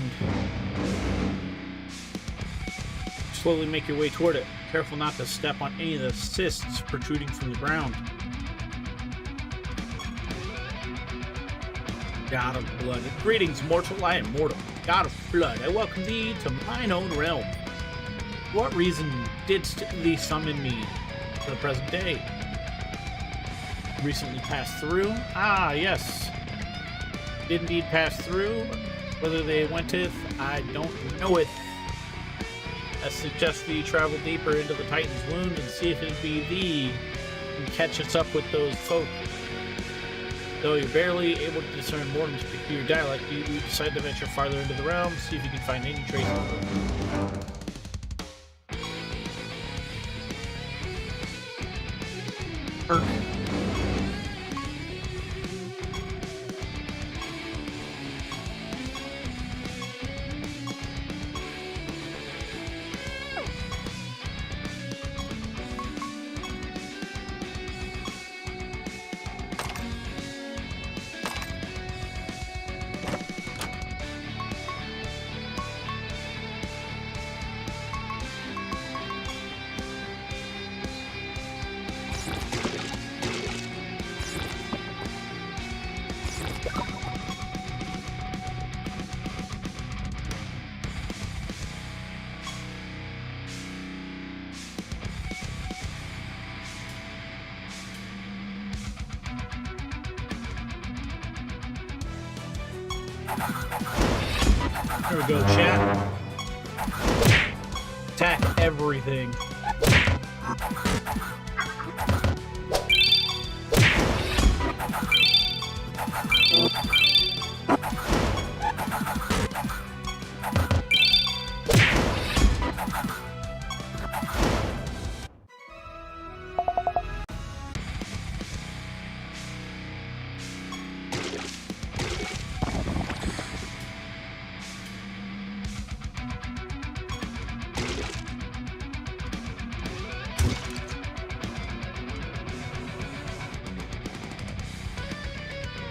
Slowly make your way toward it. Careful not to step on any of the cysts protruding from the ground. God of Blood. Greetings, mortal. I am mortal. God of Blood, I welcome thee to mine own realm. For what reason didst thee summon me to the present day? Recently passed through? Ah, yes. Did indeed pass through. Whether they wenteth, I don't knoweth. I suggest thee travel deeper into the Titan's Wound and see if it be thee and catch us up with those folk. Though you're barely able to discern Mortem's peculiar dialect, you decide to venture farther into the realm, see if you can find any trace of it. There we go, chat. Attack everything.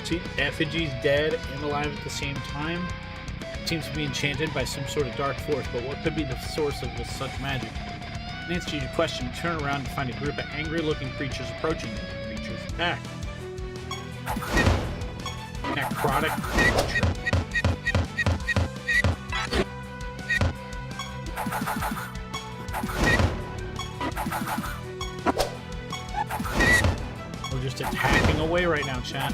See, Effigy's dead and alive at the same time. Seems to be enchanted by some sort of dark force, but what could be the source of such magic? In answer to your question, turn around and find a group of angry-looking creatures approaching you. The creatures attack. Necrotic creature. We're just attacking away right now, chat.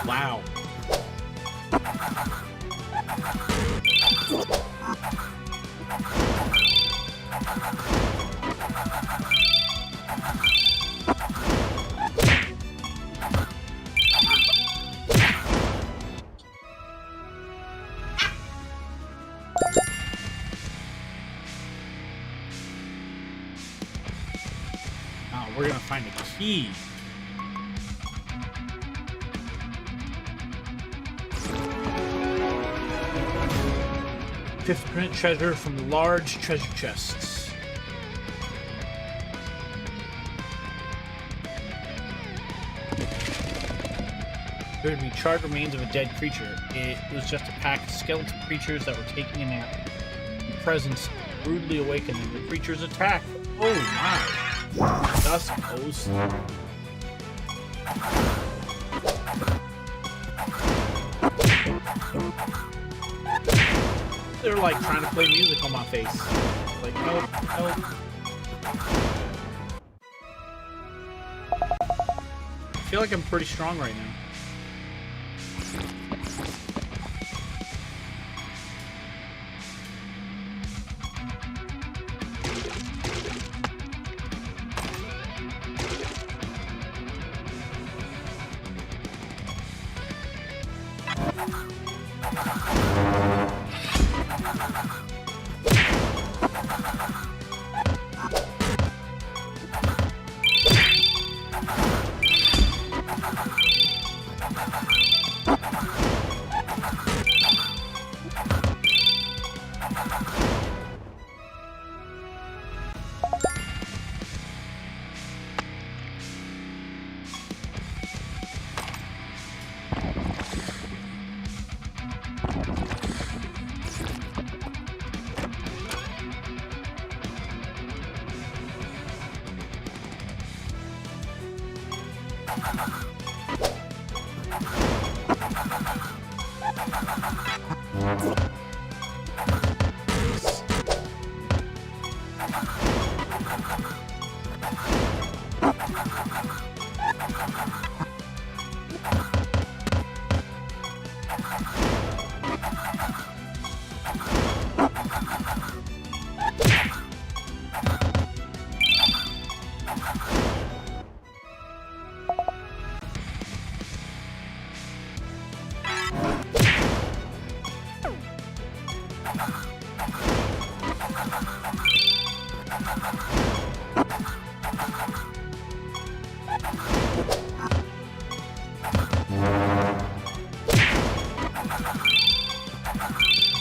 Wow. Now we're gonna find a key. Fifth print treasure from the large treasure chests. There would be charred remains of a dead creature. It was just a pack of skeleton creatures that were taking a nap. The presence rudely awakened and the creatures attacked. Oh my! Dusk Ghost. They're like trying to play music on my face. Like, nope, nope. I feel like I'm pretty strong right now.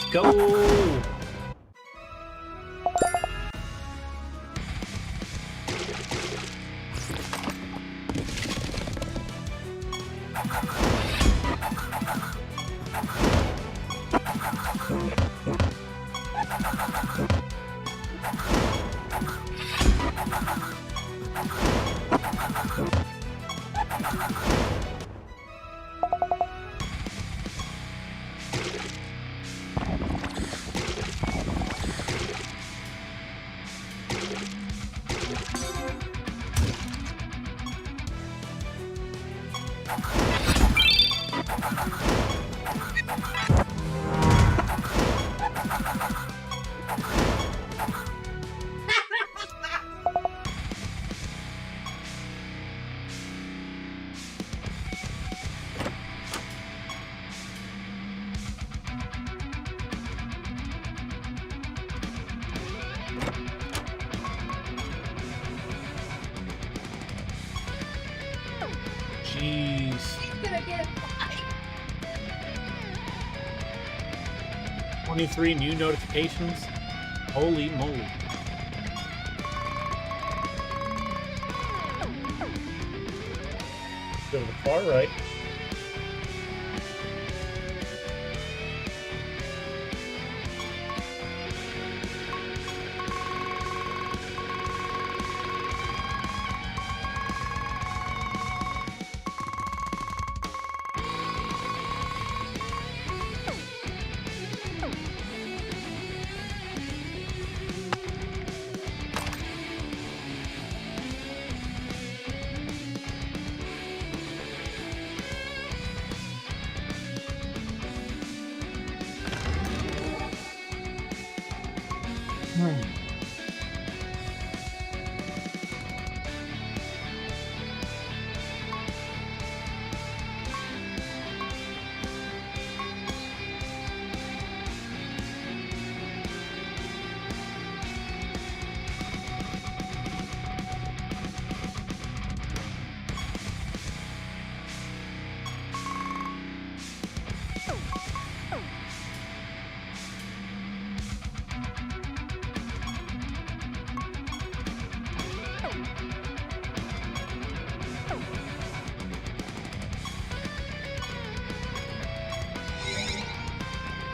Go! again. Why? 23 new notifications. Holy moly. Go to the far right.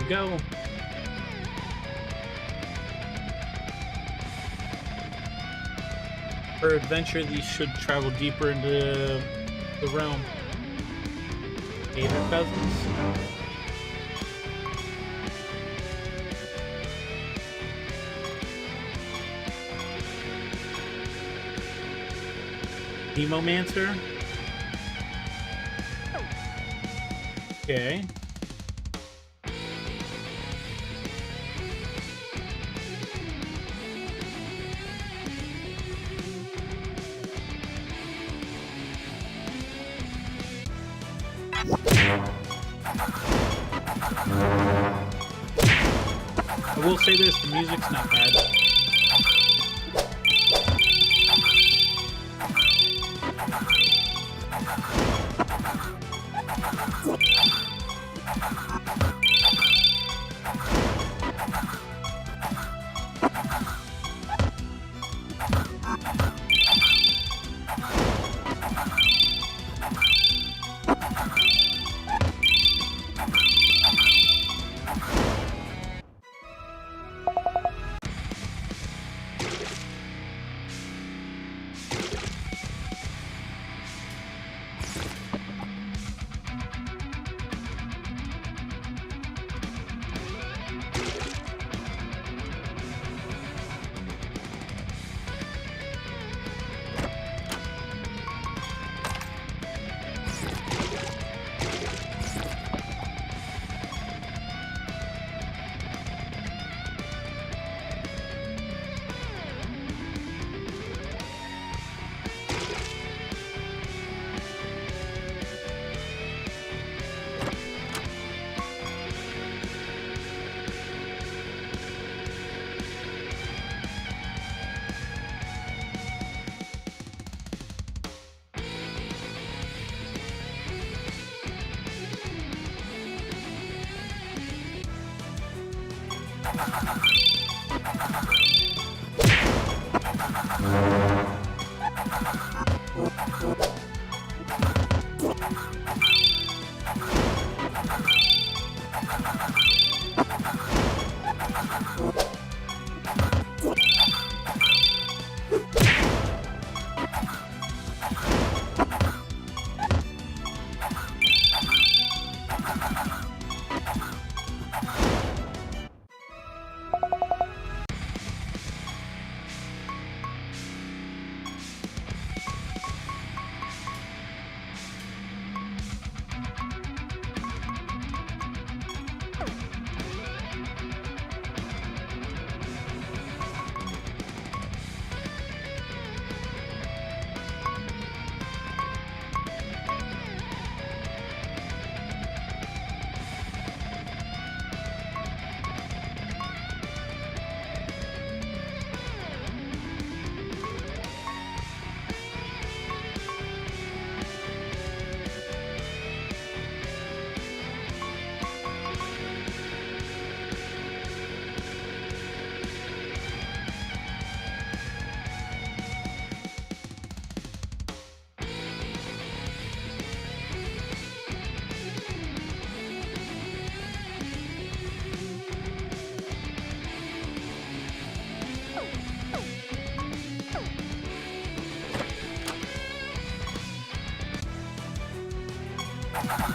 Go. For adventure, these should travel deeper into the realm. Gator cousins. Demomancer. Okay. I will say this, the music's not bad.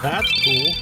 that's cool.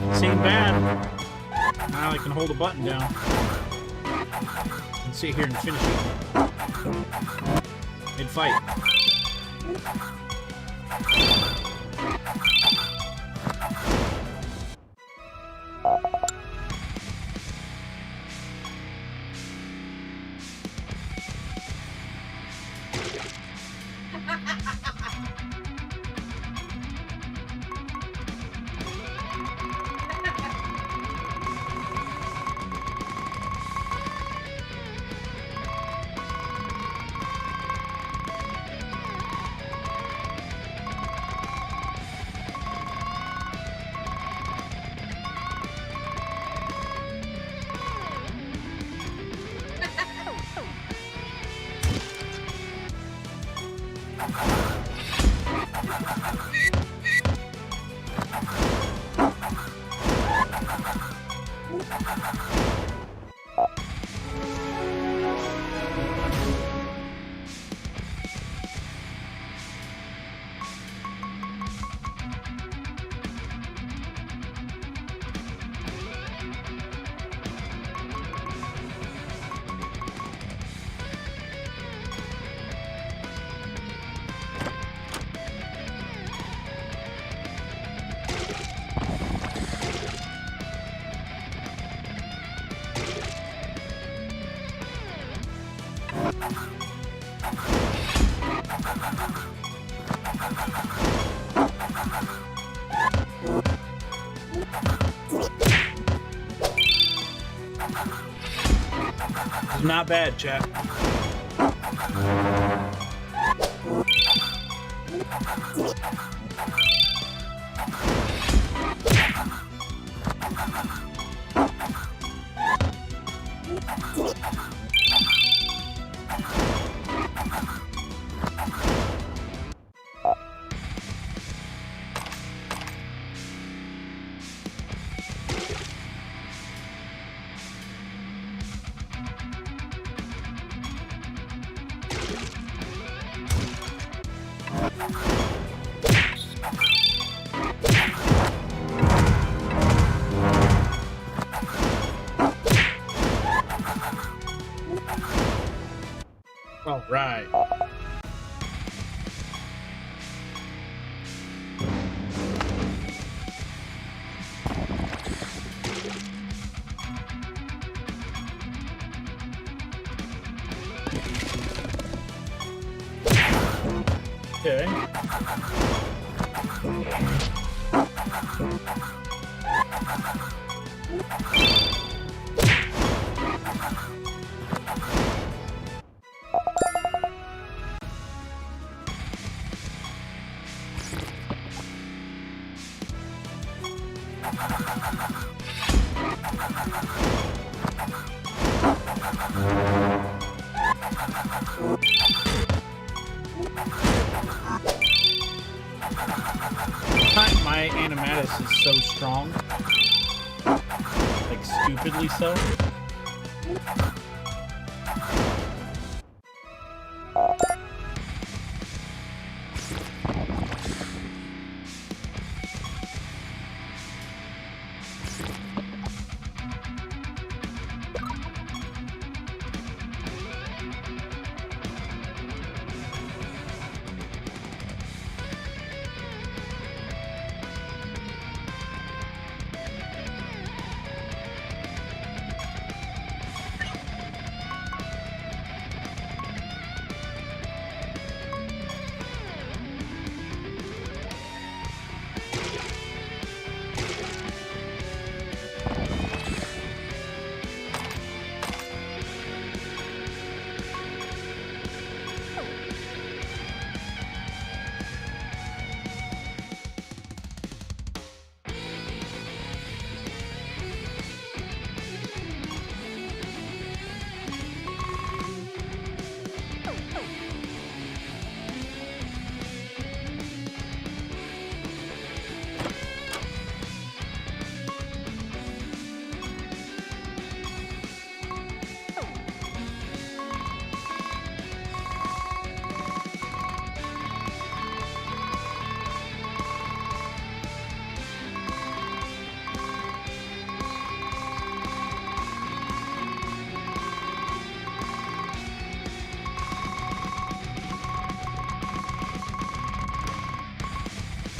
This ain't bad. Now I can hold a button down and sit here and finish eating. Mid-fight. Not bad, chat. All right. Okay. My animatus is so strong. Like, stupidly so.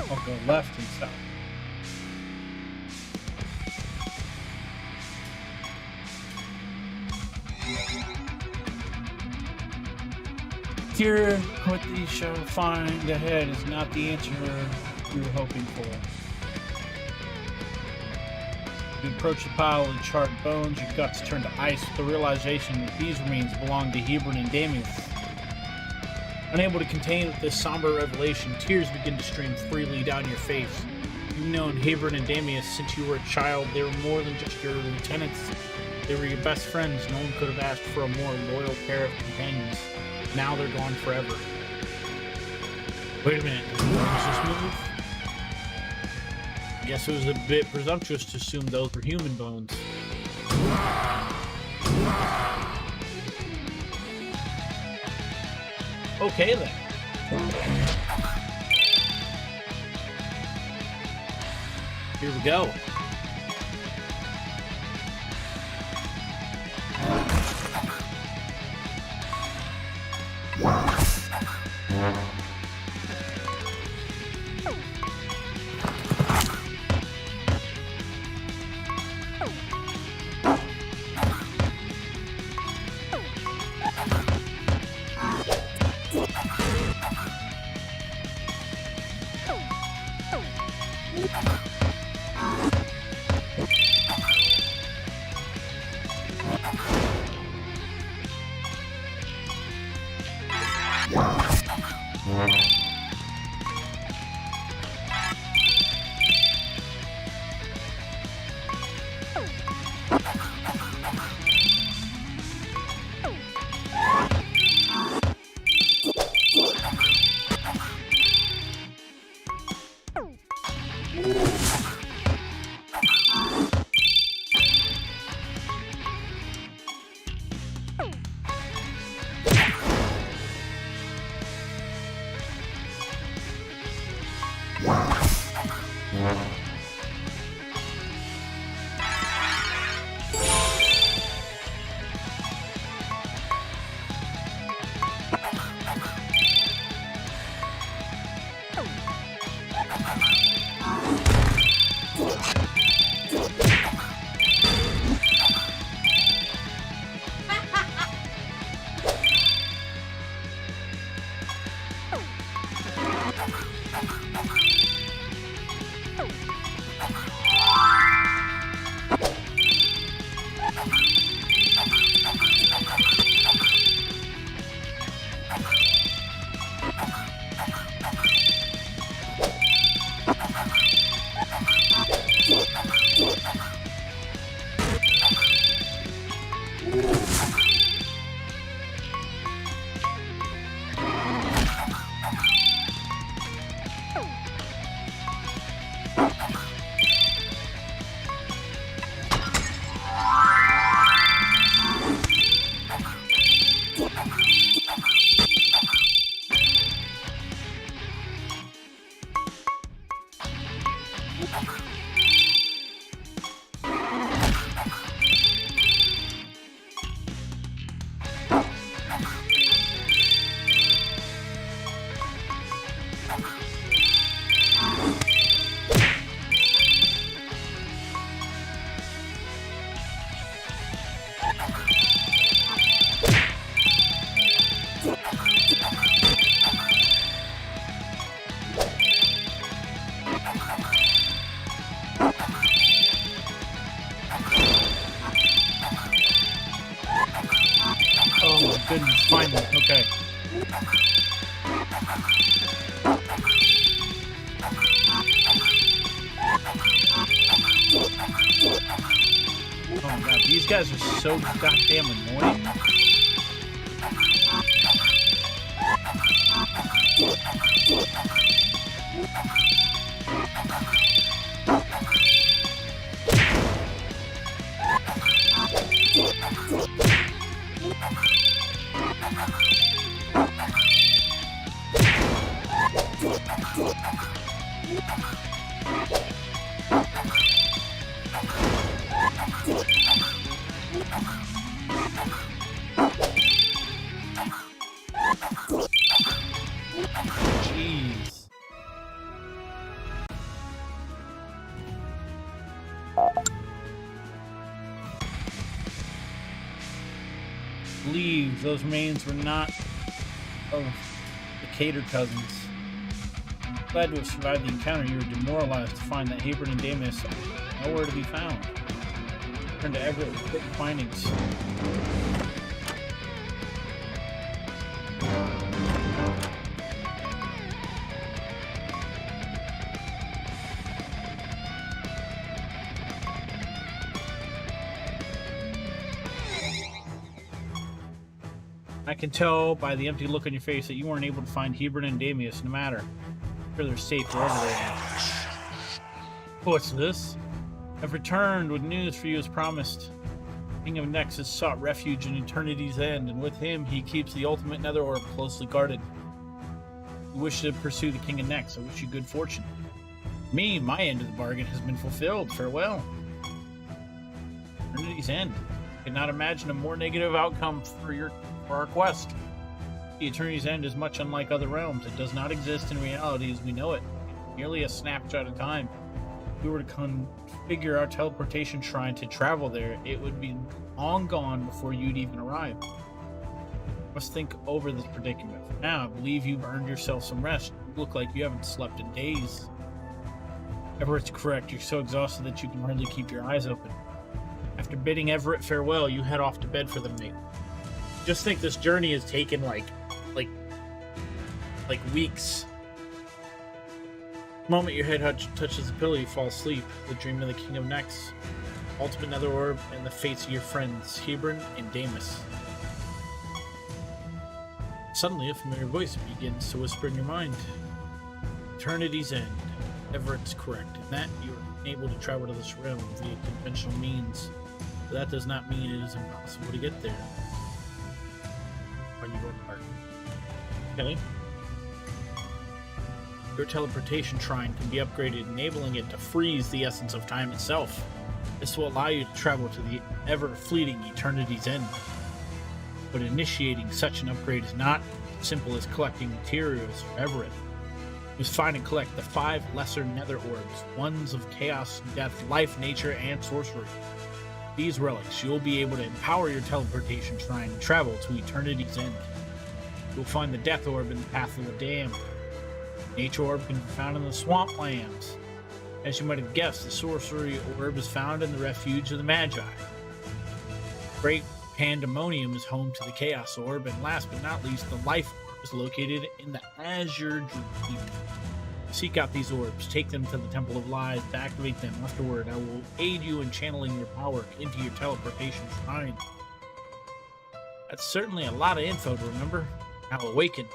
I'll go left and south. Here, what these shall find ahead is not the answer you were hoping for. You approach the pile of charred bones, your guts turn to ice with the realization that these remains belong to Hebron and Damien. Unable to contain this somber revelation, tears begin to stream freely down your face. You've known Hebron and Damien since you were a child. They were more than just your lieutenants. They were your best friends. No one could have asked for a more loyal pair of companions. Now they're gone forever. Wait a minute, did you notice this move? I guess it was a bit presumptuous to assume those were human bones. Okay then. Here we go. Goodness, finally, okay. Oh my god, these guys are so goddamn annoying. Jeez. believe those remains were not of the Cater cousins. Glad to have survived the encounter. You were demoralized to find that Hebron and Damus are nowhere to be found. Turn to Everett with quick findings. I can tell by the empty look on your face that you weren't able to find Hebron and Damus, no matter. I'm sure they're safe wherever they are. What's this? I've returned with news for you as promised. King of Nexus sought refuge in Eternity's End, and with him he keeps the ultimate nether orb closely guarded. You wish to pursue the King of Nex. I wish you good fortune. Me, my end of the bargain has been fulfilled. Farewell. Eternity's End. I cannot imagine a more negative outcome for our quest. The Eternity's End is much unlike other realms. It does not exist in reality as we know it. It's merely a snapshot of time. If we were to configure our teleportation shrine to travel there, it would be long gone before you'd even arrive. You must think over this predicament. For now, I believe you've earned yourself some rest. You look like you haven't slept in days. Everett's correct. You're so exhausted that you can hardly keep your eyes open. After bidding Everett farewell, you head off to bed for the night. Just think this journey has taken like weeks. The moment your head touches the pillow, you fall asleep. The dream of the King of Nex, ultimate nether orb, and the fates of your friends, Hebron and Damus. Suddenly, a familiar voice begins to whisper in your mind. Eternity's End. Everett's correct. In that, you are unable to travel to this realm via conventional means. But that does not mean it is impossible to get there. When you go apart. Okay. Your teleportation shrine can be upgraded, enabling it to freeze the essence of time itself. This will allow you to travel to the ever-fleeting Eternity's End. But initiating such an upgrade is not as simple as collecting materials for Everett. You must find and collect the 5 lesser nether orbs, ones of chaos, death, life, nature, and sorcery. These relics, you'll be able to empower your teleportation shrine and travel to Eternity's End. You'll find the death orb in the Path of the Damned. Nature orb can be found in the swamplands. As you might have guessed, the sorcery orb is found in the refuge of the Magi. Great Pandemonium is home to the Chaos Orb, and last but not least, the Life Orb is located in the Azure Dream. Seek out these orbs, take them to the Temple of Lies, to activate them. Afterward, I will aid you in channeling your power into your teleportation shrine. That's certainly a lot of info to remember. Now awaken.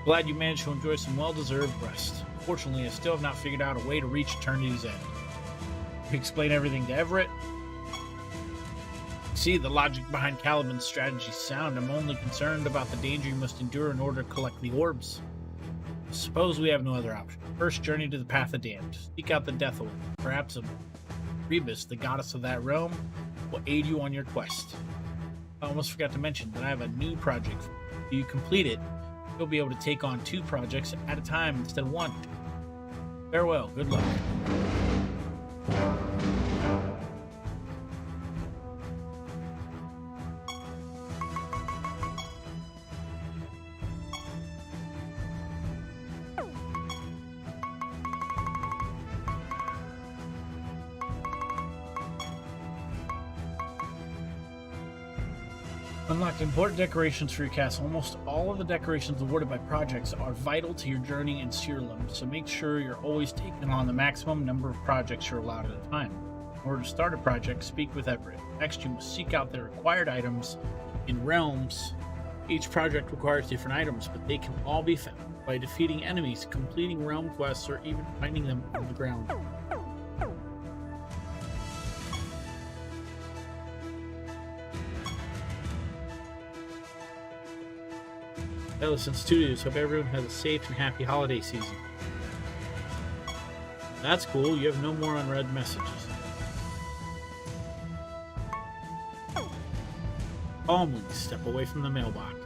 Glad you managed to enjoy some well-deserved rest. Fortunately, I still have not figured out a way to reach Eternity's End. You explain everything to Everett. See, the logic behind Caliban's strategy is sound. I'm only concerned about the danger you must endure in order to collect the orbs. Suppose we have no other option. First, journey to the Path of Damned. Seek out the Death Orb. Perhaps a Rebus, the goddess of that realm, will aid you on your quest. I almost forgot to mention that I have a new project. If you complete it, you'll be able to take on 2 projects at a time instead of 1. Farewell. Good luck. Unlock important decorations for your castle. Almost all of the decorations awarded by projects are vital to your journey in Siralim, so make sure you're always taking on the maximum number of projects you're allowed at a time. In order to start a project, speak with Everett. Next, you must seek out the required items in realms. Each project requires different items, but they can all be found by defeating enemies, completing realm quests, or even finding them on the ground. Ellison Studios, hope everyone has a safe and happy holiday season. That's cool, you have no more unread messages. Calmly step away from the mailbox.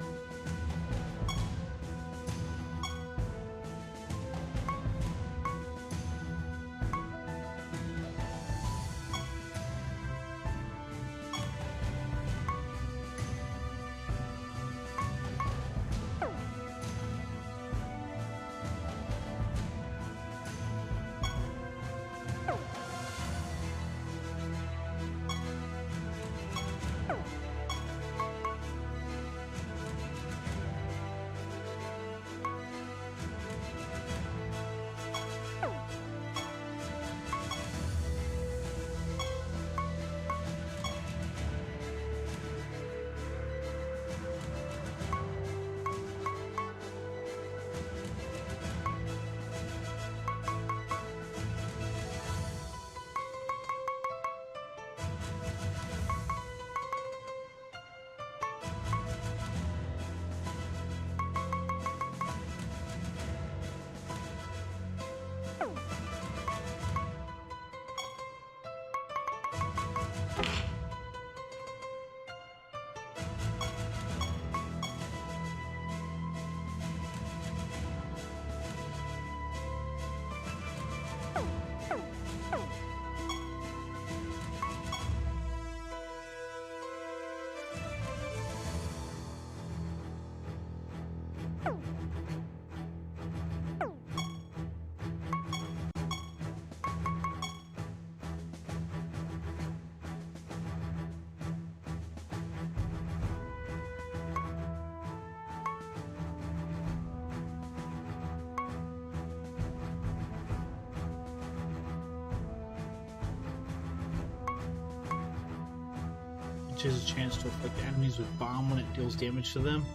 Which has a chance to afflict enemies with bomb when it deals damage to them.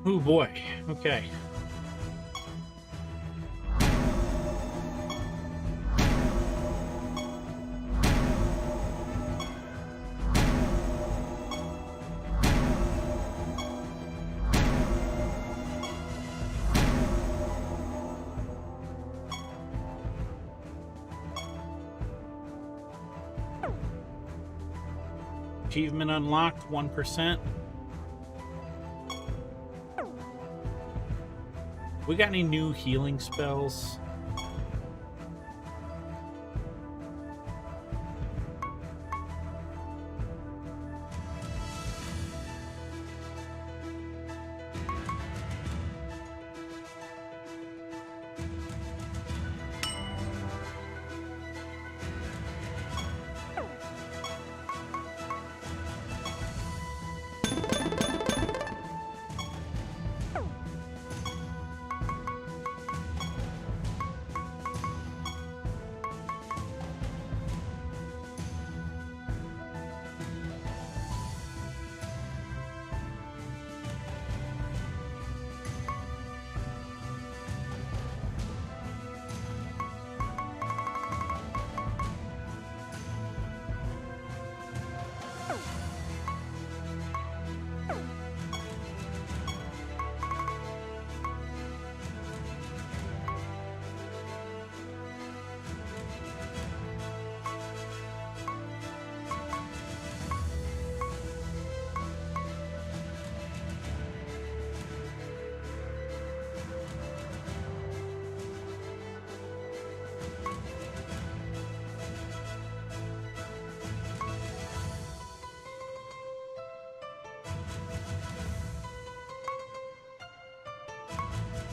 Oh boy. Okay. Achievement unlocked, 1%. We got any new healing spells?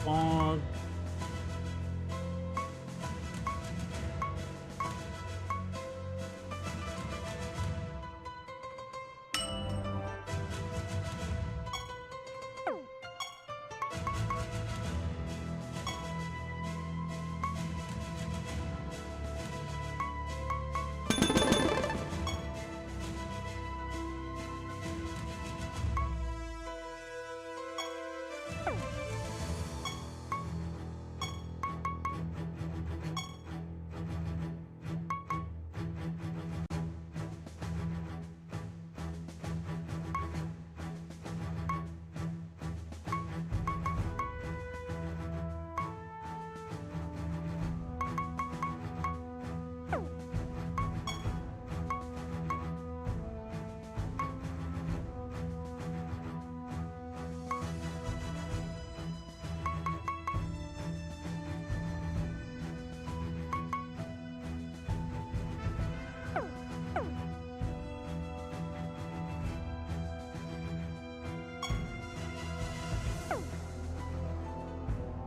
fog.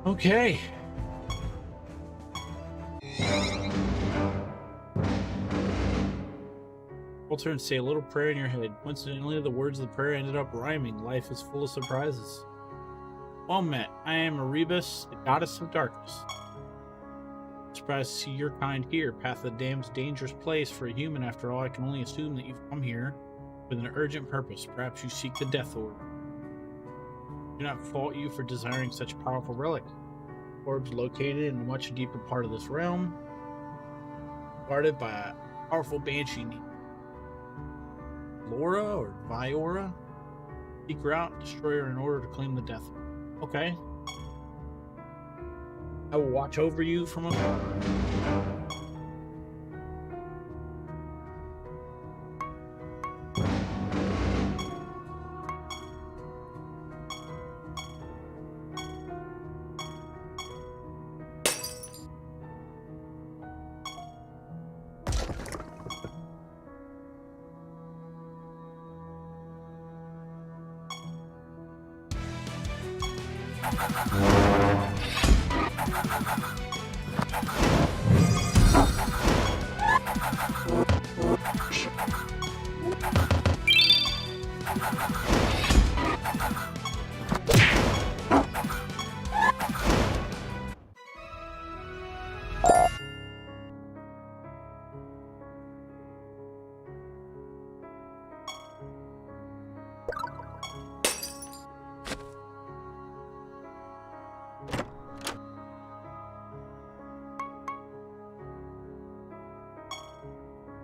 Okay. Alter and say a little prayer in your head. Coincidentally, the words of the prayer ended up rhyming. Life is full of surprises. Well met. I am Erebus, the goddess of darkness. Surprised to see your kind here. Path of the Damned's dangerous place for a human. After all, I can only assume that you've come here with an urgent purpose. Perhaps you seek the Death Orb. I do not fault you for desiring such a powerful relic. Orbs located in a much deeper part of this realm, guarded by a powerful banshee named Laura or Viora. Seek her out and destroy her in order to claim the Death Orb. Okay. I will watch over you from afar.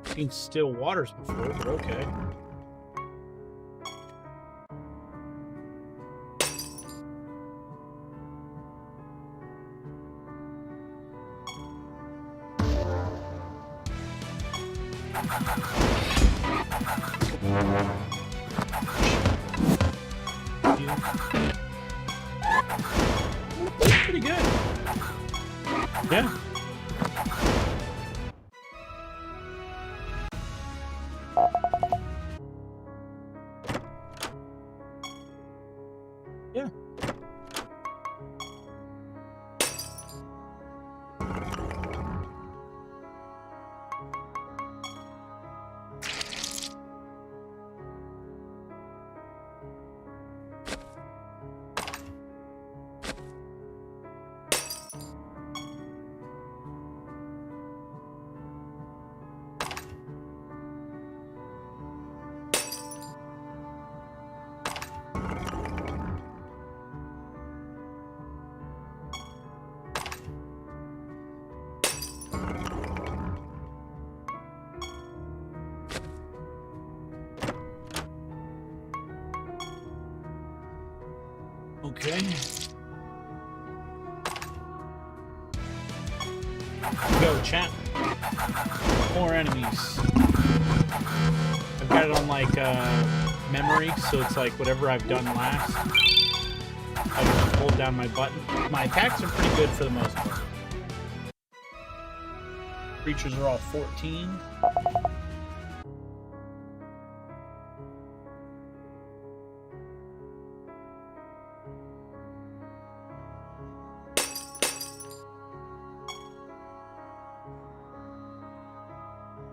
Seen still waters before, but okay. Pretty good. Yeah. Yeah. Okay. Go, chat. More enemies. I've got it on like memory, so it's like whatever I've done last. I just hold down my button. My attacks are pretty good for the most part. Creatures are all 14.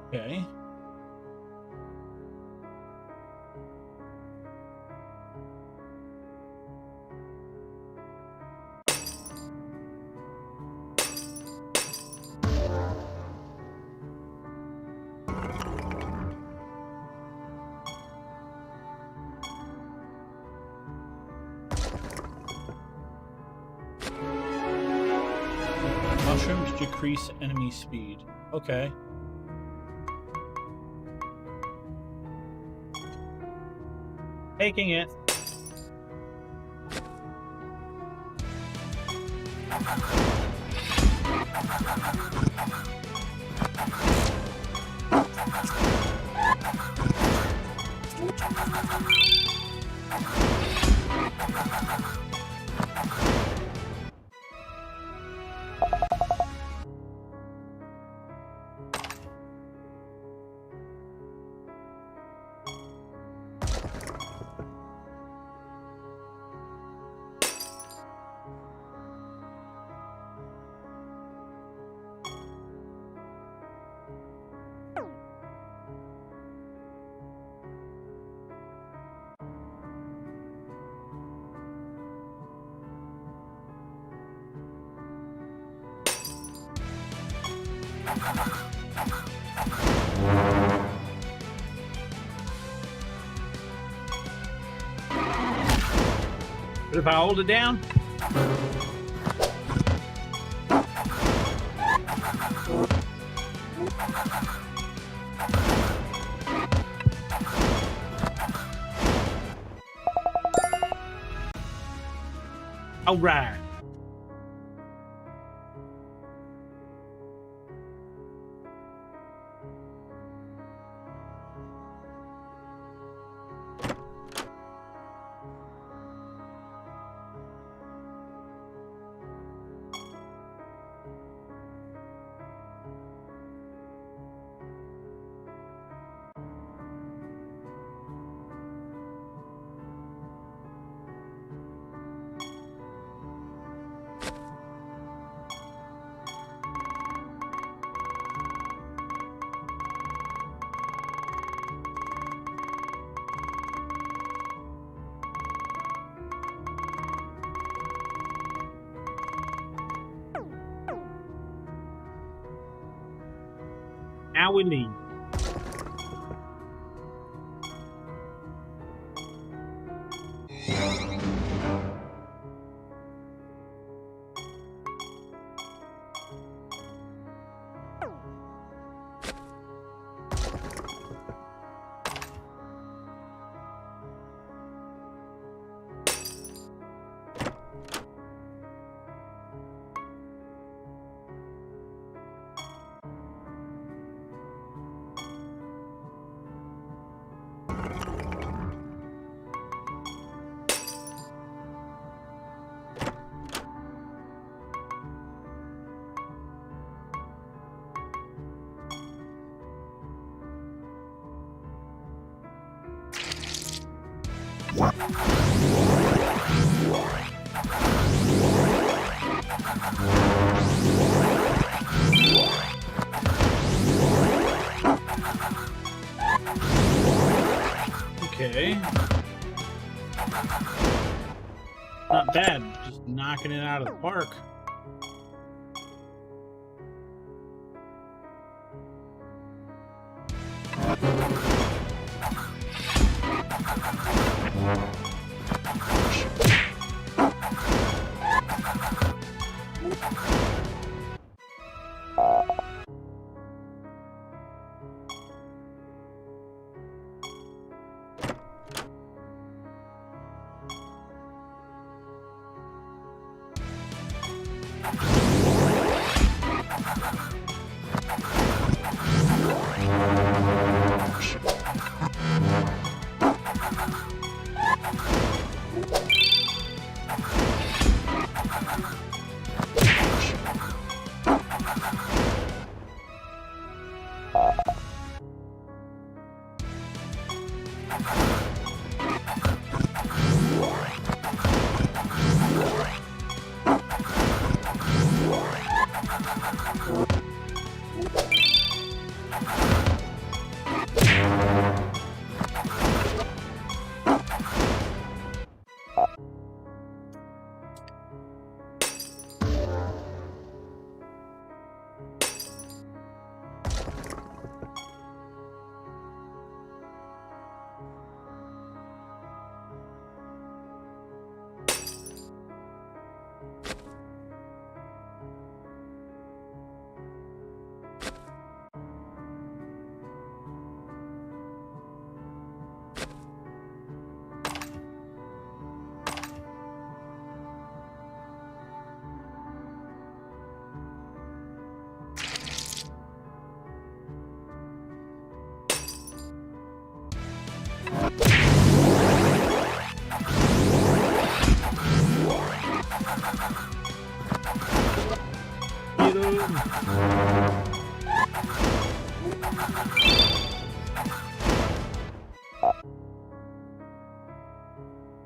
Okay. Mushrooms decrease enemy speed. Okay. Taking it. But if I hold it down, all right. Now we leave. Okay. Not bad, just knocking it out of the park.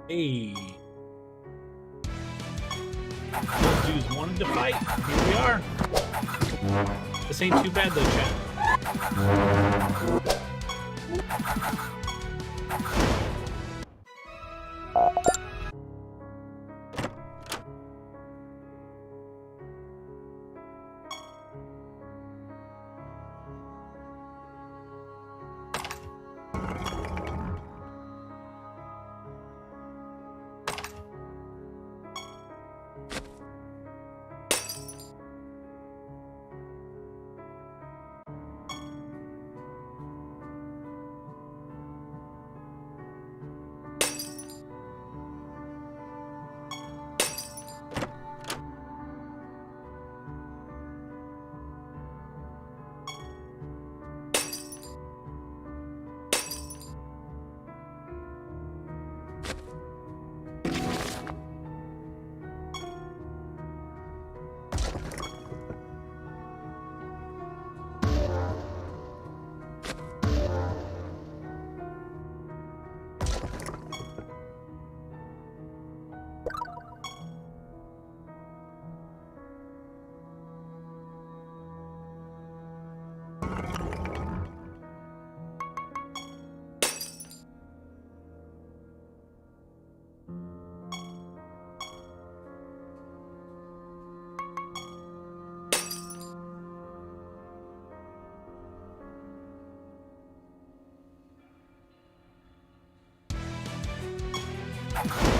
Hey. Those dudes wanted to fight. Here we are. This ain't too bad though, chat.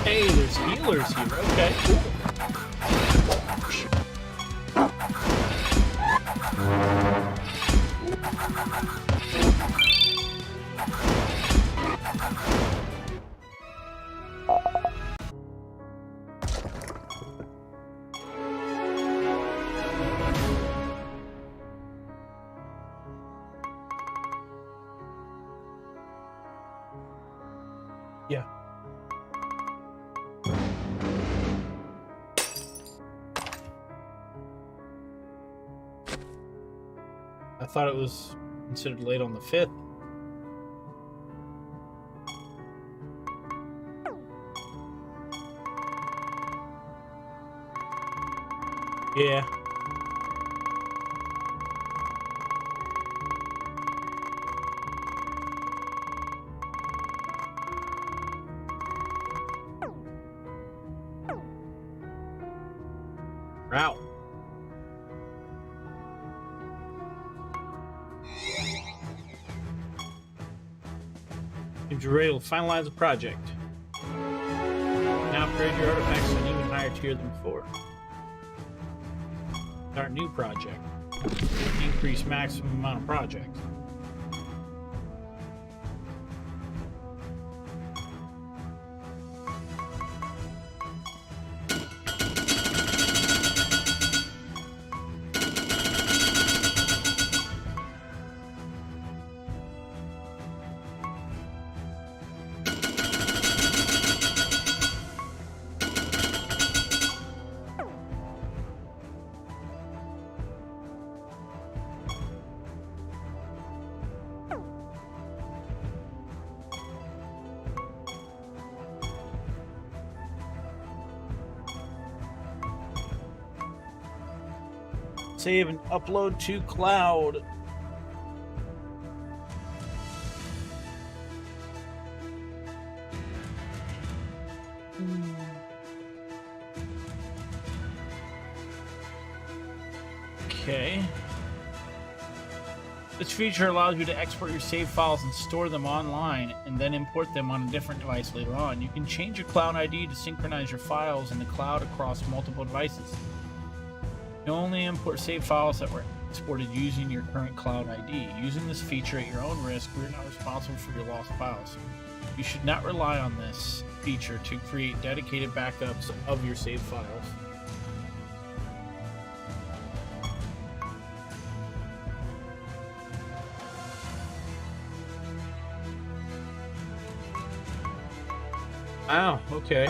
Hey, there's healers here. Okay, cool. Yeah. I thought it was considered late on the 5th. Yeah. Route. If you're ready to finalize the project, now upgrade your artifacts to an even higher tier than before. Start new project. Increase maximum amount of projects. Save and upload to cloud. Okay. This feature allows you to export your save files and store them online, and then import them on a different device later on. You can change your cloud ID to synchronize your files in the cloud across multiple devices. You only import save files that were exported using your current cloud ID. Using this feature at your own risk, we're not responsible for your lost files. You should not rely on this feature to create dedicated backups of your save files. Wow, okay.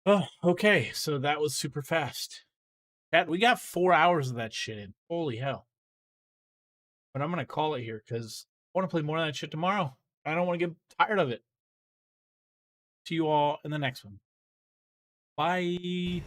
Oh, okay. So that was super fast. We got 4 hours of that shit in. Holy hell. But I'm gonna call it here because I want to play more of that shit tomorrow. I don't want to get tired of it. See you all in the next one. Bye.